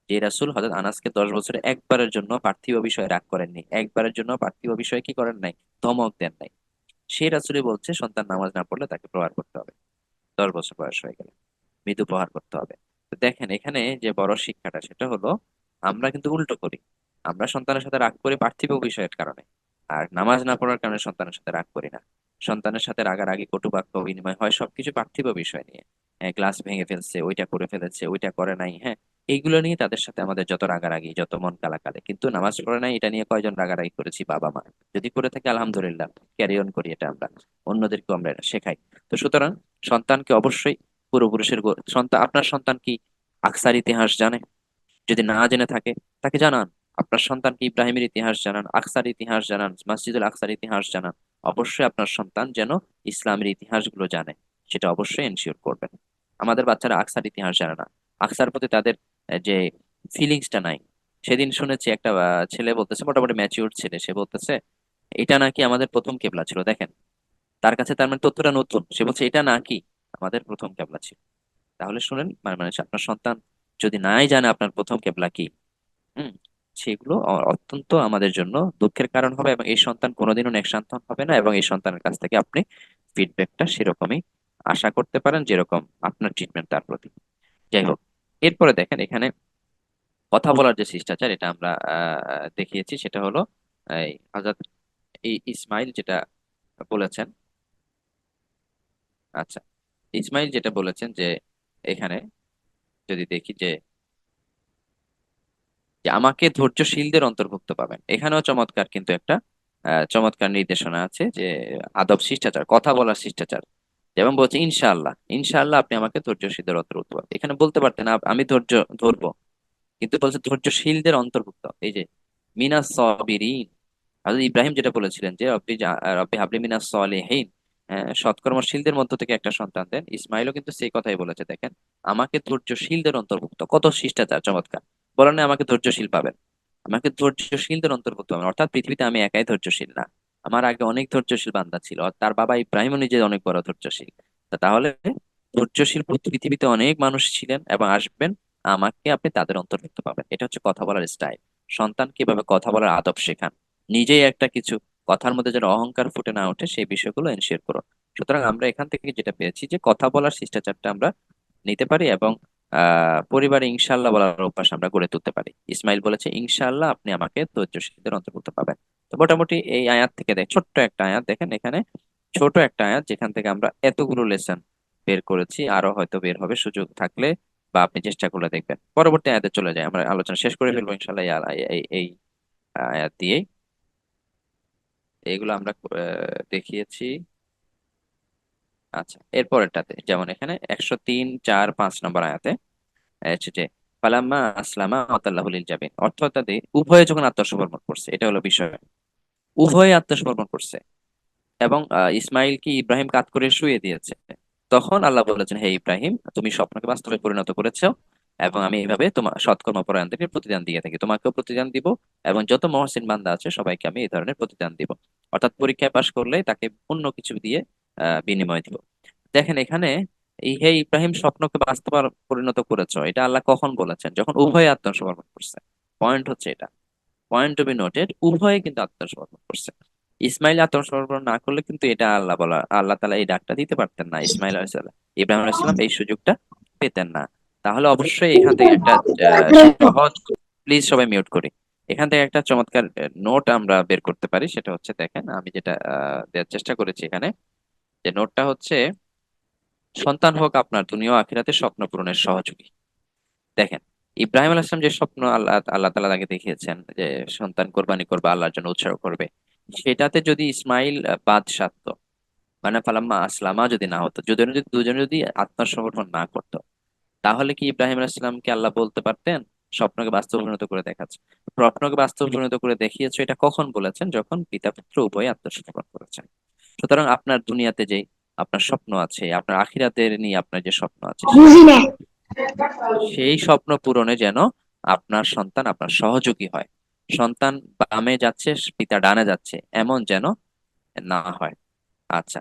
যে রাসূল হযরত আনাসকে 10 বছরে একবারের জন্য পার্থিব বিষয়ে রাগ করেননি, একবারের জন্য পার্থিব বিষয়ে কি করেন নাই, ধমক দেন নাই। সেই রাসূলই বলছে সন্তান নামাজ না পড়লে তাকে প্রহার করতে হবে, 10 বছর বয়স হয়ে গেলে মৃদু প্রহার করতে হবে। তো দেখেন এখানে যে বড় শিক্ষাটা সেটা হলো, আমরা কিন্তু উল্টো করি। আমরা সন্তানের সাথে রাগ করি পার্থিব বিষয়ের কারণে, আর নামাজ না পড়ার কারণে সন্তানের সাথে রাগ করি না। সন্তানের সাথে রাগারাগি কটু বাক্য বিনিময় হয় সবকিছু পার্থিব বিষয় নিয়ে। গ্লাস ভেঙে ফেলছে, ওইটা করে ফেলেছে, ওইটা করে নাই, হ্যাঁ, এইগুলো নিয়ে তাদের সাথে আমাদের যত রাগারাগি, যত মন কালাকালে। কিন্তু নামাজ পড়ে নাই এটা নিয়ে কয়জন রাগারাগি করেছি বাবা মা? যদি করে থাকি আলহামদুলিল্লাহ, ক্যারি অন করি, এটা আমরা অন্যদেরকেও আমরা এটা শেখাই। তো সুতরাং সন্তানকে অবশ্যই পূর্বপুরুষের সন্তান, আপনার সন্তান কি আকসার ইতিহাস জানে? যদি না জেনে থাকে তাকে জানান। আপনার সন্তানকে ইব্রাহিমের ইতিহাস জানান, আকসার ইতিহাস জানান, মসজিদুল আকসার ইতিহাস জানান। অবশ্যই আপনার সন্তান যেন ইসলামের ইতিহাসগুলো জানে, সেটা অবশ্যই এনশিওর করবেন। আমাদের বাচ্চারা আকসার ইতিহাস জানে না, আকসার প্রতি তাদের যে ফিলিংসটা নাই। সেদিন শুনেছি একটা ছেলে বলতেছে, মোটামুটি ম্যাচিউর ছেলে, সে বলতেছে এটা নাকি আমাদের প্রথম কেবলা ছিল। দেখেন, তার কাছে তার মানে তথ্যটা নতুন, সে বলছে এটা নাকি আমাদের প্রথম কেবলা ছিল। তাহলে শুনেন, মানে মানে আপনার সন্তান যদি নাই জানে আপনার প্রথম কেবলা কি, হুম, সেগুলো অত্যন্ত আমাদের জন্য দুঃখের কারণ হবে, এবং এই সন্তান কোনোদিনও নেক সন্তান হবে না। এবং এই সন্তানের কাছ থেকে আপনি ফিডব্যাকটা সেরকমই আশা করতে পারেন যেরকম আপনার ট্রিটমেন্ট তার প্রতি। যাই হোক, এরপরে দেখেন এখানে কথা বলার যে শিষ্টাচার, এটা আমরা দেখিয়েছি। সেটা হলো এই হযরত ইসমাইল যেটা বলেছেন। আচ্ছা, ইসমাইল যেটা বলেছেন যে এখানে যদি দেখি যে যে আমাকে ধৈর্যশীলদের অন্তর্ভুক্ত পাবেন, এখানেও চমৎকার কিন্তু একটা চমৎকার নির্দেশনা আছে যে আদব শিষ্টাচার, কথা বলার শিষ্টাচার। যেমন বলছে ইনশাআল্লাহ, ইনশাআল্লাহ আপনি আমাকে ধৈর্যশীলদের অন্তর্ভুক্ত পাবেন। এখানে বলতে পারতেন আমি ধৈর্য ধরবো, কিন্তু বলছে ধৈর্যশীলদের অন্তর্ভুক্ত। এই যে মিনাস সাবিরিন, হযরত ইব্রাহিম যেটা বলেছিলেন যে রব্বি হাবলি মিনাস সলিহিন, সৎকর্মশীলদের মধ্য থেকে একটা সন্তান দেন, ইসমাইলও কিন্তু সেই কথাই বলেছে। দেখেন, আমাকে ধৈর্যশীলদের অন্তর্ভুক্ত, কত শিষ্টাচার চমৎকার। বলেন না আমাকে ধৈর্যশীল পাবেন, আমাকে ধৈর্যশীলদের অন্তর্ভুক্ত পাবেন, অর্থাৎ পৃথিবীতে আমি একাই ধৈর্যশীল না, আমার আগে অনেক ধৈর্যশীল বান্দা ছিল। আর তার বাবা ইব্রাহিমও নিজে অনেক বড় ধৈর্যশীল। তাহলে ধৈর্যশীল পৃথিবীতে অনেক মানুষ ছিলেন এবং আসবেন, আমাকে আপনি তাদের অন্তর্ভুক্ত পাবেন। এটা হচ্ছে কথা বলার স্টাইল। সন্তান কিভাবে কথা বলার আদব শেখান, নিজেই একটা কিছু কথার মধ্যে যেন অহংকার ফুটে না ওঠে, সেই বিষয়গুলো এনশিওর করুন। সুতরাং আমরা এখান থেকে যেটা পেয়েছি যে কথা বলার শিষ্টাচারটা আমরা নিতে পারি, এবং পরিবারে ইনশাআল্লাহ বলার অভ্যাস আমরা গড়ে তুলতে পারি। ইসমাইল বলেছে ইনশাআল্লাহ আপনি আমাকে ধৈর্যশীলদের অন্তর্ভুক্ত পাবেন। তো মোটামুটি এই আয়াত থেকে ছোট্ট একটা আয়াত দেখেন এখানে, ছোট একটা আয়াত যেখান থেকে আমরা এতগুলো লেসন বের করেছি, আরো হয়তো বের হবে সুযোগ থাকলে, বা আপনি চেষ্টা করলে দেখবেন। পরবর্তী আয়াতে চলে যায়, আমরা আলোচনা শেষ করে ফেলবো ইনশাআল্লাহ এই আয়াত দিয়েই। এগুলো আমরা দেখিয়েছি। আচ্ছা, এরপরেরটাতে যেমন এখানে 103, 4, 5 নম্বর আয়াতে হচ্ছে যে ফালাম্মা আসলামা ওয়াতাল্লাহু লিল জাবিন, অর্থাৎ তাদের উভয়ে যখন আত্মসমর্পণ করছে, এটা হলো বিষয়। উভয়ে আত্মসমর্পণ করছে এবং ইসমাইল কি ইব্রাহিম কাত করে শুয়ে দিয়েছে। তখন আল্লাহ বলেছেন, হে ইব্রাহিম, তুমি স্বপ্নকে বাস্তবে পরিণত করেছো, এবং আমি এইভাবে তোমার সৎকর্ম পরায়ণদেরকে প্রতিদান দিয়ে থাকি, তোমাকেও প্রতিদান দিব, এবং যত মহসিন বান্দা আছে সবাইকে আমি এই ধরনের প্রতিদান দিব। অর্থাৎ পরীক্ষায় পাশ করলে তাকে অন্য কিছু দিয়ে বিনিময় দিব। দেখেন এখানে, এই হে ইব্রাহিম স্বপ্নকে বাস্তবে পরিণত করেছো, এটা আল্লাহ কখন বলেছেন? যখন উভয়ে আত্মসমর্পণ করছে। পয়েন্ট হচ্ছে এটা, পয়েন্ট টু বি নোটেড, উভয়ে কিন্তু আত্মসমর্পণ করছে। ইসমাইল আত্মসমর্পণ না করলে কিন্তু এটা আল্লাহ তাআলা এই ডাকটা দিতে পারতেন না ইসমাইল আলাইহিস সালাম, ইব্রাহিম আলাইহিস সালাম এই সুযোগটা পেতেন না। তাহলে অবশ্যই এখান থেকে একটা সহজ, প্লিজ সবাই মিউট করি, এখান থেকে একটা চমৎকার নোট আমরা বের করতে পারি। সেটা হচ্ছে, দেখেন আমি যেটা দেওয়ার চেষ্টা করেছি এখানে, যে নোটটা হচ্ছে, সন্তান হোক আপনার দুনিয়া ও আখিরাতে স্বপ্ন পূরণের সহযোগী। দেখেন, ইব্রাহিম আলাইহিস সালাম যে স্বপ্ন আল্লাহ আল্লাহ তাআলা তাকে দেখিয়েছেন, যে সন্তান কোরবানি করবে, আল্লাহর জন্য উৎসর্গ করবে, সেটাতে যদি ইসমাইল বাদ সাধতো, মানে ফালাম্মা আসলামা যদি না হতো, দুজনে যদি আত্মসমর্পণ না করতো, তাহলে কি ইব্রাহিম আলাইহিস সালামকে আল্লাহ বলতে পারতেন স্বপ্নকে বাস্তব পরিণত করে দেখাচ্ছে? স্বপ্নকে বাস্তব পরিণত করে দেখিয়েছো, এটা কখন বলেছেন? যখন পিতা পুত্র উভয়ে আত্মসমর্পণ করেছেন। সুতরাং আপনার দুনিয়াতে যে আপনার স্বপ্ন আছে, আপনার আখিরাতের নিয়ে আপনার যে স্বপ্ন আছে, বুঝি না। সেই স্বপ্ন পূরণে যেন আপনার সন্তান আপনার সহযোগী হয়। সন্তান বামে যাচ্ছে, পিতা ডানে যাচ্ছে, এমন যেন না হয়। আচ্ছা,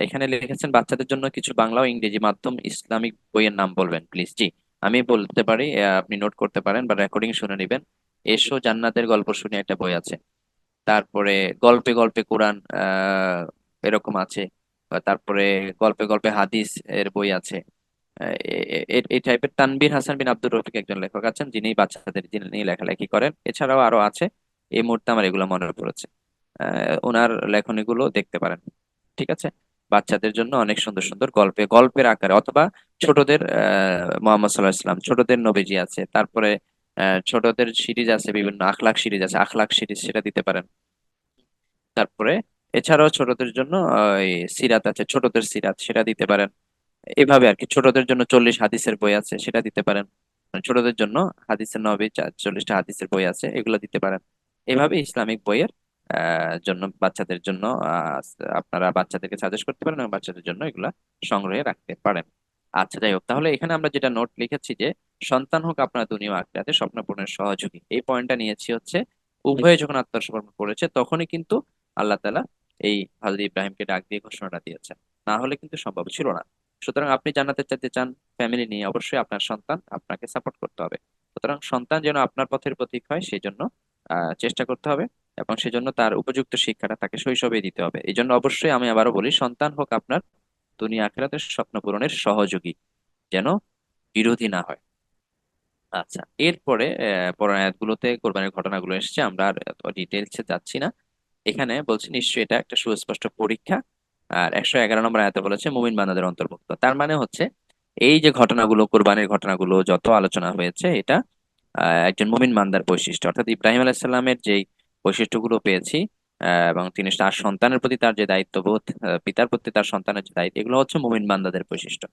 এখানে লিখেছেন বাচ্চাদের জন্য কিছু বাংলা ও ইংরেজি মাধ্যম ইসলামিক বইয়ের নাম বলবেন প্লিজ। জি, আমি বলতে পারি, আপনি নোট করতে পারেন বা রেকর্ডিং শুনে নেবেন। এসো জান্নাতের গল্প শুনি একটা বই আছে। তারপরে গল্পে গল্পে কোরআন, এরকম আছে। তারপরে গল্পে গল্পে হাদিস এর বই আছে। এই টাইপের তানবীর হাসান বিন আব্দুর রফিক একজন লেখক আছেন, যিনি নিয়ে লেখালেখি করেন। এছাড়াও আরো আছে, এই মুহূর্তে আমার এগুলো মনে পড়েছে। ওনার লেখনীগুলো দেখতে পারেন। ঠিক আছে, বাচ্চাদের জন্য অনেক সুন্দর সুন্দর গল্পের আকারে, অথবা ছোটদের মোহাম্মদ সাল্লাহ ইসলাম, ছোটদের নবীজি আছে। তারপরে ছোটদের সিরিজ আছে, বিভিন্ন আখলাক সিরিজ আছে, আখলাক সিরিজ, সেটা দিতে পারেন। তারপরে এছাড়াও ছোটদের জন্য এই সিরাত আছে, ছোটদের সিরাত, সেটা দিতে পারেন। এভাবে আর কি, ছোটদের জন্য 40 হাদিসের বই আছে, সেটা দিতে পারেন। মানে ছোটদের জন্য হাদিসের নবী 40টা হাদিসের বই আছে, এগুলো দিতে পারেন। এভাবে ইসলামিক বইয়ের জন্য বাচ্চাদের জন্য আপনারা বাচ্চাদেরকে সাজেস্ট করতে পারেন, এবং বাচ্চাদের জন্য এগুলা সংগ্রহে রাখতে পারেন। আচ্ছা, যাই হোক, তাহলে এখানে আমরা যেটা নোট লিখেছি, যে সন্তান হোক আপনার দুনিয়া ও আখিরাতে স্বপ্ন পূরণের সহযোগী, এই পয়েন্টটা নিয়েছি হচ্ছে, উভয়ে যখন আত্মসমর্পণ করেছে তখনই কিন্তু আল্লাহ তাআলা এই হযরত ইব্রাহিমকে ডাক দিয়ে ঘোষণাটা দিয়েছেন। না হলে কিন্তু সম্ভব ছিল না। সুতরাং আপনি জান্নাতে যেতে চান ফ্যামিলি নিয়ে, অবশ্যই আপনার সন্তান আপনাকে সাপোর্ট করতে হবে। সুতরাং সন্তান যেন আপনার পথের পথিক হয়, সেই জন্য চেষ্টা করতে হবে, এবং সেজন্য তার উপযুক্ত শিক্ষাটা তাকে শৈশবেই দিতে হবে। এই জন্য অবশ্যই আমি আবারও বলি, সন্তান হোক আপনার দুনিয়া আখিরাতের স্বপ্ন পূরণের সহযোগী, যেন বিরোধী না হয়। আচ্ছা, এরপরে পরের আয়াতগুলোতে কোরবানির ঘটনাগুলো এসেছে, আমরা আর ডিটেলসে যাচ্ছি না। এখানে বলছে নিশ্চয়ই এটা একটা সুস্পষ্ট পরীক্ষা। আর 111 নম্বর আয়াতে বলেছে মুমিন বান্দাদের অন্তর্ভুক্ত। তার মানে হচ্ছে, এই যে ঘটনাগুলো, কোরবানির ঘটনাগুলো যত আলোচনা হয়েছে, এটা একজন মুমিন বান্দার বৈশিষ্ট্য। অর্থাৎ ইব্রাহিম আলাইহিস সালামের যেই বৈশিষ্ট্যগুলো পেয়েছি, এবং তিনি তার সন্তানের প্রতি তার যে দায়িত্ববোধ, পিতার প্রতি তার সন্তানের যে দায়িত্ব, এগুলো হচ্ছে মুমিন বান্দাদের বৈশিষ্ট্য।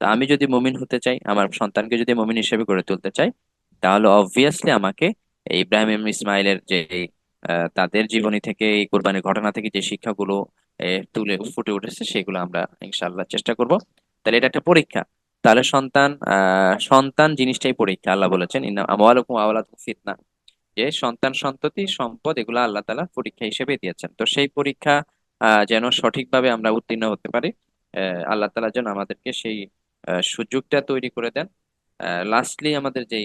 তো আমি যদি মুমিন হতে চাই, আমার সন্তানকে যদি মুমিন হিসেবে গড়ে তুলতে চাই, তাহলে অবভিয়াসলি আমাকে এই ইব্রাহিম এবং ইসমাইলের যে তাদের জীবনী থেকে, এই কোরবানির ঘটনা থেকে যে শিক্ষাগুলো তুলে ফুটে উঠেছে, সেগুলো আমরা ইনশাআল্লাহ চেষ্টা করব। তাহলে এটা একটা পরীক্ষা। তাহলে সন্তান জিনিসটাই পরীক্ষা। আল্লাহ বলেছেন, ইন্না আমওয়ালুকুম ওয়া আওলাদুকুম ফিতনা, যে সন্তান সন্ততি সম্পদ এগুলো আল্লাহ তাআলা পরীক্ষা হিসেবে দিয়েছেন। তো সেই পরীক্ষা যেন সঠিকভাবে আমরা উত্তীর্ণ হতে পারি, আল্লাহ তাআলা যেন আমাদেরকে সেই সুযোগটা তৈরি করে দেন। লাস্টলি আমাদের যে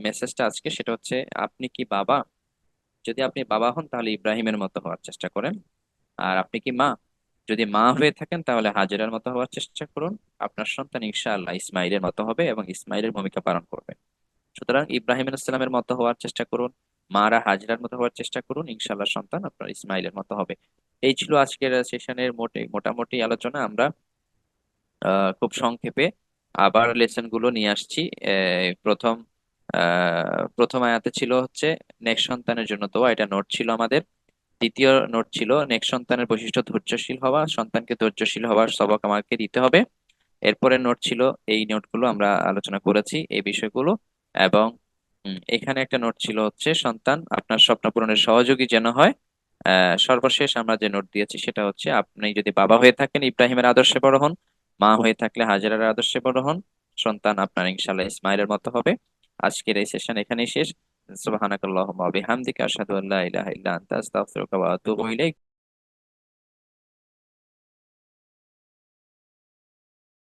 মেসেজটা আজকে, সেটা হচ্ছে, আপনি কি বাবা? যদি আপনি বাবা হন, তাহলে ইব্রাহিমের মতো হওয়ার চেষ্টা করেন। আর আপনি কি মা? যদি মা হয়ে থাকেন, তাহলে হাজেরার মতো হওয়ার চেষ্টা করুন। আপনার সন্তান ইনশাআল্লাহ ইসমাইলের মতো হবে, এবং ইসমাইলের ভূমিকা পালন করবে। সুতরাং ইব্রাহিম আলাইহিস মতো হওয়ার চেষ্টা করুন, মারা হাজরার মতো হওয়ার চেষ্টা করুন, ইনশাআল্লাহ সন্তান আপনার ইসমাইলের মতো হবে। এই ছিল আজকের সেশনের মোটামুটি আলোচনা। আমরা খুব সংক্ষেপে আবার লেসন গুলো নিয়ে আসছি। প্রথম আয়াতে ছিল হচ্ছে নেক্সট সন্তানের জন্য দোয়া, এটা নোট ছিল আমাদের। দ্বিতীয় নোট ছিল নেক্সট সন্তানের বৈশিষ্ট্য ধৈর্যশীল হওয়া, সন্তানকে ধৈর্যশীল হওয়ার সবক আমাকে দিতে হবে। এরপরে নোট ছিল, এই নোটগুলো আমরা আলোচনা করেছি এই বিষয়গুলো। এবং এখানে একটা নোট ছিল হচ্ছে, সন্তান আপনার স্বপ্ন পূরণের সহযোগী যেন হয়। সর্বশেষ আমরা যে নোট দিয়েছি, সেটা হচ্ছে, আপনি যদি বাবা হয়ে থাকেন, ইব্রাহিমের আদর্শে বড় হন। মা হয়ে থাকলে হাজেরার আদর্শে বড় হন, সন্তান আপনার ইনশাআল্লাহ ইসমাইলের মতো হবে। আজকের এই সেশন এখানেই শেষ। সুবহানাকাল্লাহুম্মা ওয়া বিহামদিকা আশহাদু আল্লা ইলাহা ইল্লা আনতা আস্তাগফিরুকা ওয়া আতুবু ইলাইক।